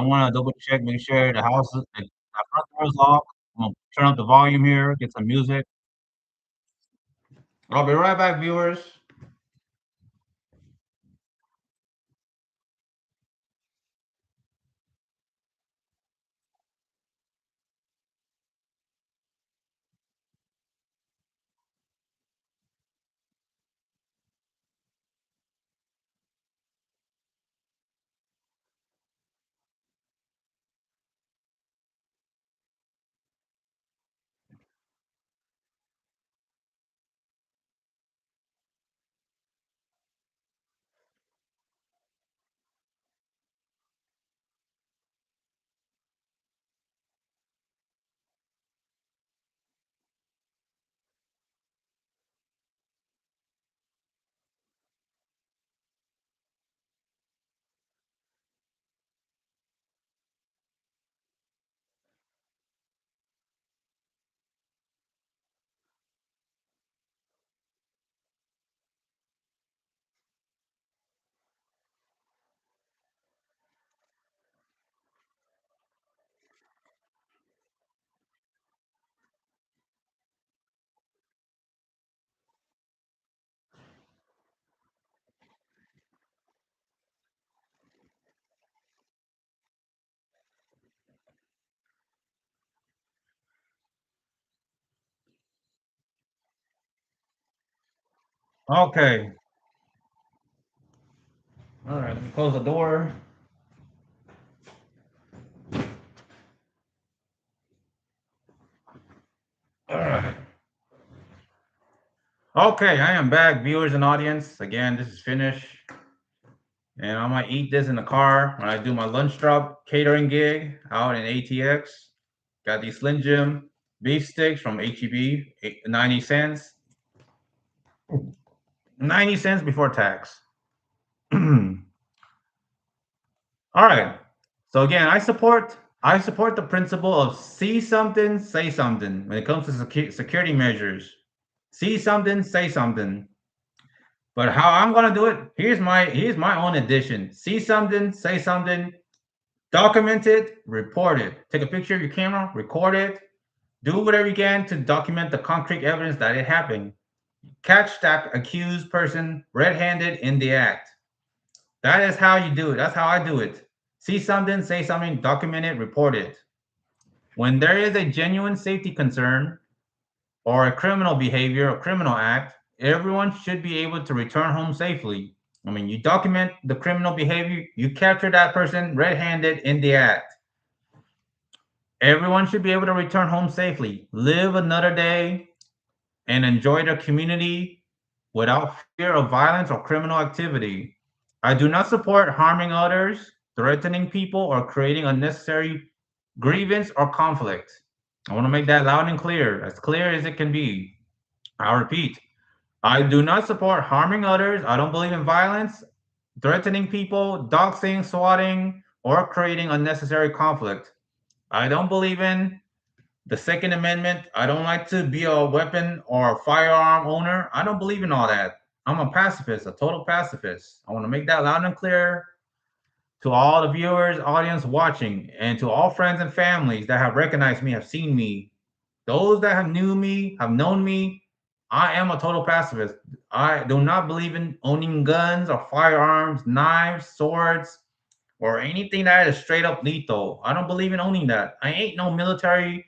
want to double check, make sure the front door is locked. I'm gonna turn up the volume here, get some music. I'll be right back, viewers. Okay. All right. Let me close the door. All right. Okay, I am back, viewers and audience. Again, this is Finish, and I might eat this in the car when I do my lunch drop catering gig out in ATX. Got these Slim Jim beef sticks from HEB, 90 cents. 90 cents before tax. All right. So again, I support the principle of see something, say something when it comes to security measures. See something, say something. But how I'm gonna do it? Here's my own addition. See something, say something, document it, report it. Take a picture of your camera, record it, do whatever you can to document the concrete evidence that it happened. Catch that accused person red-handed in the act. That is how you do it. That's how I do it. See something, say something, document it, report it. When there is a genuine safety concern or a criminal behavior or criminal act, everyone should be able to return home safely. I mean, you document the criminal behavior, you capture that person red handed in the act. Everyone should be able to return home safely, live another day, and enjoy their community without fear of violence or criminal activity. I do not support harming others, threatening people, or creating unnecessary grievance or conflict. I want to make that loud and clear as it can be. I repeat, I do not support harming others. I don't believe in violence, threatening people, doxing, swatting, or creating unnecessary conflict. I don't believe in the Second Amendment. I don't like to be a weapon or a firearm owner. I don't believe in all that. I'm a pacifist, a total pacifist. I want to make that loud and clear to all the viewers, audience watching, and to all friends and families that have recognized me, have seen me. Those that have knew me, have known me, I am a total pacifist. I do not believe in owning guns or firearms, knives, swords, or anything that is straight up lethal. I don't believe in owning that. I ain't no military,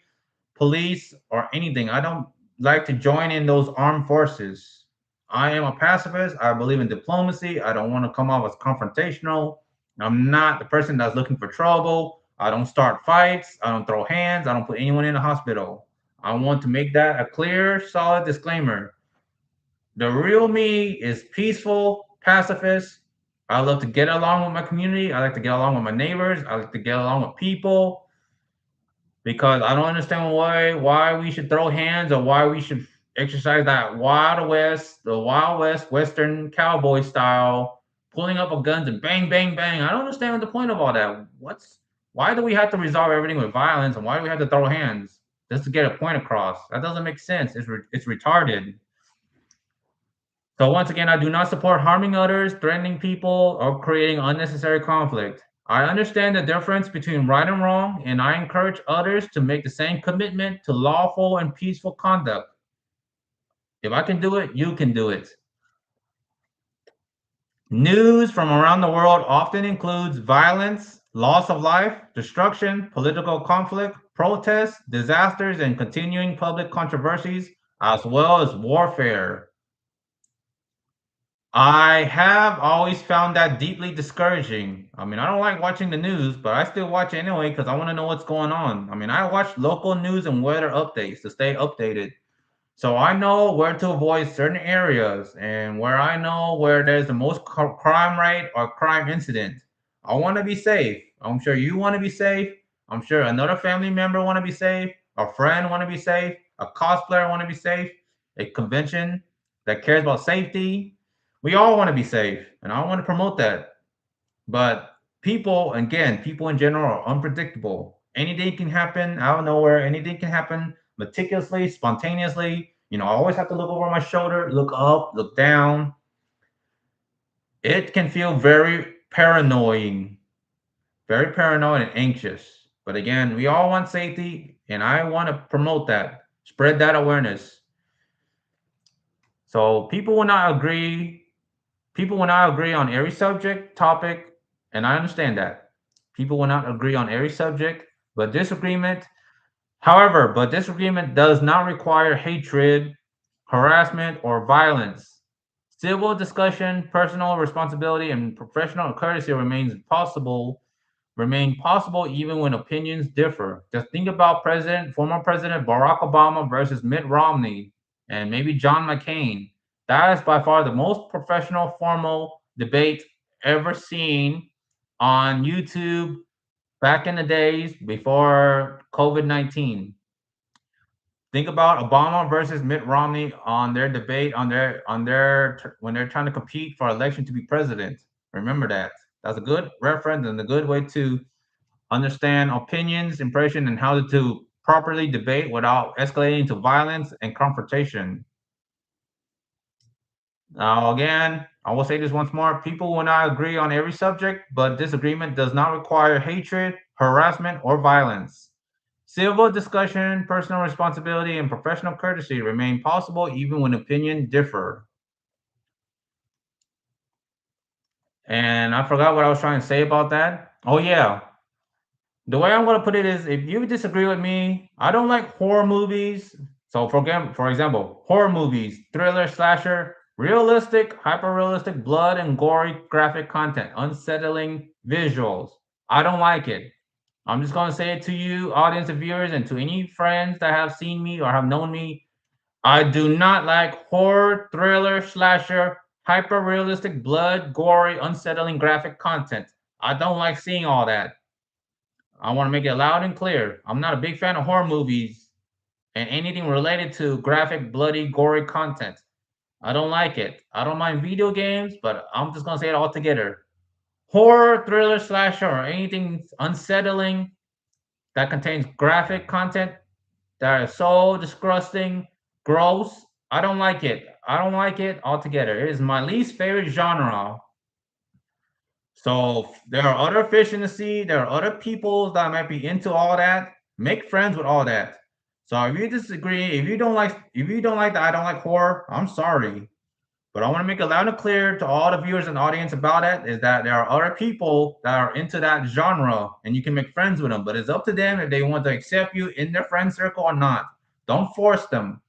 police, or anything. I don't like to join in those armed forces. I am a pacifist. I believe in diplomacy. I don't want to come off as confrontational. I'm not the person that's looking for trouble. I don't start fights. I don't throw hands. I don't put anyone in the hospital. I want to make that a clear, solid disclaimer. The real me is peaceful, pacifist. I love to get along with my community. I like to get along with my neighbors. I like to get along with people because I don't understand why we should throw hands or why we should exercise that Wild West, the Wild West Western cowboy style, pulling up a guns and bang, bang, bang. I don't understand the point of all that. Why do we have to resolve everything with violence and why do we have to throw hands just to get a point across? That doesn't make sense. It's retarded. So once again, I do not support harming others, threatening people, or creating unnecessary conflict. I understand the difference between right and wrong, and I encourage others to make the same commitment to lawful and peaceful conduct. If I can do it, you can do it. News from around the world often includes violence, loss of life, destruction, political conflict, protests, disasters, and continuing public controversies, as well as warfare. I have always found that deeply discouraging. I mean, I don't like watching the news, but I still watch it anyway because I want to know what's going on. I mean, I watch local news and weather updates to stay updated. So I know where to avoid certain areas and where I know where there's the most crime rate or crime incident. I want to be safe. I'm sure you want to be safe. I'm sure another family member want to be safe. A friend want to be safe. A cosplayer want to be safe. A convention that cares about safety. We all want to be safe, and I want to promote that. But people, again, people in general are unpredictable. Anything can happen out of nowhere. Anything can happen meticulously, spontaneously. I always have to look over my shoulder, look up, look down. It can feel very paranoid, very paranoid and anxious. But again, we all want safety, and I want to promote that, spread that awareness. So people will not agree on every subject, topic, and I understand that. People will not agree on every subject, but disagreement does not require hatred, harassment, or violence. Civil discussion, personal responsibility, and professional courtesy remain possible even when opinions differ. Just think about former President Barack Obama versus Mitt Romney and maybe John McCain. That is by far the most professional formal debate ever seen on YouTube back in the days before COVID-19. Think about Obama versus Mitt Romney on their debate when they're trying to compete for election to be president. Remember that. That's a good reference and a good way to understand opinions, impression, and how to properly debate without escalating to violence and confrontation. Now, again, I will say this once more: people will not agree on every subject, but disagreement does not require hatred, harassment, or violence. Civil discussion, personal responsibility, and professional courtesy remain possible even when opinions differ. And I forgot what I was trying to say about that. Oh, yeah. The way I'm going to put it is if you disagree with me, I don't like horror movies. So, for example, horror movies, thriller, slasher, realistic, hyper realistic, blood and gory graphic content, unsettling visuals. I don't like it. I'm just going to say it to you, audience and viewers, and to any friends that have seen me or have known me. I do not like horror, thriller, slasher, hyper realistic, blood, gory, unsettling graphic content. I don't like seeing all that. I want to make it loud and clear. I'm not a big fan of horror movies and anything related to graphic, bloody, gory content. I don't like it. I don't mind video games, but I'm just going to say it all together. Horror, thriller, slasher, or anything unsettling that contains graphic content that is so disgusting, gross. I don't like it. I don't like it altogether. It is my least favorite genre. So there are other fish in the sea. There are other people that might be into all that. Make friends with all that. So if you disagree, if you don't like that, I don't like horror. I'm sorry, but I want to make it loud and clear to all the viewers and audience about it is that there are other people that are into that genre, and you can make friends with them. But it's up to them if they want to accept you in their friend circle or not. Don't force them.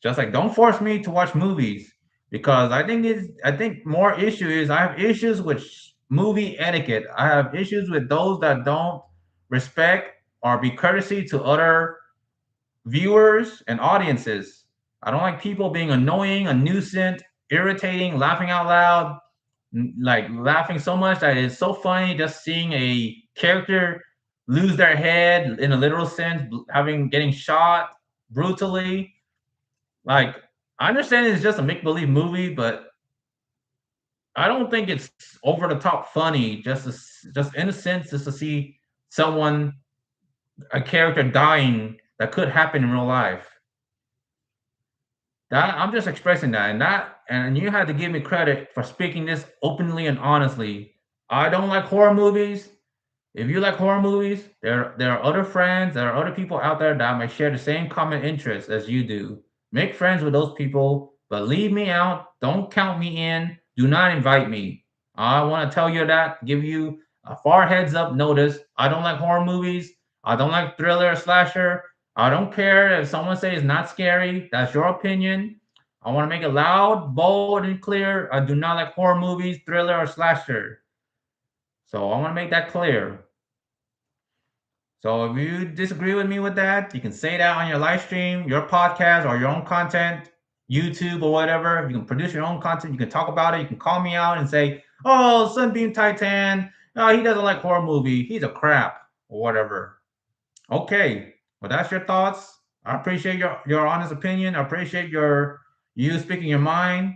Just like don't force me to watch movies because I think more issue is I have issues with movie etiquette. I have issues with those that don't respect or be courtesy to other viewers and audiences. I don't like people being annoying, a nuisance, irritating, laughing out loud, like laughing so much that it's so funny just seeing a character lose their head in a literal sense, having getting shot brutally. Like, I understand it's just a make believe movie, but I don't think it's over the top funny. Just in a sense, just to see someone, a character dying that could happen in real life. That I'm just expressing that, and you had to give me credit for speaking this openly and honestly. I don't like horror movies. If you like horror movies, there are other friends, there are other people out there that might share the same common interests as you do. Make friends with those people, but leave me out. Don't count me in. Do not invite me. I want to tell you that, give you a far heads up notice. I don't like horror movies. I don't like thriller or slasher. I don't care if someone says it's not scary. That's your opinion. I want to make it loud, bold, and clear. I do not like horror movies, thriller, or slasher. So I want to make that clear. So if you disagree with me with that, you can say that on your live stream, your podcast, or your own content, YouTube or whatever. You can produce your own content. You can talk about it. You can call me out and say, "Oh, Sunbeam Titan, no, he doesn't like horror movie. He's a crap or whatever." Okay, well that's your thoughts. I appreciate your honest opinion. I appreciate you speaking your mind.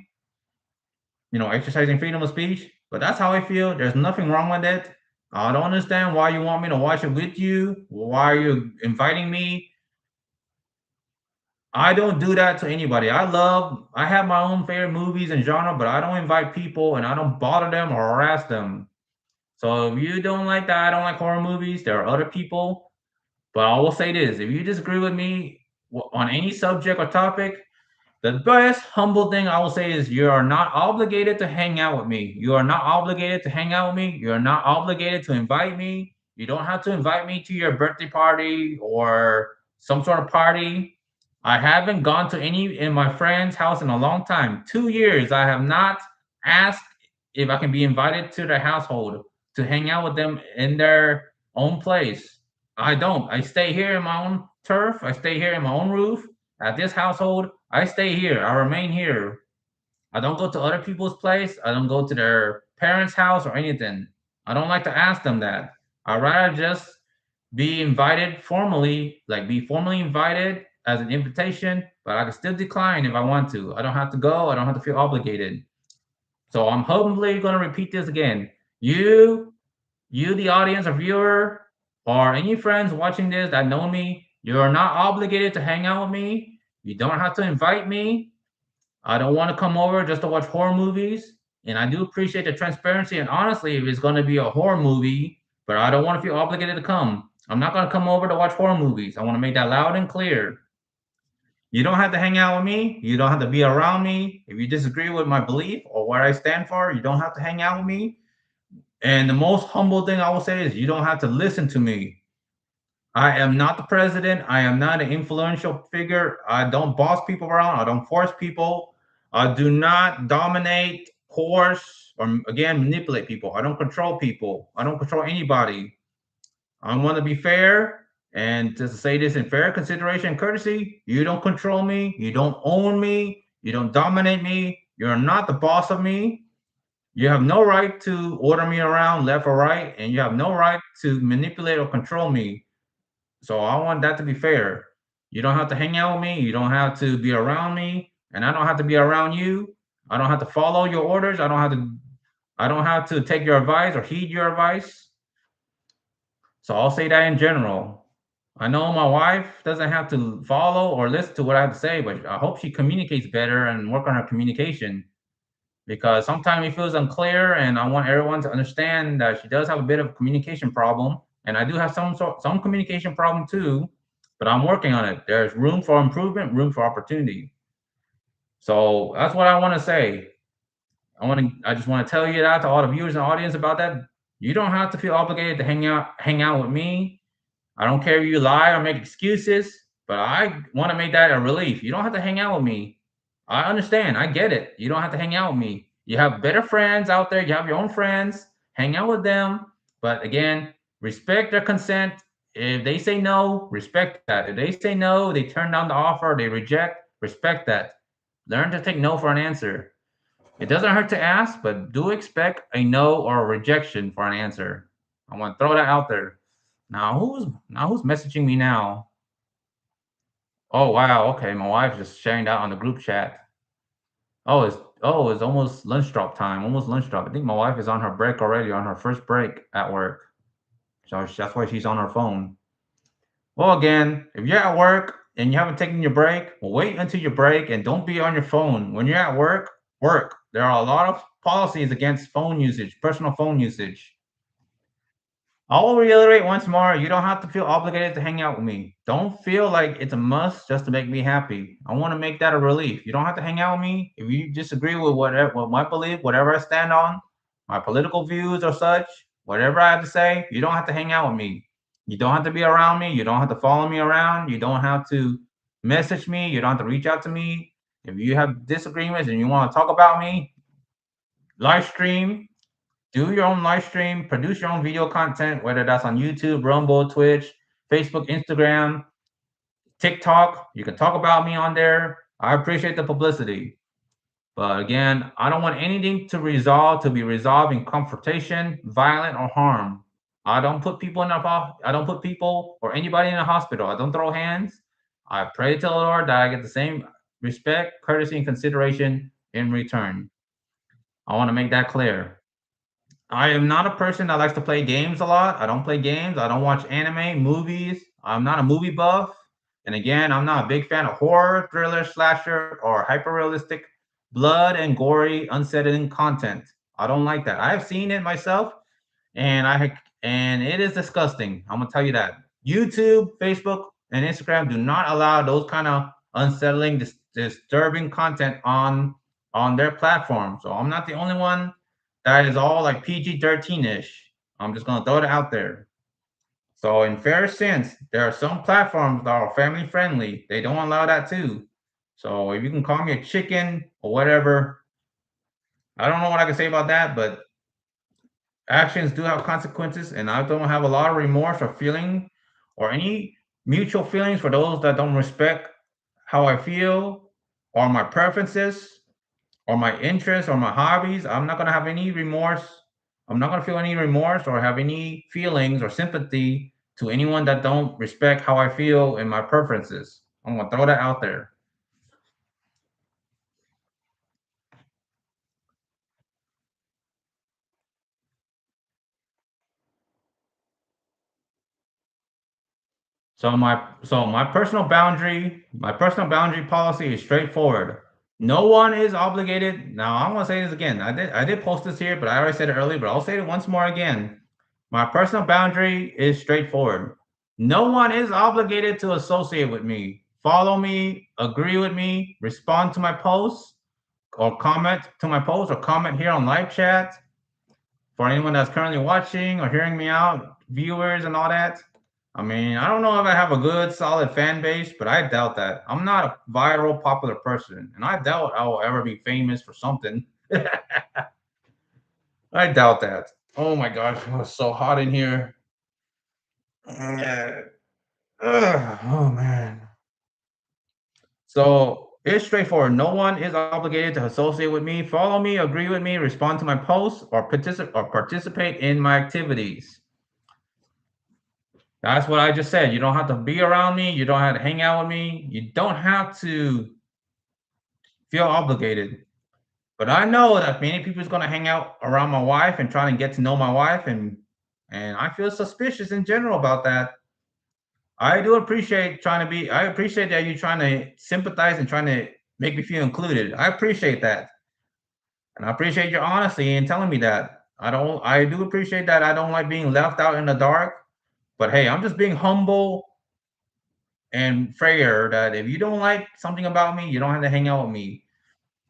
Exercising freedom of speech. But that's how I feel. There's nothing wrong with it. I don't understand why you want me to watch it with you. Why are you inviting me? I don't do that to anybody. I have my own favorite movies and genre, but I don't invite people and I don't bother them or harass them. So if you don't like that, I don't like horror movies. There are other people. But I will say this: if you disagree with me on any subject or topic, the best humble thing I will say is you are not obligated to hang out with me. You are not obligated to hang out with me. You are not obligated to invite me. You don't have to invite me to your birthday party or some sort of party. I haven't gone to any in my friend's house in a long time. 2 years. I have not asked if I can be invited to their household to hang out with them in their own place. I don't. I stay here in my own turf. I stay here in my own roof. At this household, I stay here. I remain here. I don't go to other people's place. I don't go to their parents' house or anything. I don't like to ask them that. I'd rather just be invited formally, like be formally invited as an invitation, but I can still decline if I want to. I don't have to go. I don't have to feel obligated. So I'm humbly going to repeat this again. You, the audience or viewer, or any friends watching this that know me, you're not obligated to hang out with me. You don't have to invite me. I don't want to come over just to watch horror movies. And I do appreciate the transparency. And honestly, if it's going to be a horror movie, but I don't want to feel obligated to come. I'm not going to come over to watch horror movies. I want to make that loud and clear. You don't have to hang out with me. You don't have to be around me. If you disagree with my belief or what I stand for, you don't have to hang out with me. And the most humble thing I will say is you don't have to listen to me. I am not the president. I am not an influential figure. I don't boss people around. I don't force people. I do not dominate, coerce, or again, manipulate people. I don't control people. I don't control anybody. I want to be fair. And to say this in fair consideration and courtesy, you don't control me. You don't own me. You don't dominate me. You're not the boss of me. You have no right to order me around left or right. And you have no right to manipulate or control me. So I want that to be fair. You don't have to hang out with me. You don't have to be around me, and I don't have to be around you. I don't have to follow your orders. I don't have to take your advice or heed your advice. So I'll say that in general. I know my wife doesn't have to follow or listen to what I have to say, but I hope she communicates better and work on her communication because sometimes it feels unclear, and I want everyone to understand that she does have a bit of a communication problem, and I do have some communication problem too, but I'm working on it. There's room for improvement, room for opportunity. So that's what I want to say. I just want to tell you that to all the viewers and audience about that. You don't have to feel obligated to hang out with me. I don't care if you lie or make excuses, but I want to make that a relief. You don't have to hang out with me. I understand. I get it. You don't have to hang out with me. You have better friends out there. You have your own friends. Hang out with them. But again, respect their consent. If they say no, respect that. If they say no, they turn down the offer, they reject, respect that. Learn to take no for an answer. It doesn't hurt to ask, but do expect a no or a rejection for an answer. I want to throw that out there. Now who's messaging me now? Oh wow, okay. My wife's just sharing that on the group chat. Oh, it's almost lunch drop time. Almost lunch drop. I think my wife is on her break already, on her first break at work. So that's why she's on her phone. Well, again, if you're at work and you haven't taken your break, well, wait until your break and don't be on your phone. When you're at work, work. There are a lot of policies against phone usage, personal phone usage. I will reiterate once more, you don't have to feel obligated to hang out with me. Don't feel like it's a must just to make me happy. I want to make that a relief. You don't have to hang out with me. If you disagree with whatever with my belief, whatever I stand on, my political views or such, whatever I have to say, you don't have to hang out with me. You don't have to be around me. You don't have to follow me around. You don't have to message me. You don't have to reach out to me. If you have disagreements and you want to talk about me, live stream, do your own live stream, produce your own video content, whether that's on YouTube, Rumble, Twitch, Facebook, Instagram, TikTok. You can talk about me on there. I appreciate the publicity. But again, I don't want anything to be resolved in confrontation, violent, or harm. I don't put people or anybody in a hospital. I don't throw hands. I pray to the Lord that I get the same respect, courtesy, and consideration in return. I want to make that clear. I am not a person that likes to play games a lot. I don't play games. I don't watch anime, movies. I'm not a movie buff. And again, I'm not a big fan of horror, thriller, slasher, or hyper realistic, blood and gory, unsettling content. I don't like that. I have seen it myself, and it is disgusting. I'm gonna tell you that. YouTube, Facebook, and Instagram do not allow those kind of unsettling, disturbing content on their platform. So I'm not the only one that is all like PG 13 ish. I'm just gonna throw it out there. So, in fair sense, there are some platforms that are family friendly. They don't allow that too. So, if you can call me a chicken or whatever, I don't know what I can say about that, but actions do have consequences, and I don't have a lot of remorse or feeling or any mutual feelings for those that don't respect how I feel or my preferences or my interests or my hobbies. I'm not gonna have any remorse. I'm not gonna feel any remorse or have any feelings or sympathy to anyone that don't respect how I feel and my preferences. I'm gonna throw that out there. My personal boundary policy is straightforward. No one is obligated. Now I'm gonna say this again. I did post this here, but I already said it earlier, but I'll say it once more again. My personal boundary is straightforward. No one is obligated to associate with me, follow me, agree with me, respond to my posts, or comment to my posts, or comment here on live chat. For anyone that's currently watching or hearing me out, viewers and all that. I mean, I don't know if I have a good, solid fan base, but I doubt that. I'm not a viral, popular person, and I doubt I will ever be famous for something. I doubt that. Oh my gosh, it's so hot in here. Yeah. Oh man. So it's straightforward. No one is obligated to associate with me, follow me, agree with me, respond to my posts, or participate in my activities. That's what I just said. You don't have to be around me. You don't have to hang out with me. You don't have to feel obligated. But I know that many people is going to hang out around my wife and try to get to know my wife, and I feel suspicious in general about that. I do appreciate trying to be. I appreciate that you're trying to sympathize and trying to make me feel included. I appreciate that, and I appreciate your honesty in telling me that. I don't. I do appreciate that. I don't like being left out in the dark. But hey, I'm just being humble and fair that if you don't like something about me, you don't have to hang out with me.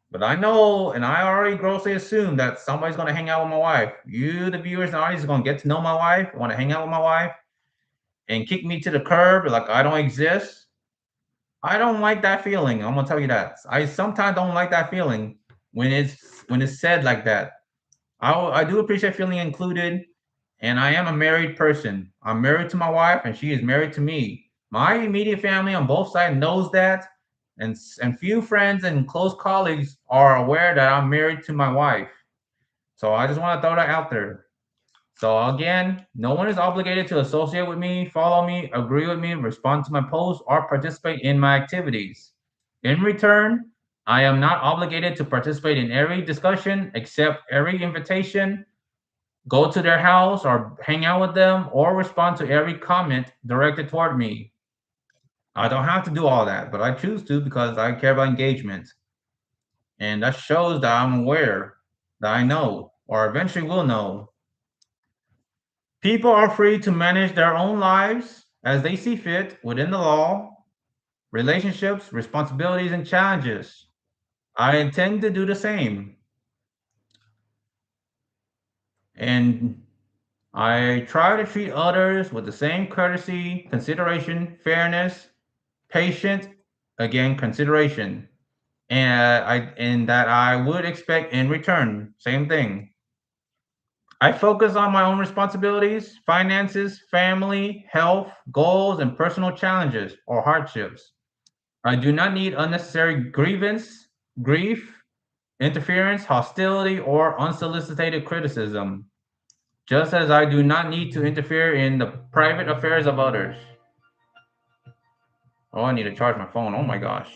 But I know, and I already grossly assume that somebody's going to hang out with my wife. You, the viewers and audience, are going to get to know my wife, want to hang out with my wife, and kick me to the curb like I don't exist. I don't like that feeling. I'm gonna tell you that. I sometimes don't like that feeling when it's said like that. I do appreciate feeling included, and I am a married person. I'm married to my wife, and she is married to me. My immediate family on both sides knows that, and few friends and close colleagues are aware that I'm married to my wife. So I just want to throw that out there. So again, no one is obligated to associate with me, follow me, agree with me, respond to my posts, or participate in my activities. In return, I am not obligated to participate in every discussion, accept every invitation, go to their house or hang out with them, or respond to every comment directed toward me. I don't have to do all that, but I choose to because I care about engagement. And that shows that I'm aware, that I know, or eventually will know. People are free to manage their own lives as they see fit within the law, relationships, responsibilities, and challenges. I intend to do the same. And I try to treat others with the same courtesy, consideration, fairness, patient, again, consideration, and that I would expect in return. Same thing. I focus on my own responsibilities, finances, family, health, goals, and personal challenges or hardships. I do not need unnecessary grief, interference, hostility, or unsolicited criticism, just as I do not need to interfere in the private affairs of others. Oh, I need to charge my phone. Oh my gosh.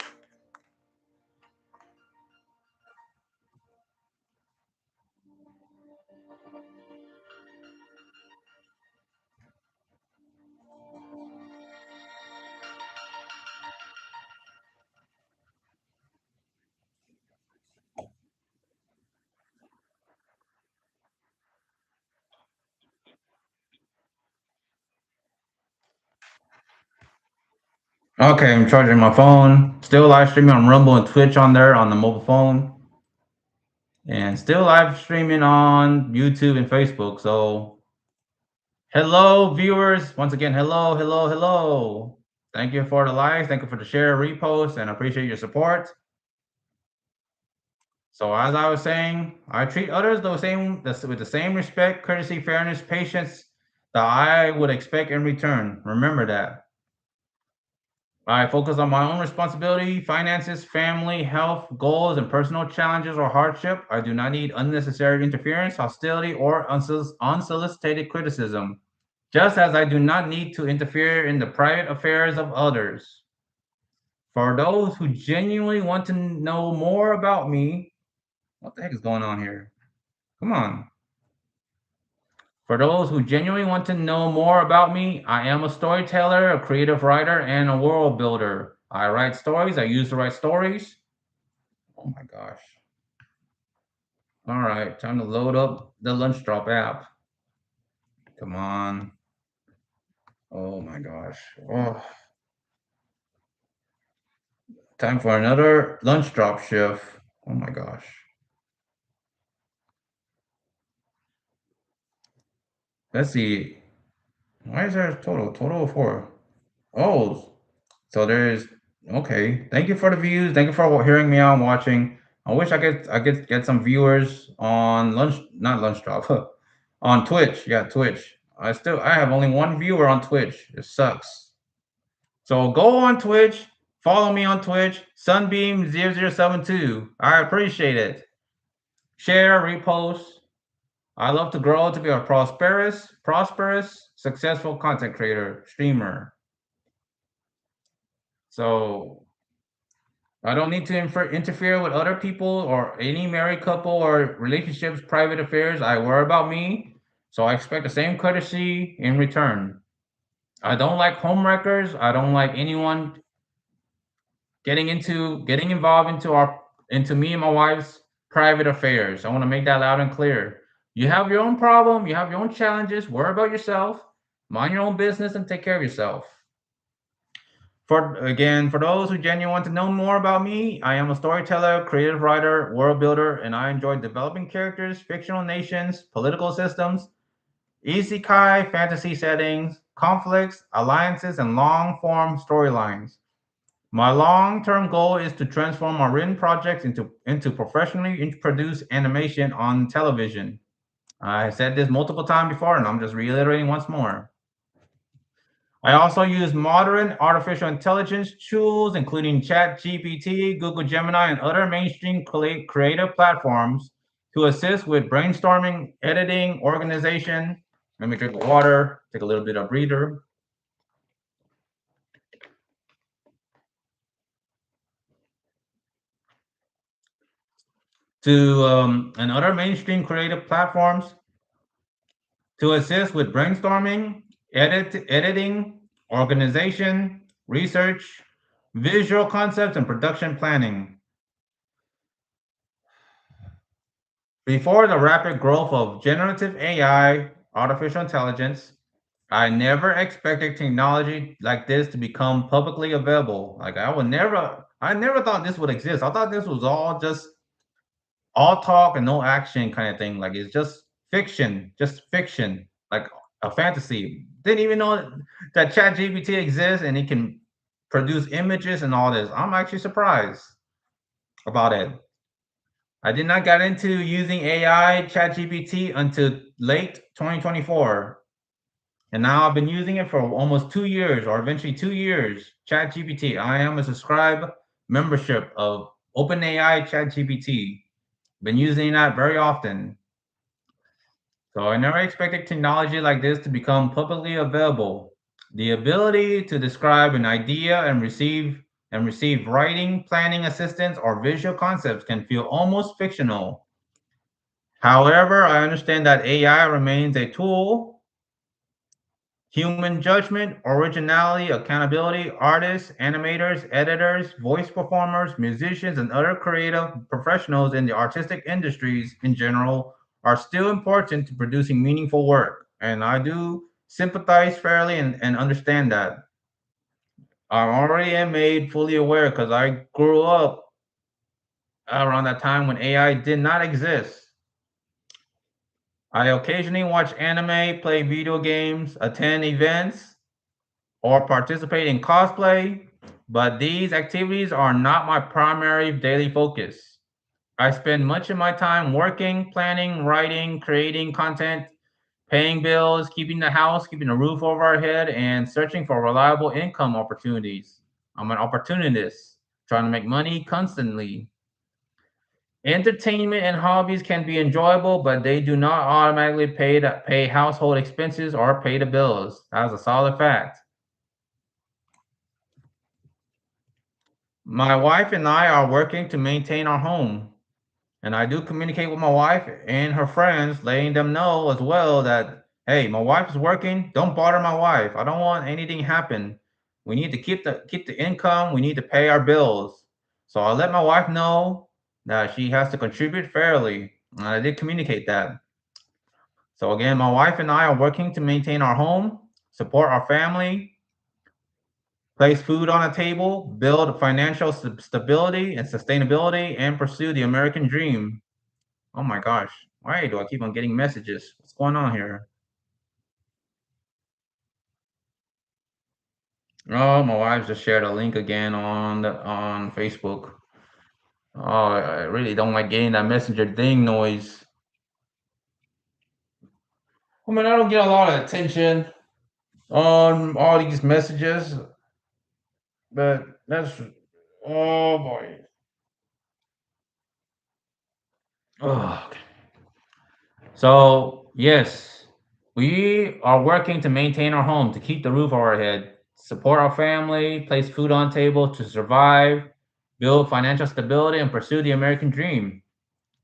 Okay, I'm charging my phone. Still live streaming on Rumble and Twitch on there on the mobile phone. And still live streaming on YouTube and Facebook. So Hello, viewers. Once again, hello, hello, hello. Thank you for the likes. Thank you for the share, repost, and appreciate your support. So, as I was saying, I treat others with the same respect, courtesy, fairness, patience that I would expect in return. Remember that. I focus on my own responsibility, finances, family, health, goals, and personal challenges or hardship. I do not need unnecessary interference, hostility, or unsolicited criticism, just as I do not need to interfere in the private affairs of others. For those who genuinely want to know more about me, what the heck is going on here? Come on. For those who genuinely want to know more about me, I am a storyteller, a creative writer, and a world builder. I write stories, I use to write stories. Oh my gosh. All right, time to load up the Lunch Drop app. Come on. Oh my gosh. Oh, time for another lunch drop shift. Oh my gosh. Let's see. Why is there a total of four? Oh, so there's okay. Thank you for the views. Thank you for hearing me out and watching. I wish I get some viewers on lunch, not lunch drop, on Twitch. Yeah, Twitch. I have only one viewer on Twitch. It sucks. So go on Twitch, follow me on Twitch, Sunbeam0072. I appreciate it. Share, repost. I love to grow to be a prosperous, successful content creator, streamer. So I don't need to interfere with other people or any married couple or relationships, private affairs. I worry about me. So I expect the same courtesy in return. I don't like homewreckers. I don't like anyone getting involved into me and my wife's private affairs. I want to make that loud and clear. You have your own problem, you have your own challenges, worry about yourself, mind your own business and take care of yourself. For those who genuinely want to know more about me, I am a storyteller, creative writer, world builder, and I enjoy developing characters, fictional nations, political systems, isekai fantasy settings, conflicts, alliances, and long form storylines. My long-term goal is to transform my written projects into professionally produced animation on television. I said this multiple times before, and I'm just reiterating once more. I also use modern artificial intelligence tools, including ChatGPT, Google Gemini, and other mainstream creative platforms to assist with brainstorming, editing, organization. Let me drink water, take a little bit of breather. And other mainstream creative platforms to assist with brainstorming, editing, organization, research, visual concepts, and production planning. Before the rapid growth of generative AI, artificial intelligence, I never expected technology like this to become publicly available. I never thought this would exist. I thought this was all talk and no action kind of thing. Like it's just fiction, like a fantasy. Didn't even know that ChatGPT exists and it can produce images and all this. I'm actually surprised about it. I did not get into using AI ChatGPT until late 2024. And now I've been using it for almost 2 years or eventually 2 years. ChatGPT. I am a subscribed membership of OpenAI ChatGPT. Been using that very often. So I never expected technology like this to become publicly available. The ability to describe an idea and receive writing, planning assistance, or visual concepts can feel almost fictional. However, I understand that AI remains a tool. Human judgment, originality, accountability, artists, animators, editors, voice performers, musicians, and other creative professionals in the artistic industries in general are still important to producing meaningful work. And I do sympathize fairly and understand that. I already am made fully aware because I grew up around that time when AI did not exist. I occasionally watch anime, play video games, attend events, or participate in cosplay, but these activities are not my primary daily focus. I spend much of my time working, planning, writing, creating content, paying bills, keeping the house, keeping a roof over our head, and searching for reliable income opportunities. I'm an opportunist, trying to make money constantly. Entertainment and hobbies can be enjoyable, but they do not automatically pay household expenses or pay the bills. That's a solid fact. My wife and I are working to maintain our home. And I do communicate with my wife and her friends, letting them know as well that, hey, my wife is working. Don't bother my wife. I don't want anything happen. We need to keep the income. We need to pay our bills. So I let my wife know that she has to contribute fairly. And I did communicate that. So again, my wife and I are working to maintain our home, support our family, place food on the table, build financial stability and sustainability, and pursue the American dream. Oh my gosh. Why do I keep on getting messages? What's going on here? Oh, my wife just shared a link again on Facebook. Oh, I really don't like getting that messenger ding noise. I mean, I don't get a lot of attention on all these messages, but that's oh boy. Oh, so, yes, we are working to maintain our home, to keep the roof over our head, support our family, place food on table, to survive, build financial stability, and pursue the American dream.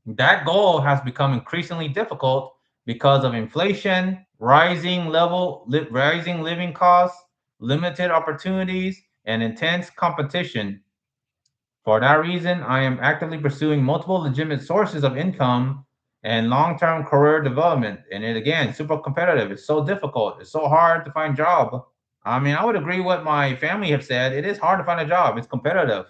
That goal has become increasingly difficult because of inflation, rising living costs, limited opportunities, and intense competition. For that reason, I am actively pursuing multiple legitimate sources of income and long-term career development. And it again, super competitive. It's so difficult. It's so hard to find job. I mean, I would agree what my family have said. It is hard to find a job. It's competitive.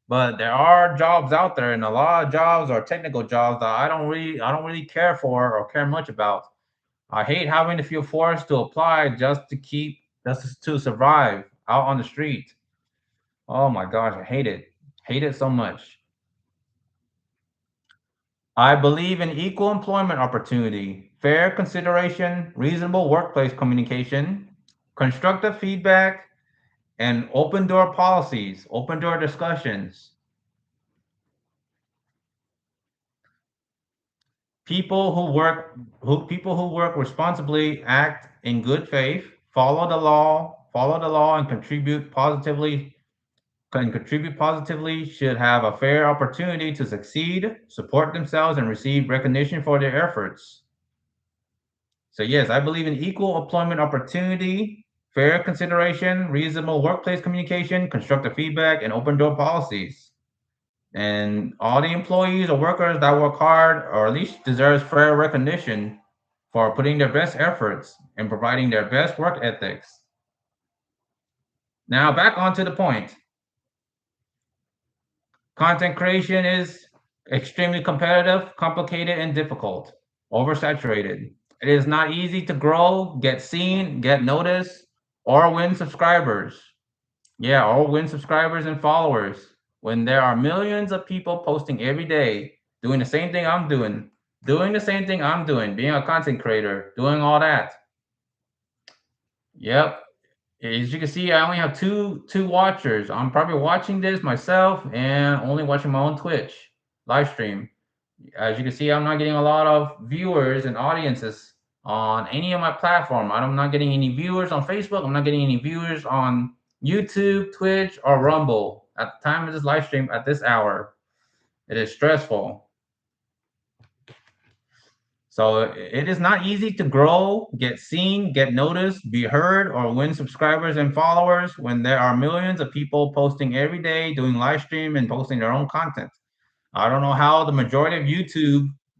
But there are jobs out there, and a lot of jobs are technical jobs that I don't really care for or care much about. I hate having to feel forced to apply just to survive out on the street. Oh my gosh, I hate it. Hate it so much. I believe in equal employment opportunity, fair consideration, reasonable workplace communication, constructive feedback, and open door policies, open door discussions. People who work responsibly act in good faith, follow the law, and contribute positively should have a fair opportunity to succeed, support themselves, and receive recognition for their efforts. So yes, I believe in equal employment opportunity, fair consideration, reasonable workplace communication, constructive feedback, and open door policies. And all the employees or workers that work hard or at least deserves fair recognition for putting their best efforts and providing their best work ethics. Now back onto the point. Content creation is extremely competitive, complicated, and difficult, oversaturated. It is not easy to grow, get seen, get noticed, or win subscribers. Yeah, or win subscribers and followers when there are millions of people posting every day, doing the same thing I'm doing the same thing I'm doing, being a content creator, doing all that. Yep. As you can see, I only have two watchers. I'm probably watching this myself and only watching my own Twitch live stream. As you can see, I'm not getting a lot of viewers and audiences on any of my platform. I'm not getting any viewers on Facebook. I'm not getting any viewers on YouTube, Twitch, or Rumble at the time of this live stream at this hour. It is stressful. So it is not easy to grow, get seen, get noticed, be heard, or win subscribers and followers when there are millions of people posting every day, doing live stream and posting their own content. I don't know how the majority of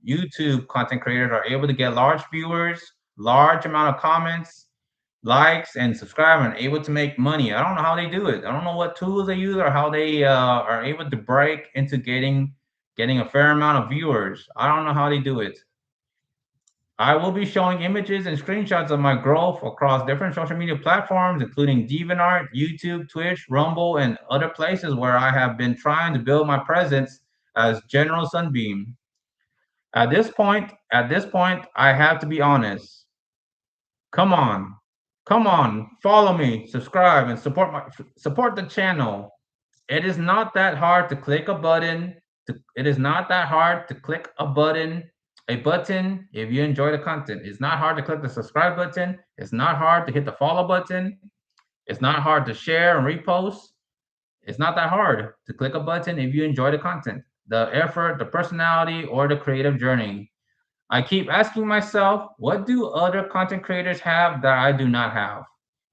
YouTube content creators are able to get large viewers, large amount of comments, likes, and subscribe and able to make money. I don't know how they do it. I don't know what tools they use or how they are able to break into getting a fair amount of viewers. I don't know how they do it. I will be showing images and screenshots of my growth across different social media platforms, including DeviantArt, YouTube, Twitch, Rumble, and other places where I have been trying to build my presence as General Sunbeam. At this point, I have to be honest. Come on, come on, follow me, subscribe, and support the channel. It is not that hard to click a button. It is not that hard to click a button if you enjoy the content. It's not hard to click the subscribe button. It's not hard to hit the follow button. It's not hard to share and repost. It's not that hard to click a button if you enjoy the content, the effort, the personality, or the creative journey. I keep asking myself, what do other content creators have that I do not have?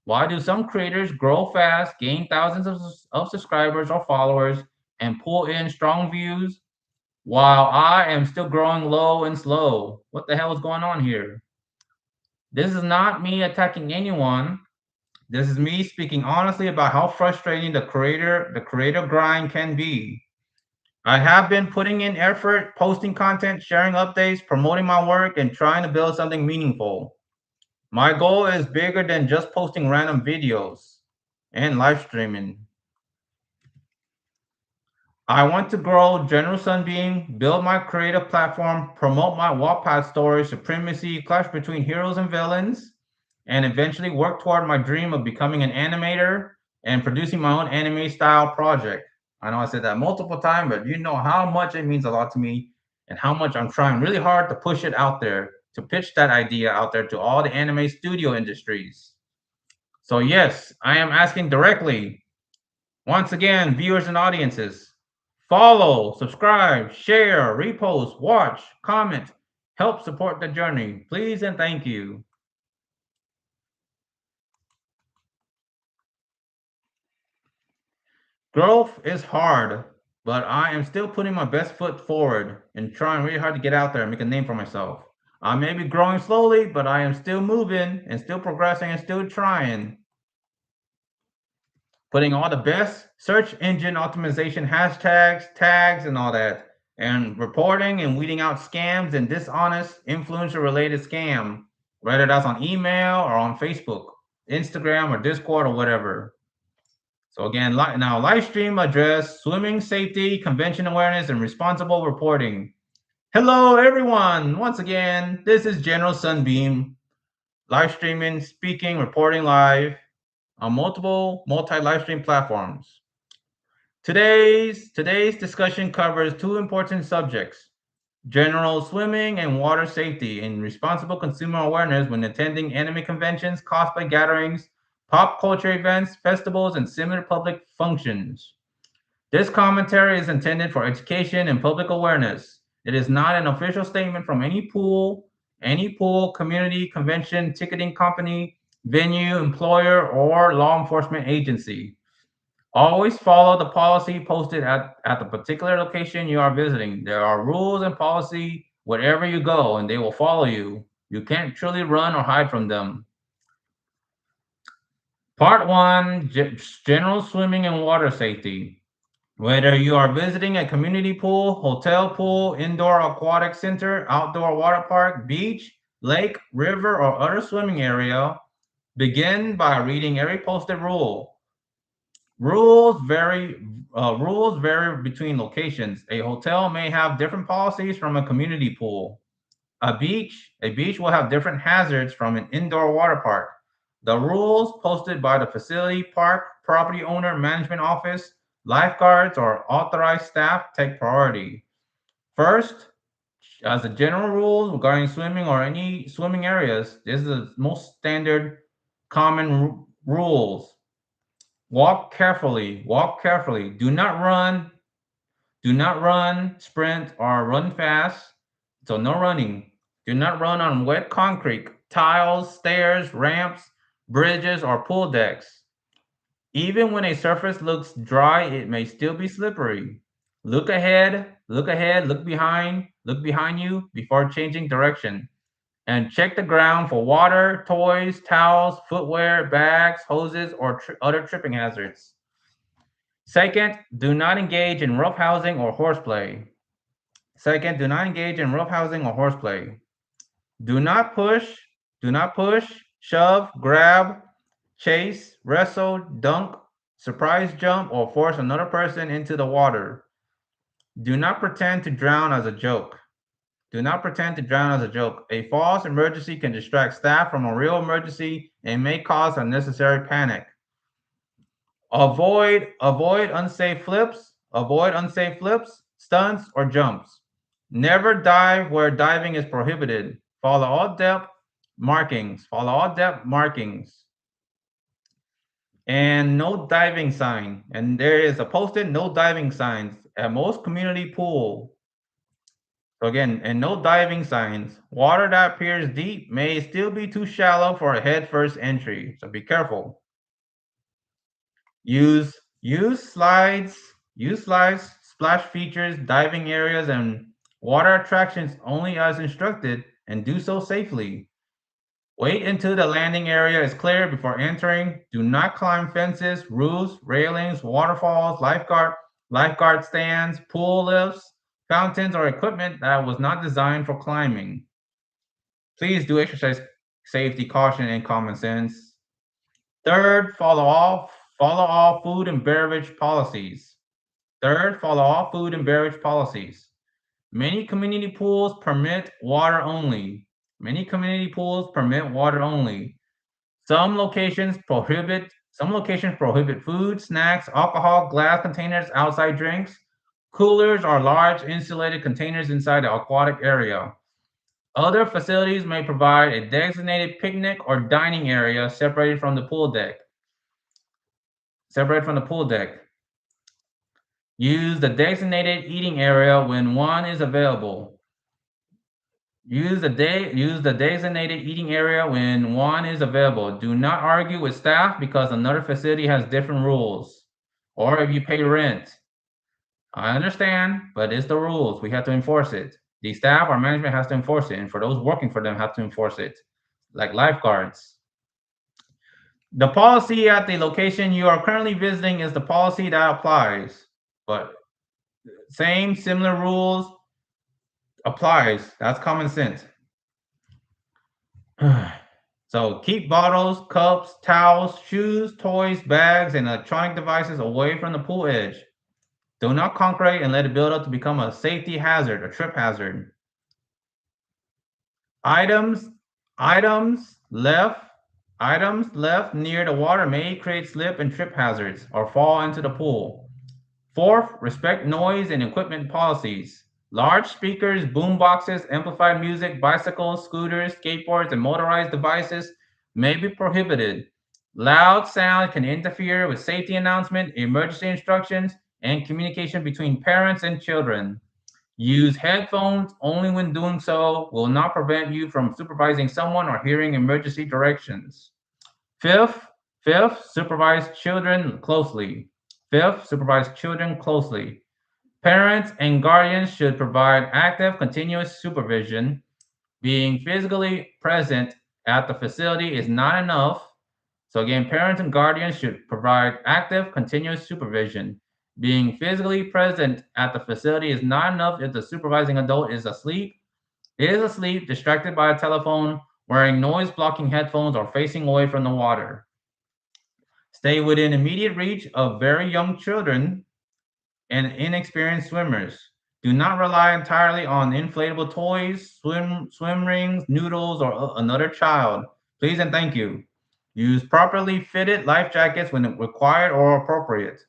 Why do some creators grow fast, gain thousands of subscribers or followers, and pull in strong views, while I am still growing low and slow? What the hell is going on here? This is not me attacking anyone. This is me speaking honestly about how frustrating the creator grind can be. I have been putting in effort, posting content, sharing updates, promoting my work, and trying to build something meaningful. My goal is bigger than just posting random videos and live streaming. I want to grow General Sunbeam, build my creative platform, promote my Wattpad story, Supremacy, clash between heroes and villains, and eventually work toward my dream of becoming an animator and producing my own anime style project. I know I said that multiple times, but you know how much it means a lot to me and how much I'm trying really hard to push it out there, to pitch that idea out there to all the anime studio industries. So, yes, I am asking directly, once again, viewers and audiences, follow, subscribe, share, repost, watch, comment, help support the journey. Please and thank you. Growth is hard, but I am still putting my best foot forward and trying really hard to get out there and make a name for myself. I may be growing slowly, but I am still moving and still progressing and still trying. Putting all the best search engine optimization hashtags, tags, and all that, and reporting and weeding out scams and dishonest influencer related scam, whether that's on email or on Facebook, Instagram, or Discord or whatever. So again, now live stream address swimming safety, convention awareness, and responsible reporting. Hello, everyone. Once again, this is General Sunbeam, live streaming, speaking, reporting live on multiple multi live stream platforms. Today's discussion covers two important subjects: general swimming and water safety, and responsible consumer awareness when attending anime conventions, cosplay gatherings, pop culture events, festivals, and similar public functions. This commentary is intended for education and public awareness. It is not an official statement from any pool, community, convention, ticketing company, venue, employer, or law enforcement agency. Always follow the policy posted at the particular location you are visiting. There are rules and policy wherever you go, and they will follow you. You can't truly run or hide from them. Part one: general swimming and water safety. Whether you are visiting a community pool, hotel pool, indoor aquatic center, outdoor water park, beach, lake, river, or other swimming area, begin by reading every posted rule. Rules vary. Rules vary between locations. A hotel may have different policies from a community pool. A beach will have different hazards from an indoor water park. The rules posted by the facility, park, property owner, management office, lifeguards, or authorized staff take priority. First, as a general rule regarding swimming or any swimming areas, this is the most standard common rules. Walk carefully. Walk carefully. Do not run. Do not run, sprint, or run fast. So no running. Do not run on wet concrete, tiles, stairs, ramps, bridges, or pool decks. Even when a surface looks dry, it may still be slippery. Look behind you before changing direction. And check the ground for water, toys, towels, footwear, bags, hoses, or other tripping hazards. Second, do not engage in roughhousing or horseplay. Second, do not engage in roughhousing or horseplay. Do not push, do not push, shove, grab, chase, wrestle, dunk, surprise jump, or force another person into the water. Do not pretend to drown as a joke. Do not pretend to drown as a joke. A false emergency can distract staff from a real emergency and may cause unnecessary panic. Avoid unsafe flips, stunts, or jumps. Never dive where diving is prohibited. Follow all depth markings. And no diving sign. And there is a posted no diving signs at most community pool. So again, and no diving signs. Water that appears deep may still be too shallow for a head first entry. So be careful. Use slides, splash features, diving areas, and water attractions only as instructed, and do so safely. Wait until the landing area is clear before entering. Do not climb fences, roofs, railings, waterfalls, lifeguard stands, pool lifts, fountains, or equipment that was not designed for climbing. Please do exercise safety, caution, and common sense. Third, follow all food and beverage policies. Third, follow all food and beverage policies. Many community pools permit water only. Many community pools permit water only. Some locations prohibit food, snacks, alcohol, glass containers, outside drinks, coolers, or large insulated containers inside the aquatic area. Other facilities may provide a designated picnic or dining area separated from the pool deck. Use the designated eating area when one is available. Use the designated eating area when one is available. Do not argue with staff because another facility has different rules. Or if you pay rent. I understand, but it's the rules. We have to enforce it. The staff or management has to enforce it, and for those working for them have to enforce it. Like lifeguards. The policy at the location you are currently visiting is the policy that applies. But similar rules applies. That's common sense. So keep bottles, cups, towels, shoes, toys, bags, and electronic devices away from the pool edge. Do not concrete and let it build up to become a safety hazard, a trip hazard. Items left near the water may create slip and trip hazards or fall into the pool. Fourth, respect noise and equipment policies. Large speakers, boom boxes, amplified music, bicycles, scooters, skateboards, and motorized devices may be prohibited. Loud sound can interfere with safety announcement, emergency instructions, and communication between parents and children. Use headphones only when doing so will not prevent you from supervising someone or hearing emergency directions. Fifth, supervise children closely. Parents and guardians should provide active, continuous supervision. Being physically present at the facility is not enough. So again, parents and guardians should provide active, continuous supervision. Being physically present at the facility is not enough if the supervising adult is asleep, distracted by a telephone, wearing noise-blocking headphones, or facing away from the water. Stay within immediate reach of very young children and inexperienced swimmers. Do not rely entirely on inflatable toys, swim rings, noodles, or another child. Please and thank you. Use properly fitted life jackets when required or appropriate.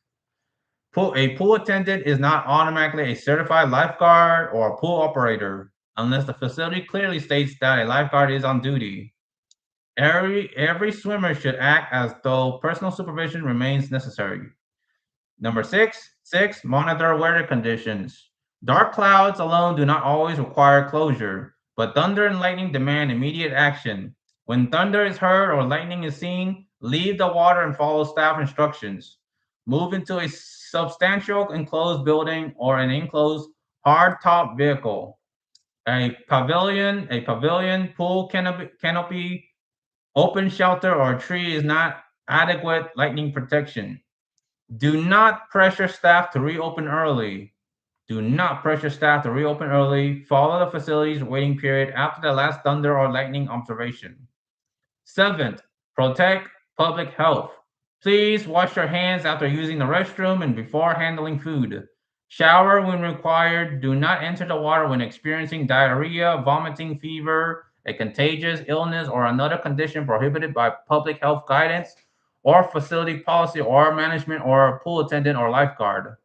A pool attendant is not automatically a certified lifeguard or a pool operator unless the facility clearly states that a lifeguard is on duty. Every swimmer should act as though personal supervision remains necessary. Number six, monitor weather conditions. Dark clouds alone do not always require closure, but thunder and lightning demand immediate action. When thunder is heard or lightning is seen, leave the water and follow staff instructions. Move into a substantial enclosed building or an enclosed hard-top vehicle. A pavilion, pool canopy, open shelter, or a tree is not adequate lightning protection. Do not pressure staff to reopen early. Do not pressure staff to reopen early. Follow the facility's waiting period after the last thunder or lightning observation. Seventh, protect public health. Please wash your hands after using the restroom and before handling food. Shower when required. Do not enter the water when experiencing diarrhea, vomiting, fever, a contagious illness, or another condition prohibited by public health guidance or facility policy or management or pool attendant or lifeguard.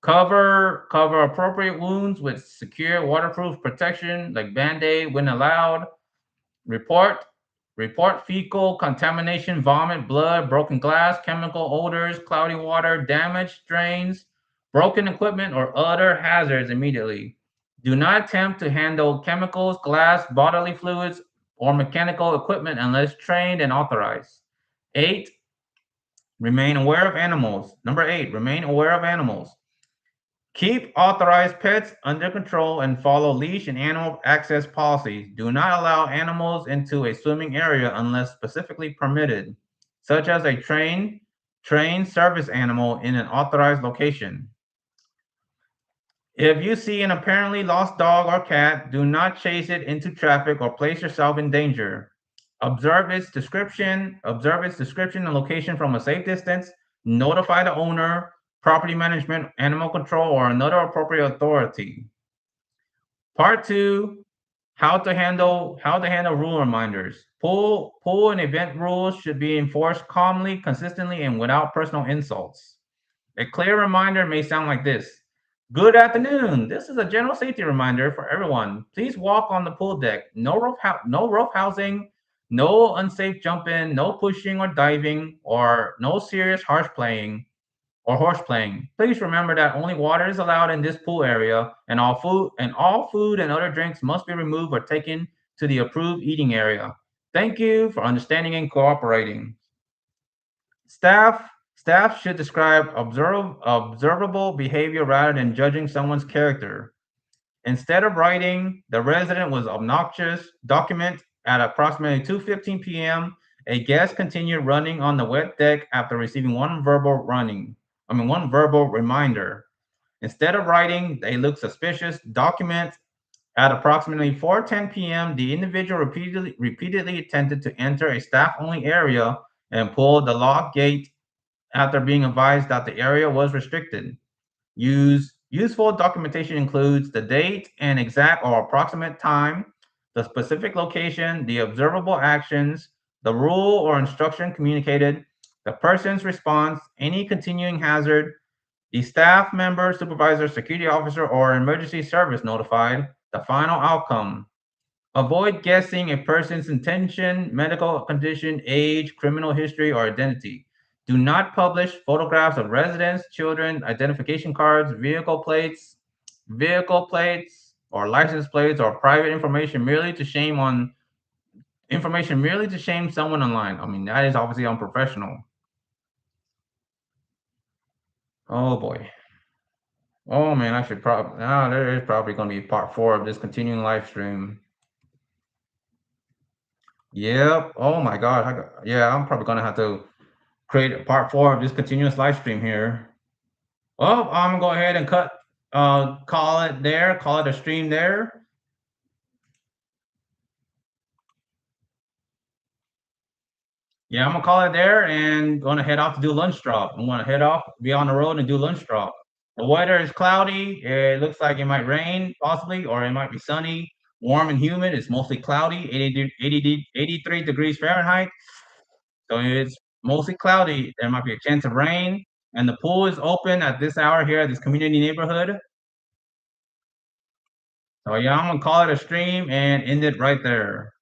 Cover appropriate wounds with secure waterproof protection like Band-Aid when allowed. Report report fecal contamination, vomit, blood, broken glass, chemical odors, cloudy water, damaged drains, broken equipment, or other hazards immediately. Do not attempt to handle chemicals, glass, bodily fluids, or mechanical equipment unless trained and authorized. Eight, remain aware of animals. Number eight, remain aware of animals. Keep authorized pets under control and follow leash and animal access policies. Do not allow animals into a swimming area unless specifically permitted, such as a trained service animal in an authorized location. If you see an apparently lost dog or cat, do not chase it into traffic or place yourself in danger. Observe its description and location from a safe distance. Notify the owner, property management, animal control, or another appropriate authority. Part two, how to handle rule reminders. Pool and event rules should be enforced calmly, consistently, and without personal insults. A clear reminder may sound like this. Good afternoon. This is a general safety reminder for everyone. Please walk on the pool deck. No rope housing, no unsafe jumping, no pushing or diving, or no serious harsh playing or horse playing. Please remember that only water is allowed in this pool area, and all food and other drinks must be removed or taken to the approved eating area. Thank you for understanding and cooperating. Staff should describe observable behavior rather than judging someone's character. Instead of writing the resident was obnoxious, document at approximately 2:15 p.m. a guest continued running on the wet deck after receiving one verbal reminder. Instead of writing they look suspicious, document at approximately 4:10 p.m. the individual repeatedly attempted to enter a staff-only area and pulled the lock gate after being advised that the area was restricted. Useful documentation includes the date and exact or approximate time, the specific location, the observable actions, the rule or instruction communicated, the person's response, any continuing hazard, the staff member, supervisor, security officer, or emergency service notified, the final outcome. Avoid guessing a person's intention, medical condition, age, criminal history, or identity. Do not publish photographs of residents, children, identification cards, vehicle plates, or license plates, or private information merely to shame someone online. I mean, that is obviously unprofessional. Oh boy. Oh man, I should probably. There is probably going to be part four of this continuing live stream. Yep. Oh my God. Yeah, I'm probably gonna have to create a part four of this continuous live stream here. Well, I'm gonna go ahead and call it there, call it a stream there. Yeah, I'm gonna call it there and gonna head off to do lunch drop. I'm gonna head off, be on the road and do lunch drop. The weather is cloudy. It looks like it might rain possibly, or it might be sunny, warm and humid. It's mostly cloudy, 83 degrees Fahrenheit. So it's mostly cloudy. There might be a chance of rain, and the pool is open at this hour here at this community neighborhood. So yeah, I'm gonna call it a stream and end it right there.